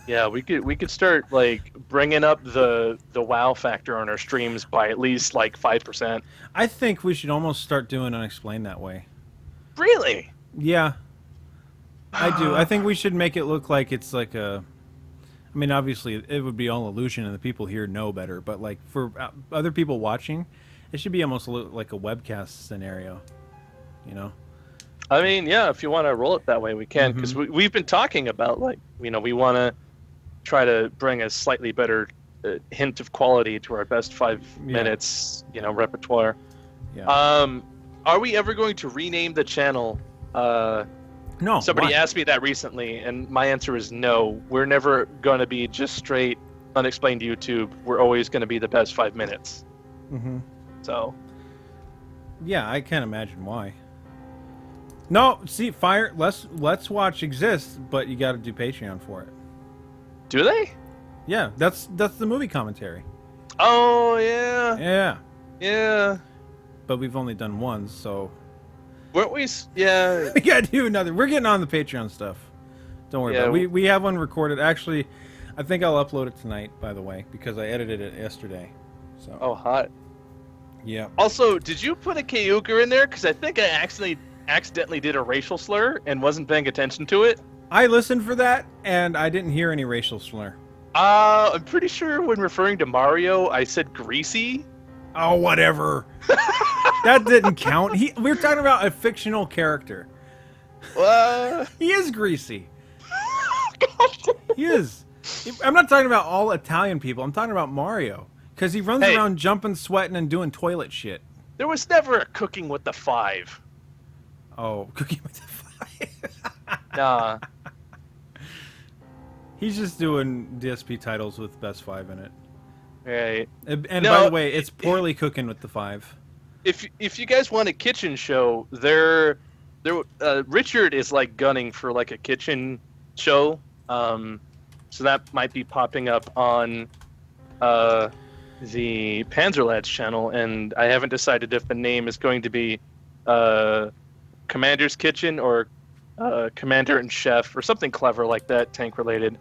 Yeah, we could start like bringing up the wow factor on our streams by at least like 5%. I think we should almost start doing Unexplained that way. Really? Yeah. I do. I think we should make it look like it's like a... I mean, obviously, it would be all illusion and the people here know better, but like for other people watching, it should be almost like a webcast scenario, you know? I mean, yeah, if you want to roll it that way, we can, because we've been talking about, like, you know, we want to try to bring a slightly better hint of quality to our best 5 minutes, you know, repertoire. Yeah. Are we ever going to rename the channel? No. Somebody asked me that recently, and my answer is no. We're never going to be just straight Unexplained YouTube. We're always going to be the best 5 minutes. Mm-hmm. So. Yeah, I can't imagine why. No, see, Let's Watch exists, but you got to do Patreon for it. Do they? Yeah, that's the movie commentary. Oh yeah. Yeah. Yeah. But we've only done one, so. Weren't we? Yeah. We gotta do another. We're getting on the Patreon stuff. Don't worry about it. We have one recorded. Actually, I think I'll upload it tonight, by the way, because I edited it yesterday. So. Oh, hot. Yeah. Also, did you put a Kayuka in there? Because I think I accidentally did a racial slur and wasn't paying attention to it. I listened for that, and I didn't hear any racial slur. I'm pretty sure when referring to Mario, I said greasy. Oh, whatever. That didn't count. We were talking about a fictional character. He is greasy. He is. I'm not talking about all Italian people. I'm talking about Mario. Because he runs around jumping, sweating, and doing toilet shit. There was never a cooking with the 5. Oh, cooking with the 5? Nah. He's just doing DSP titles with Best 5 in it. Right. And by the way, it's poorly cooking with the 5. If you guys want a kitchen show, Richard is like gunning for like a kitchen show. So that might be popping up on the Panzer Lads channel, and I haven't decided if the name is going to be Commander's Kitchen or Commander and Chef or something clever like that, tank related.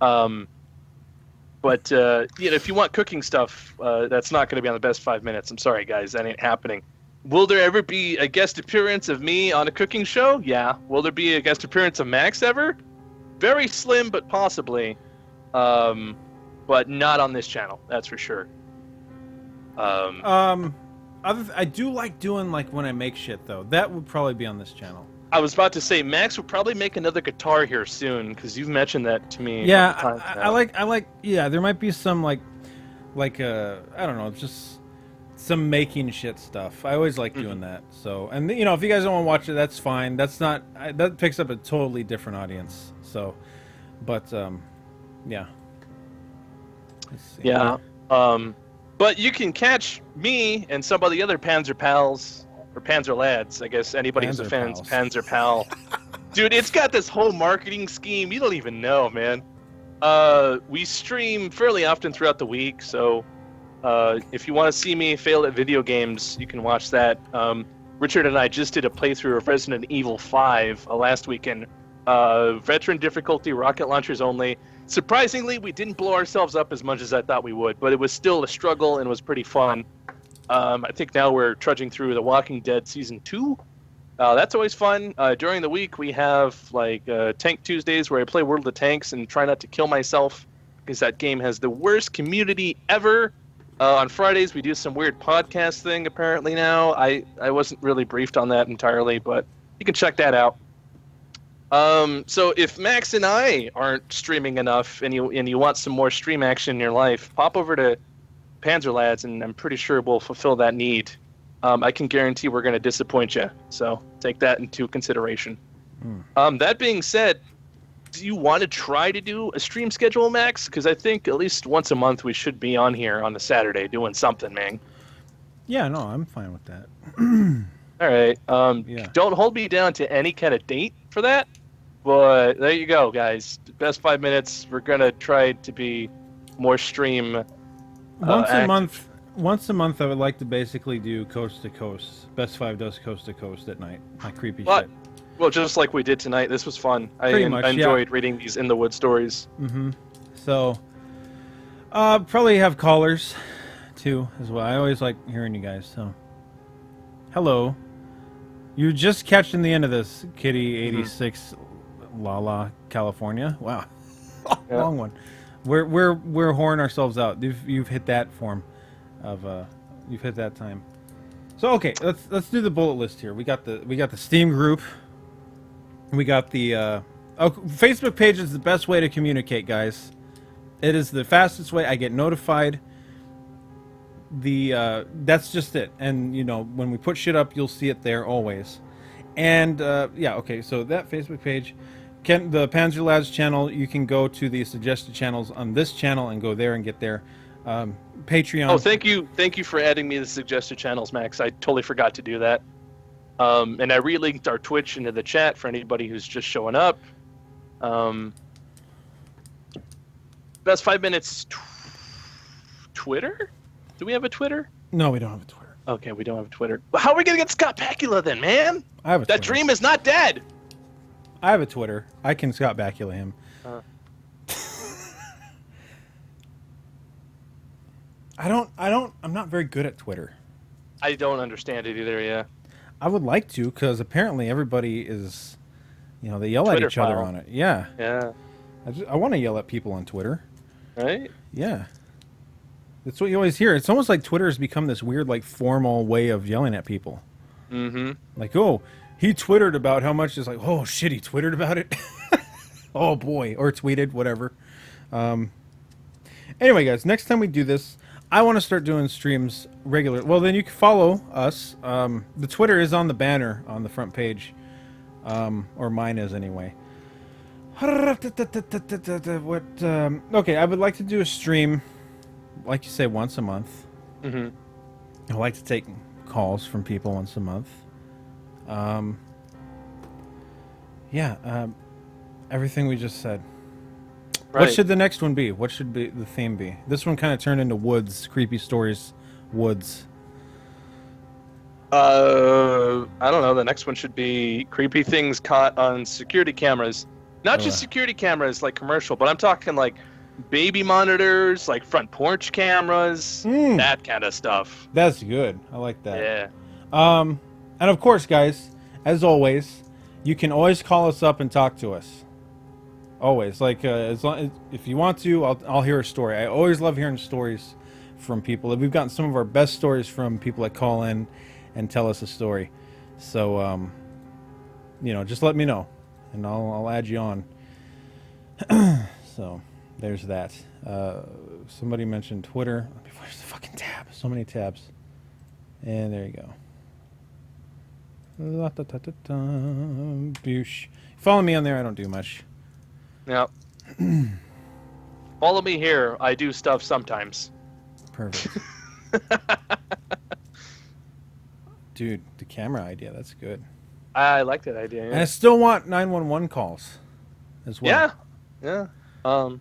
But if you want cooking stuff, that's not going to be on the best 5 minutes. I'm sorry, guys, that ain't happening. Will there ever be a guest appearance of me on a cooking show? Yeah. Will there be a guest appearance of Max ever? Very slim, but possibly. But not on this channel, that's for sure. I do like doing like when I make shit though. That would probably be on this channel. I was about to say Max will probably make another guitar here soon because you've mentioned that to me. Yeah, I like. Yeah, there might be some like I don't know, just some making shit stuff. I always like doing that. So, and you know, if you guys don't want to watch it, that's fine. That's not that picks up a totally different audience. So, but yeah. Yeah. But you can catch me and some of the other Panzer Pals, or Panzer Lads, I guess anybody who's a fan is Panzer Pal. Dude, it's got this whole marketing scheme. You don't even know, man. We stream fairly often throughout the week, so if you want to see me fail at video games, you can watch that. Richard and I just did a playthrough of Resident Evil 5 last weekend. Veteran difficulty, rocket launchers only. Surprisingly, we didn't blow ourselves up as much as I thought we would, but it was still a struggle and was pretty fun. I think now we're trudging through The Walking Dead Season 2. That's always fun. During the week, we have Tank Tuesdays where I play World of Tanks and try not to kill myself because that game has the worst community ever. On Fridays, we do some weird podcast thing apparently now. I wasn't really briefed on that entirely, but you can check that out. So if Max and I aren't streaming enough and you want some more stream action in your life, pop over to Panzer Lads, and I'm pretty sure we'll fulfill that need. I can guarantee we're going to disappoint you, so take that into consideration. That being said, do you want to try to do a stream schedule, Max? Because I think at least once a month we should be on here on a Saturday doing something, man. Yeah, no, I'm fine with that. All right. Yeah. Don't hold me down to any kind of date for that, but there you go, guys. Best 5 minutes. We're going to try to be more stream Once a active. month, I would like to basically do coast to coast. Best 5 does coast to coast at night. My creepy shit. Well, just like we did tonight. This was fun. I Much, enjoyed reading these in the wood stories. Mm-hmm. So, probably have callers too as well. I always like hearing you guys. So, hello. You just catching the end of this, Kitty86, Lala, California. Wow, long one. We're whoring ourselves out. You've hit that form of you've hit that time. So okay, let's do the bullet list here. We got the Steam group. We got the Facebook page is the best way to communicate, guys. It is the fastest way. I get notified. That's just it. And you know, when we put shit up, you'll see it there always. And yeah, okay. So that Facebook page, the Panzer Lads channel, you can go to the suggested channels on this channel and go there and get there. Patreon. Oh, thank you for adding me the suggested channels, Max. I totally forgot to do that. And I relinked our Twitch into the chat for anybody who's just showing up. Best 5 minutes. Twitter? Do we have a Twitter? No, we don't have a Twitter. Okay, we don't have a Twitter. Well, how are we gonna get Scott Bakula then, man? I have a that Twitter. dream is not dead. I have a Twitter. I can Scott Bakula him. I'm not very good at Twitter. I don't understand it either, yeah. I would like to, because apparently everybody is, you know, they yell Twitter at each other file. on it. Yeah. Yeah. I want to yell at people on Twitter. Right? Yeah. That's what you always hear. It's almost like Twitter has become this weird, like, formal way of yelling at people. Mm-hmm. Like, oh, he twittered about how much. It's like, oh, shit, he twittered about it? Oh, boy. Or tweeted, whatever. Anyway, guys, next time we do this, I want to start doing streams regular. Well, then you can follow us. The Twitter is on the banner on the front page. Or mine is, anyway. Okay, I would like to do a stream, like you say, once a month. Mm-hmm. I like to take calls from people once a month. Yeah, everything we just said. Right. What should the next one be? What should be the theme be? This one kind of turned into woods, creepy stories, woods. I don't know. The next one should be creepy things caught on security cameras. Not just security cameras, like commercial, but I'm talking like baby monitors, like front porch cameras, that kind of stuff. That's good. I like that. Yeah. And of course, guys, as always, you can always call us up and talk to us. Always, like as long if you want to, I'll hear a story. I always love hearing stories from people. We've gotten some of our best stories from people that call in and tell us a story. So, you know, just let me know, and I'll add you on. So, there's that. Somebody mentioned Twitter. Where's the fucking tab? So many tabs. And there you go. Boosh. Follow me on there. I don't do much. Yeah. Follow me here. I do stuff sometimes. Perfect. Dude, the camera idea, that's good. I like that idea. Yeah. And I still want 911 calls as well. Yeah. Yeah.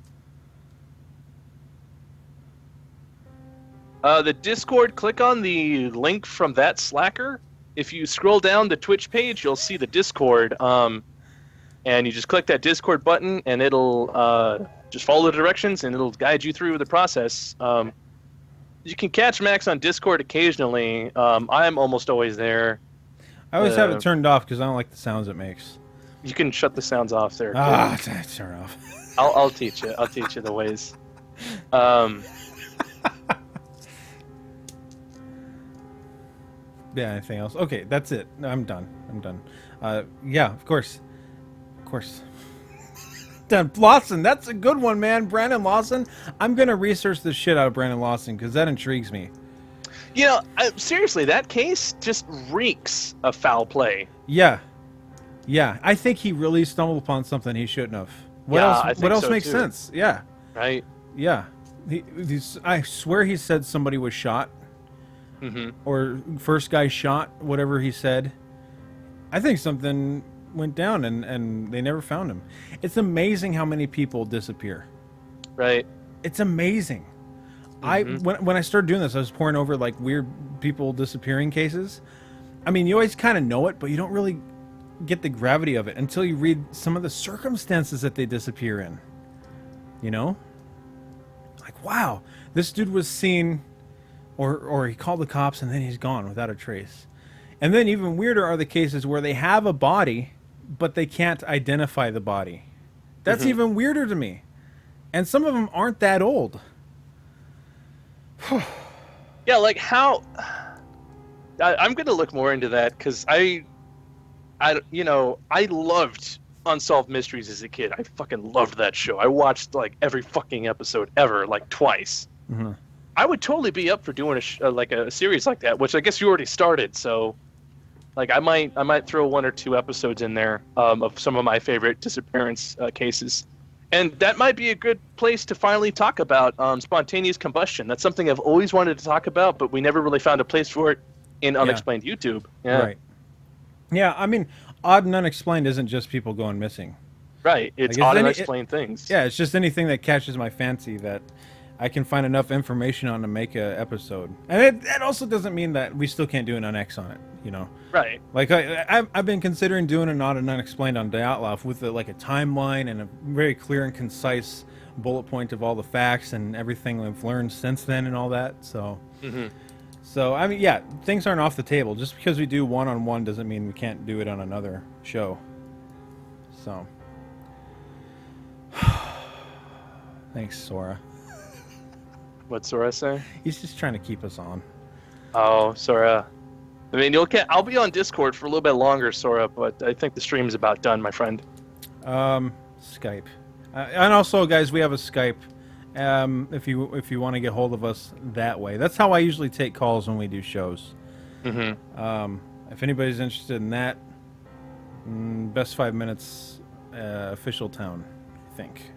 The Discord, click on the link from that Slacker. If you scroll down the Twitch page, you'll see the Discord. And you just click that Discord button, and it'll just follow the directions, and it'll guide you through the process. You can catch Max on Discord occasionally. I'm almost always there. I always have it turned off because I don't like the sounds it makes. You can shut the sounds off there. Turn off. I'll teach you. I'll teach you the ways. Yeah, anything else? Okay, that's it. No, I'm done. Yeah, of course. Done. Lawson, that's a good one, man. Brandon Lawson. I'm going to research the shit out of Brandon Lawson because that intrigues me. You know, seriously, that case just reeks of foul play. Yeah. I think he really stumbled upon something he shouldn't have. What else makes sense? Yeah. Right? Yeah. I swear he said somebody was shot. Mm-hmm. Or first guy shot, whatever he said. I think something went down and they never found him. It's amazing how many people disappear. Right. It's amazing. Mm-hmm. When I started doing this, I was pouring over like weird people disappearing cases. I mean, you always kind of know it, but you don't really get the gravity of it until you read some of the circumstances that they disappear in. You know? Like, wow, this dude was seen, or he called the cops and then he's gone without a trace. And then even weirder are the cases where they have a body, but they can't identify the body. That's even weirder to me. And some of them aren't that old. Yeah, like how... I'm going to look more into that because I loved Unsolved Mysteries as a kid. I fucking loved that show. I watched like every fucking episode ever, like twice. Mm-hmm. I would totally be up for doing a series like that, which I guess you already started. So, like, I might throw 1 or 2 episodes in there of some of my favorite disappearance cases, and that might be a good place to finally talk about spontaneous combustion. That's something I've always wanted to talk about, but we never really found a place for it in Unexplained YouTube. Yeah. Right. Yeah, I mean, odd and unexplained isn't just people going missing. Right. It's odd and unexplained things. Yeah, it's just anything that catches my fancy that I can find enough information on to make a episode. And it also doesn't mean that we still can't do an Unex on it, you know? Right. Like, I've been considering doing an odd and unexplained on Dyatlov with a timeline and a very clear and concise bullet point of all the facts and everything we've learned since then and all that. So, So, I mean, yeah, things aren't off the table. Just because we do one-on-one doesn't mean we can't do it on another show. So. Thanks, Sora. What's Sora say? He's just trying to keep us on. Oh, Sora. I mean, I'll be on Discord for a little bit longer, Sora, but I think the stream's about done, my friend. Skype. And also, guys, we have a Skype. If you want to get hold of us that way. That's how I usually take calls when we do shows. If anybody's interested in that, Best 5 Minutes official town, I think.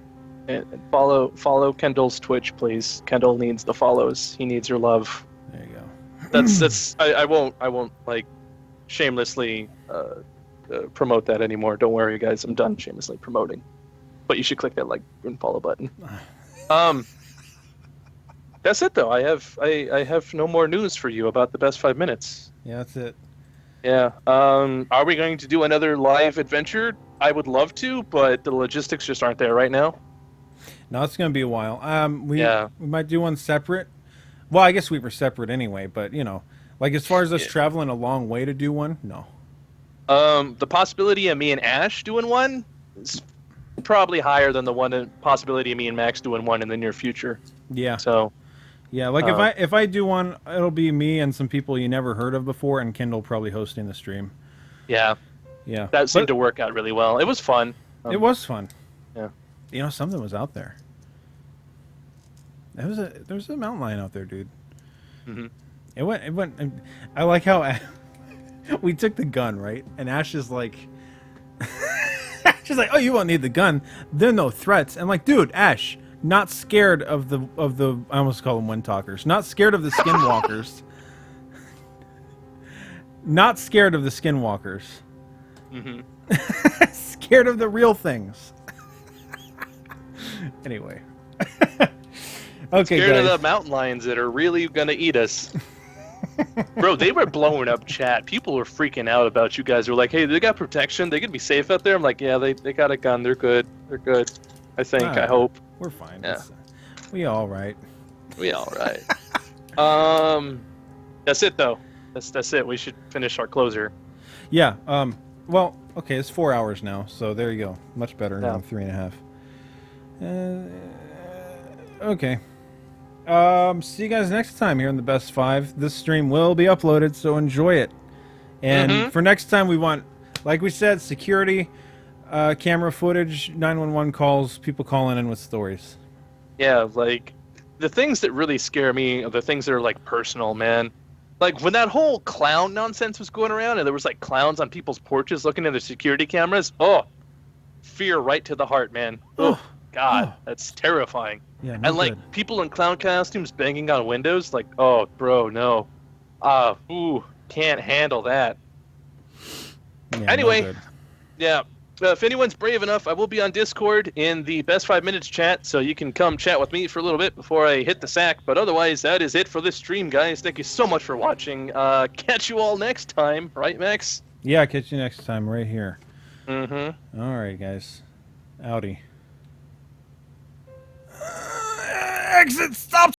And follow Kendall's Twitch, please. Kendall needs the follows. He needs your love. There you go. That's I won't like shamelessly promote that anymore. Don't worry, guys. I'm done shamelessly promoting. But you should click that like and follow button. That's it though. I have no more news for you about the Best 5 Minutes. Yeah, that's it. Yeah. Are we going to do another live adventure? I would love to, but the logistics just aren't there right now. No, it's going to be a while. We might do one separate. Well, I guess we were separate anyway, but you know, like as far as us traveling a long way to do one, no. The possibility of me and Ash doing one is probably higher than the possibility of me and Max doing one in the near future. Yeah. So. Yeah, like if I do one, it'll be me and some people you never heard of before, and Kendall probably hosting the stream. Yeah. Yeah. That seemed to work out really well. It was fun. It was fun. Yeah. You know, something was out there. There was a mountain lion out there, dude. It went. I like how we took the gun, right? And Ash is like, she's like, "Oh, you won't need the gun. There are no threats." And like, dude, Ash, not scared of the I almost call them wind talkers. Not scared of the skinwalkers. Not scared of the skinwalkers. Scared of the real things. Anyway. Okay, Scared guys. of the mountain lions that are really gonna eat us. Bro, they were blowing up chat. People were freaking out about you guys. They're like, hey, they got protection. They could be safe out there. I'm like, yeah, they got a gun. They're good. They're good. I think. I Alright. hope. We're fine. Yeah. We all right. We all right. That's it though. That's it. We should finish our closer. Yeah. Well, okay, it's 4 hours now, so there you go. Much better than 3.5. Okay. See you guys next time here on the Best 5. This stream will be uploaded, so enjoy it. And for next time, we want, like we said, security, camera footage, 911 calls, people calling in with stories. Yeah, like the things that really scare me are the things that are like personal, man. Like when that whole clown nonsense was going around and there was like clowns on people's porches looking at their security cameras. Oh, fear right to the heart, man. Oh, God, that's terrifying. Yeah, no and like good. people in clown costumes banging on windows, like, oh, bro, no. Can't handle that. Yeah, Anyway, no good. yeah. If anyone's brave enough, I will be on Discord in the Best 5 Minutes chat, so you can come chat with me for a little bit before I hit the sack. But otherwise, that is it for this stream, guys. Thank you so much for watching. Catch you all next time, right, Max? Yeah, catch you next time right here. Mm-hmm. All right, guys. Outie. Exit, stop!